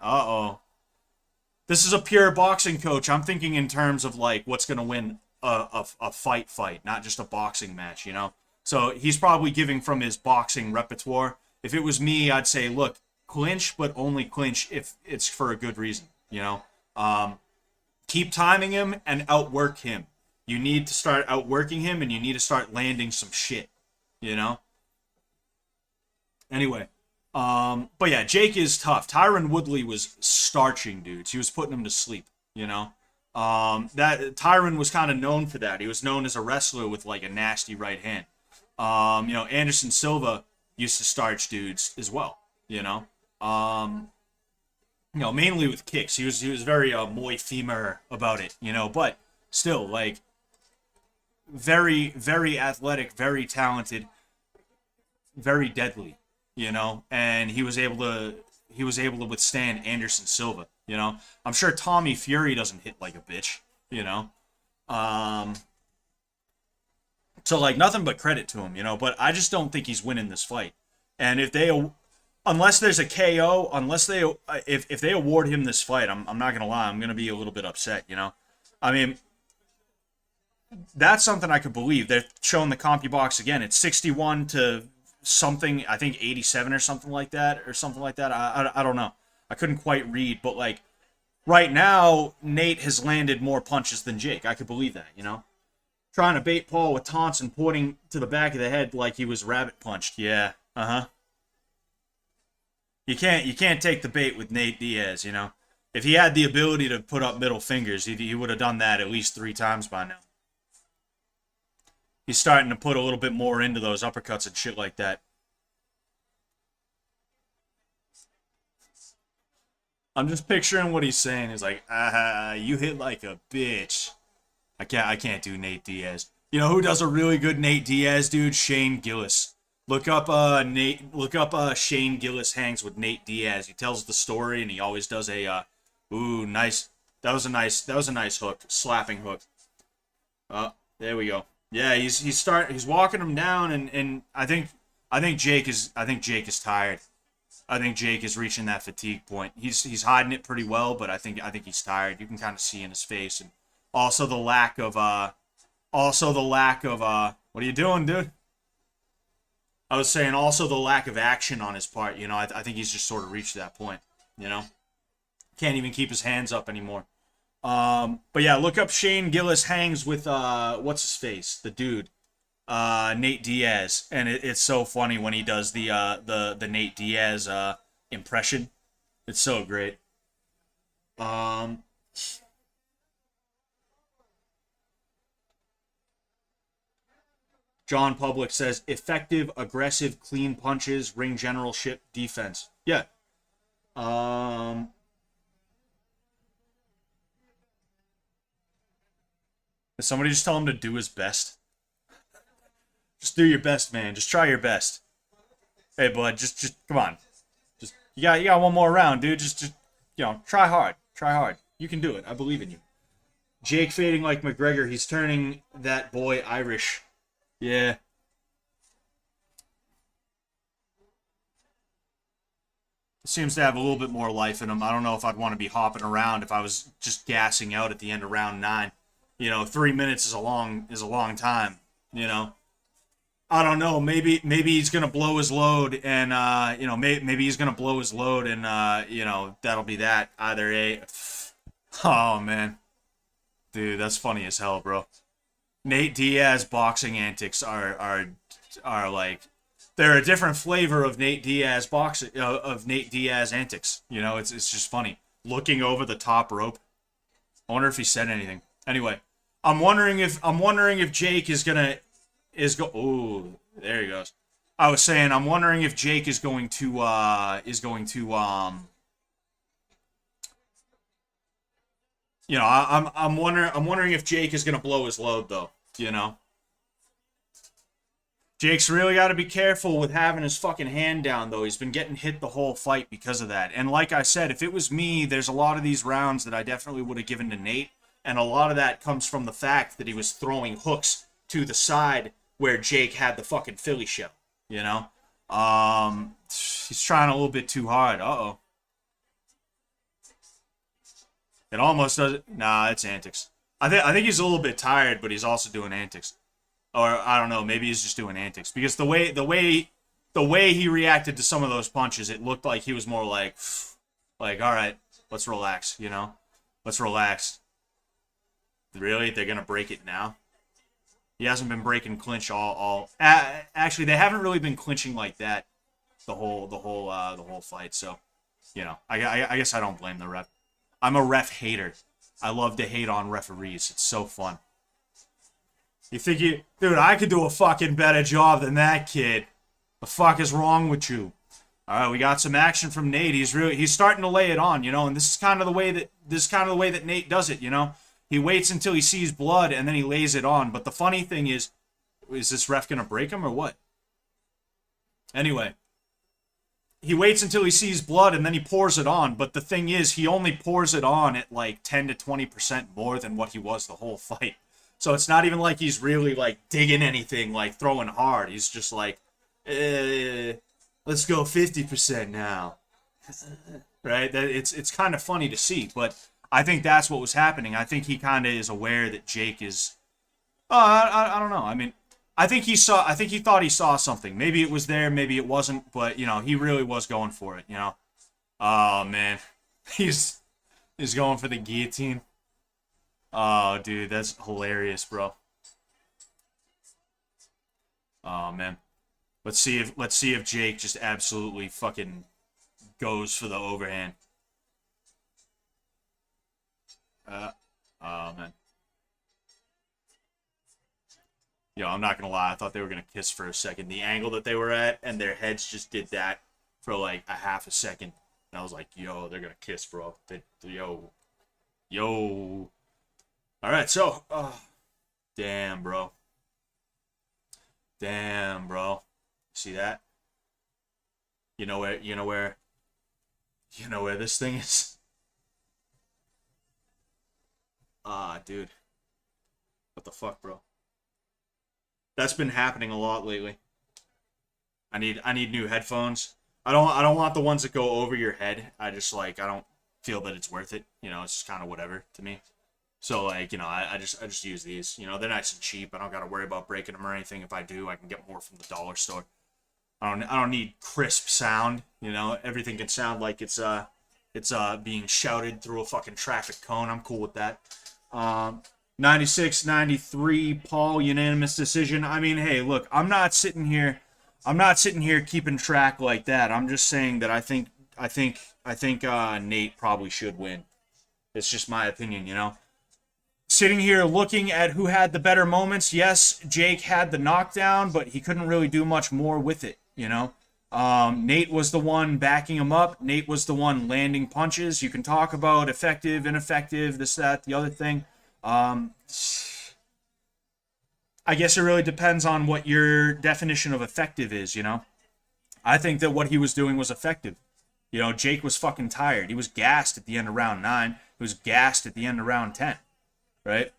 this is a pure boxing coach. I'm thinking in terms of like what's gonna win a fight, not just a boxing match. So he's probably giving from his boxing repertoire. If it was me, I'd say, look, clinch, but only clinch if it's for a good reason. Keep timing him and outwork him. You need to start outworking him, and you need to start landing some shit, Anyway, but yeah, Jake is tough. Tyron Woodley was starching dudes. He was putting them to sleep. That Tyron was kind of known for that. He was known as a wrestler with like a nasty right hand. Anderson Silva used to starch dudes as well. Mainly with kicks. He was very Muay Femur about it. But still, like, very, very athletic, very talented, very deadly, and he was able to withstand Anderson Silva, I'm sure Tommy Fury doesn't hit like a bitch, um so like nothing but credit to him, but I just don't think he's winning this fight. And unless there's a KO, unless they if they award him this fight, I'm not gonna lie, I'm gonna be a little bit upset, I mean, that's something I could believe. They're showing the CompuBox again. It's 61 to something, I think 87 or something like that, I don't know. I couldn't quite read, but like right now, Nate has landed more punches than Jake. I could believe that, Trying to bait Paul with taunts and pointing to the back of the head like he was rabbit punched. Yeah, You can't take the bait with Nate Diaz, If he had the ability to put up middle fingers, he would have done that at least 3 times by now. He's starting to put a little bit more into those uppercuts and shit like that. I'm just picturing what he's saying. He's like, you hit like a bitch. I can't do Nate Diaz. You know who does a really good Nate Diaz, dude? Shane Gillis. Look up Shane Gillis hangs with Nate Diaz. He tells the story and he always does a nice. That was a nice hook, slapping hook. There we go. Yeah, he's walking him down, and I think Jake is tired. I think Jake is reaching that fatigue point. He's hiding it pretty well, but I think he's tired. You can kind of see in his face, and also the lack of what are you doing, dude? I was saying also the lack of action on his part. I think he's just sort of reached that point. Can't even keep his hands up anymore. But yeah, look up Shane Gillis hangs with what's his face, the dude, Nate Diaz, and it's so funny when he does the Nate Diaz impression. It's so great. John Public says effective, aggressive, clean punches, ring generalship, defense. Yeah. Did somebody just tell him to do his best? Just do your best, man. Just try your best. Hey, bud, just come on. Just you got one more round, dude. Just try hard. Try hard. You can do it. I believe in you. Jake fading like McGregor. He's turning that boy Irish. Yeah. Seems to have a little bit more life in him. I don't know if I'd want to be hopping around if I was just gassing out at the end of round 9. 3 minutes is a long time. I don't know. Maybe he's gonna blow his load, and maybe he's gonna blow his load, and that'll be that. Either a. Oh man, dude, that's funny as hell, bro. Nate Diaz boxing antics are like they're a different flavor of Nate Diaz boxing of Nate Diaz antics. It's just funny looking over the top rope. I wonder if he said anything. Anyway, I'm wondering if Jake is go. Ooh, there he goes. I was saying I'm wondering if Jake is going to I'm wondering if Jake is gonna blow his load though. Jake's really got to be careful with having his fucking hand down, though. He's been getting hit the whole fight because of that. And like I said, if it was me, there's a lot of these rounds that I definitely would have given to Nate. And a lot of that comes from the fact that he was throwing hooks to the side where Jake had the fucking Philly show. You know? He's trying a little bit too hard. Uh-oh. It almost does. Nah, it's antics. I think he's a little bit tired, but he's also doing antics. Or I don't know, maybe he's just doing antics because the way he reacted to some of those punches, it looked like he was more like all right, let's relax, let's relax. Really, they're gonna break it now? He hasn't been breaking clinch all. Actually, they haven't really been clinching like that the whole fight. So, I guess I don't blame the ref. I'm a ref hater. I love to hate on referees. It's so fun. You think dude, I could do a fucking better job than that kid. The fuck is wrong with you? All right, we got some action from Nate. He's starting to lay it on, and this is kind of the way that Nate does it, He waits until he sees blood and then he lays it on. But the funny thing is this ref gonna break him or what? Anyway, he waits until he sees blood and then he pours it on. But the thing is, he only pours it on at like 10 to 20% more than what he was the whole fight. So it's not even like he's really, like, digging anything, like, throwing hard. He's just like, let's go 50% now. Right? It's kind of funny to see, but I think that's what was happening. I think he kind of is aware that Jake is... I don't know. I mean, I think he thought he saw something. Maybe it was there, maybe it wasn't, but, he really was going for it, Oh, man. He's going for the guillotine. Oh, dude, that's hilarious, bro. Oh, man. Let's see if Jake just absolutely fucking goes for the overhand. Oh, man. Yo, I'm not gonna lie. I thought they were gonna kiss for a second. The angle that they were at and their heads just did that for like a half a second. And I was like, yo, they're gonna kiss, bro. Yo. All right, so, damn, bro. See that? You know where this thing is? Dude. What the fuck, bro? That's been happening a lot lately. I need new headphones. I don't want the ones that go over your head. I don't feel that it's worth it. It's just kind of whatever to me. So, like, I just use these. They're nice and cheap. I don't got to worry about breaking them or anything. If I do, I can get more from the dollar store. I don't need crisp sound. Everything can sound like it's being shouted through a fucking traffic cone. I'm cool with that. 96-93, Paul, unanimous decision. I mean, hey, look, I'm not sitting here keeping track like that. I'm just saying that I think Nate probably should win. It's just my opinion, Sitting here looking at who had the better moments, yes, Jake had the knockdown, but he couldn't really do much more with it, Nate was the one backing him up. Nate was the one landing punches. You can talk about effective, ineffective, this, that, the other thing. I guess it really depends on what your definition of effective is, I think that what he was doing was effective. Jake was fucking tired. He was gassed at the end of round 9. He was gassed at the end of round 10. Right?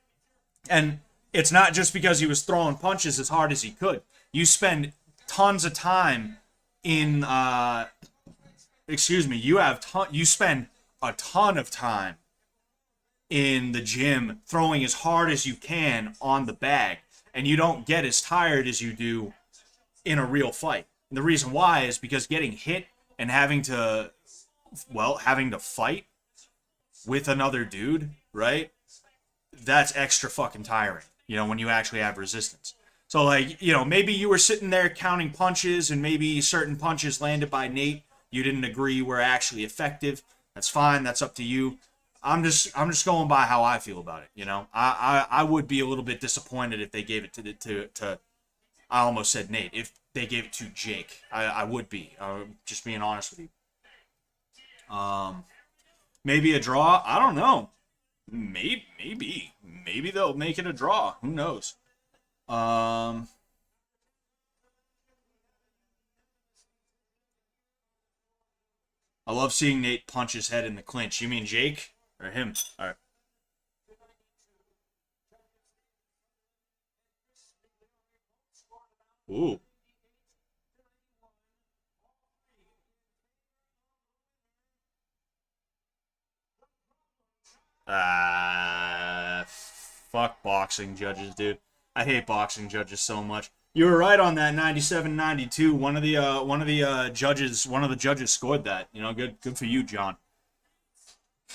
And it's not just because he was throwing punches as hard as he could. You spend tons of time in, you spend a ton of time in the gym throwing as hard as you can on the bag, and you don't get as tired as you do in a real fight. And the reason why is because getting hit and having to fight with another dude, right? That's extra fucking tiring, when you actually have resistance. So, like, maybe you were sitting there counting punches and maybe certain punches landed by Nate you didn't agree were actually effective. That's fine. That's up to you. I'm just going by how I feel about it. You know, I would be a little bit disappointed if they gave it to I almost said Nate. If they gave it to Jake, I would be. Just being honest with you. Maybe a draw. I don't know. Maybe they'll make it a draw. Who knows? Um, I love seeing Nate punch his head in the clinch. You mean Jake or him? All right. Ooh. Fuck boxing judges, dude. I hate boxing judges so much. You were right on that 97-92. One of the judges scored that. You know, good for you, John.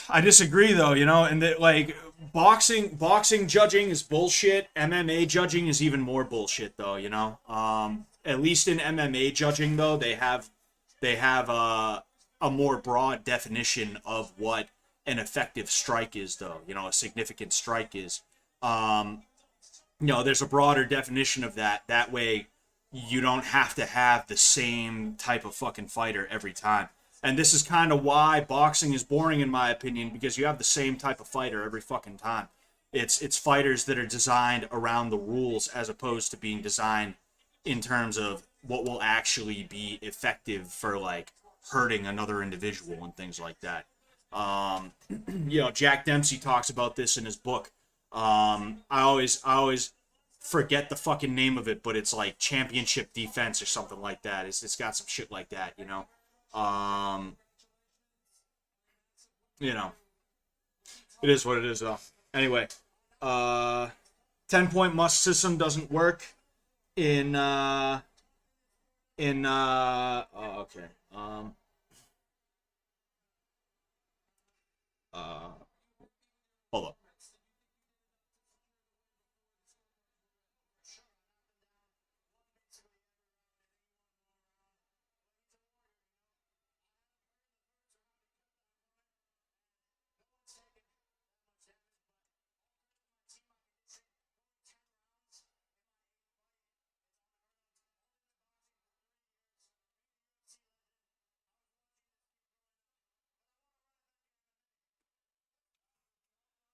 I disagree though, you know, and that like boxing judging is bullshit. MMA judging is even more bullshit though, you know. At least in MMA judging though, they have a more broad definition of what an effective strike is though, you know, a significant strike is. Um, there's a broader definition of that. That way, you don't have to have the same type of fucking fighter every time. And this is kind of why boxing is boring, in my opinion, because you have the same type of fighter every fucking time. It's fighters that are designed around the rules as opposed to being designed in terms of what will actually be effective for like hurting another individual and things like that. Um, Jack Dempsey talks about this in his book. I always forget the fucking name of it, but it's like championship defense or something like that. It's got some shit like that, you know. Um, you know, it is what it is though. Anyway, uh, 10 point must system doesn't work in oh, okay. Uh, Hold up.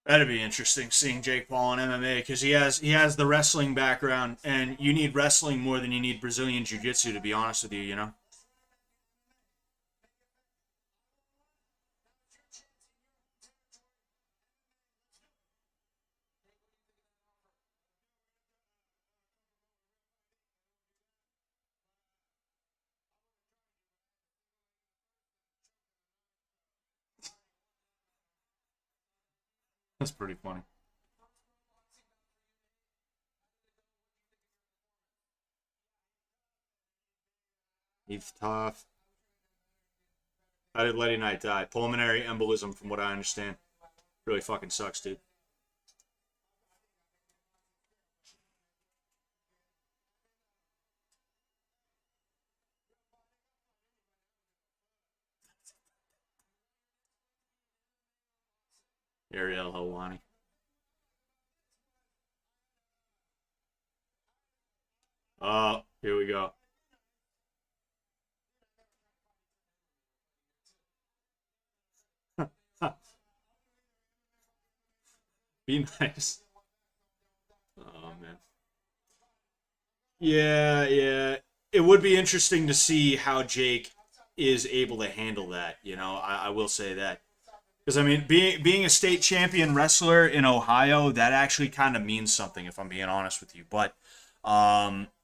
That'd be interesting seeing Jake Paul in MMA because he has the wrestling background, and you need wrestling more than you need Brazilian Jiu Jitsu. To be honest with you, you know that's pretty funny. He's tough. How did Letty Knight die? Pulmonary embolism, from what I understand. Really fucking sucks, dude. Ariel Helwani. Here we go. Be nice. Oh man. Yeah, yeah. It would be interesting to see how Jake is able to handle that. I will say that. Because I mean, being a state champion wrestler in Ohio, that actually kind of means something. If I'm being honest with you, but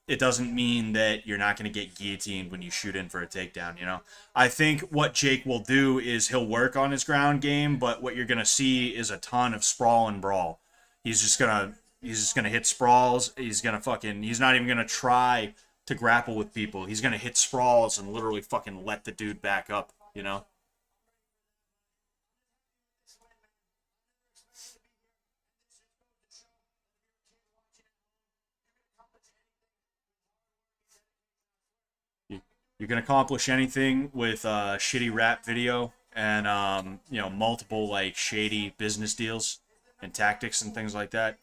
it doesn't mean that you're not going to get guillotined when you shoot in for a takedown. I think what Jake will do is he'll work on his ground game, but what you're going to see is a ton of sprawl and brawl. He's just gonna hit sprawls. He's not even gonna try to grapple with people. He's gonna hit sprawls and literally fucking let the dude back up. You, you can accomplish anything with a shitty rap video and multiple like shady business deals and tactics and things like that.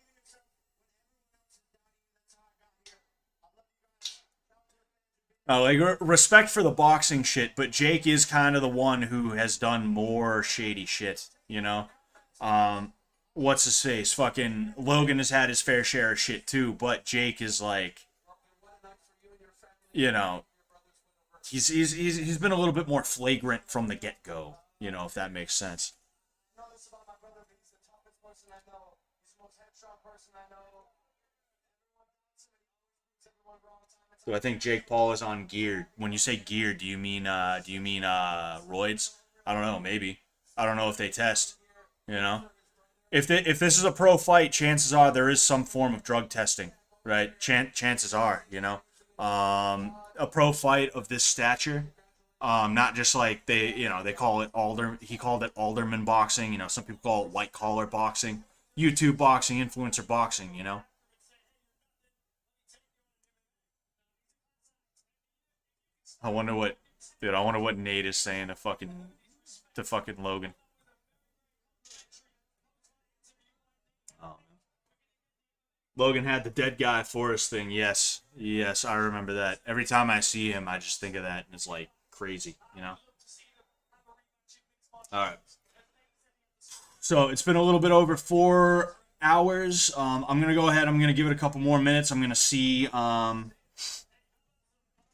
Like respect for the boxing shit, but Jake is kind of the one who has done more shady shit. Um, what's his face? Fucking Logan has had his fair share of shit too, but Jake is like, you know, he's been a little bit more flagrant from the get go. If that makes sense. So I think Jake Paul is on gear. When you say gear, do you mean roids? I don't know, maybe. I don't know if they test, you know. If this is a pro fight, chances are there is some form of drug testing, right? Chances are. A pro fight of this stature, not just like they call it he called it alderman boxing. Some people call it white collar boxing, YouTube boxing, influencer boxing. I wonder what, dude. I wonder what Nate is saying to fucking Logan. Oh. Logan had the dead guy Forrest thing. Yes, yes, I remember that. Every time I see him, I just think of that, and it's like crazy. All right. So it's been a little bit over 4 hours. I'm gonna go ahead. I'm gonna give it a couple more minutes. I'm gonna see.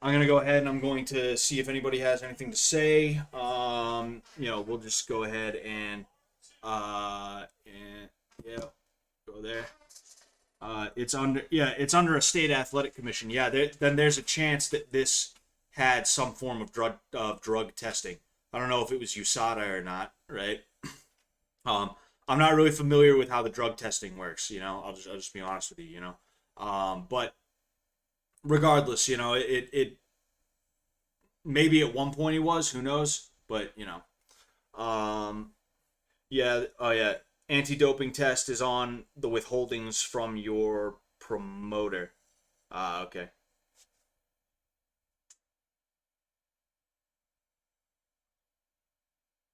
I'm gonna go ahead and I'm going to see if anybody has anything to say. We'll just go ahead and yeah, go there. It's under a state athletic commission. Yeah, then there's a chance that this had some form of drug testing. I don't know if it was USADA or not, right? I'm not really familiar with how the drug testing works. I'll just be honest with you. But regardless, it maybe at one point he was, who knows? But um, yeah, oh yeah, anti-doping test is on the withholdings from your promoter. Okay.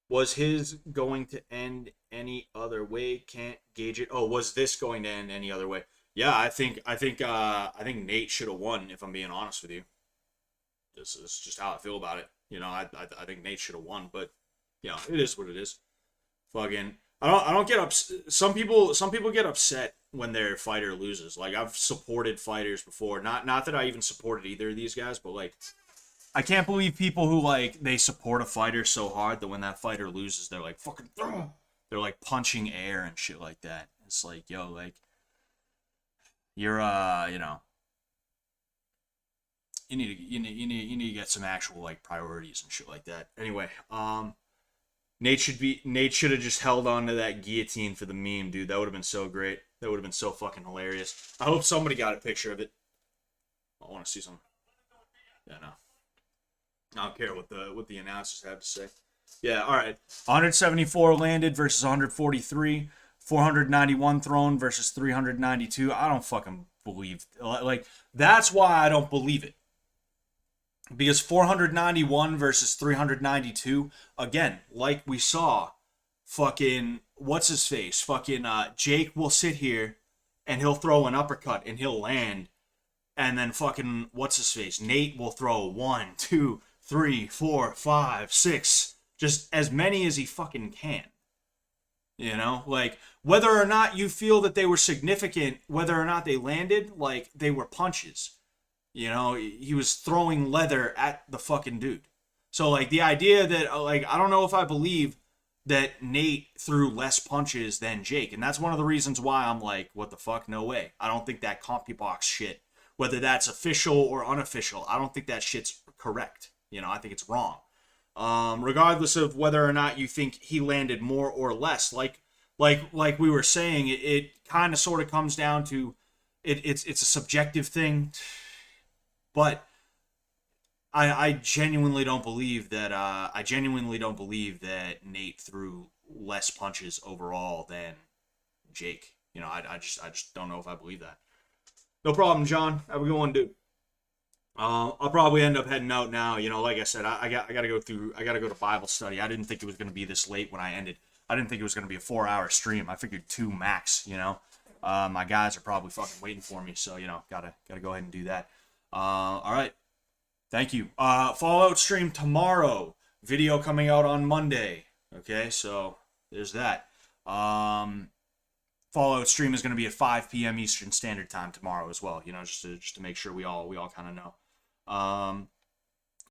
Was his going to end any other way? Can't gauge it. Oh, was this going to end any other way? Yeah, I think Nate should have won. If I'm being honest with you, this is just how I feel about it. I think Nate should have won, but it is what it is. Fucking, I don't get upset. Some people get upset when their fighter loses. Like I've supported fighters before. Not that I even supported either of these guys, but like I can't believe people who like they support a fighter so hard that when that fighter loses, they're like fucking, they're like punching air and shit like that. It's like, yo, like you're you need to get some actual like priorities and shit like that. Anyway, Nate should have just held on to that guillotine for the meme, dude. That would have been so great. That would have been so fucking hilarious. I hope somebody got a picture of it. I want to see some. Yeah, no. I don't care what the announcers have to say. Yeah, all right. 174 landed versus 143. 491 thrown versus 392. I don't fucking believe. Like that's why I don't believe it. Because 491 versus 392, again, like we saw, fucking what's his face? Fucking Jake will sit here and he'll throw an uppercut and he'll land, and then fucking what's his face? Nate will throw one, two, three, four, five, six, just as many as he fucking can. Like whether or not you feel that they were significant, whether or not they landed, like they were punches. He was throwing leather at the fucking dude. So like the idea that like I don't know if I believe that Nate threw less punches than Jake, and that's one of the reasons why I'm like, what the fuck? No way. I don't think that CompuBox shit, whether that's official or unofficial, I don't think that shit's correct. I think it's wrong. Regardless of whether or not you think he landed more or less, like we were saying, it kind of sort of comes down to it's a subjective thing, but I genuinely don't believe that Nate threw less punches overall than Jake. I just don't know if I believe that. No problem, John. Have a good one, dude. I'll probably end up heading out now. You know, like I said, I got to go through. I got to go to Bible study. I didn't think it was going to be this late when I ended. I didn't think it was going to be a 4 hour stream. I figured two max. You know, my guys are probably fucking waiting for me. So you know, gotta go ahead and do that. All right. Thank you. Fallout stream tomorrow. Video coming out on Monday. Okay, so there's that. Fallout stream is going to be at 5 p.m. Eastern Standard Time tomorrow as well. You know, just to make sure we all kind of know.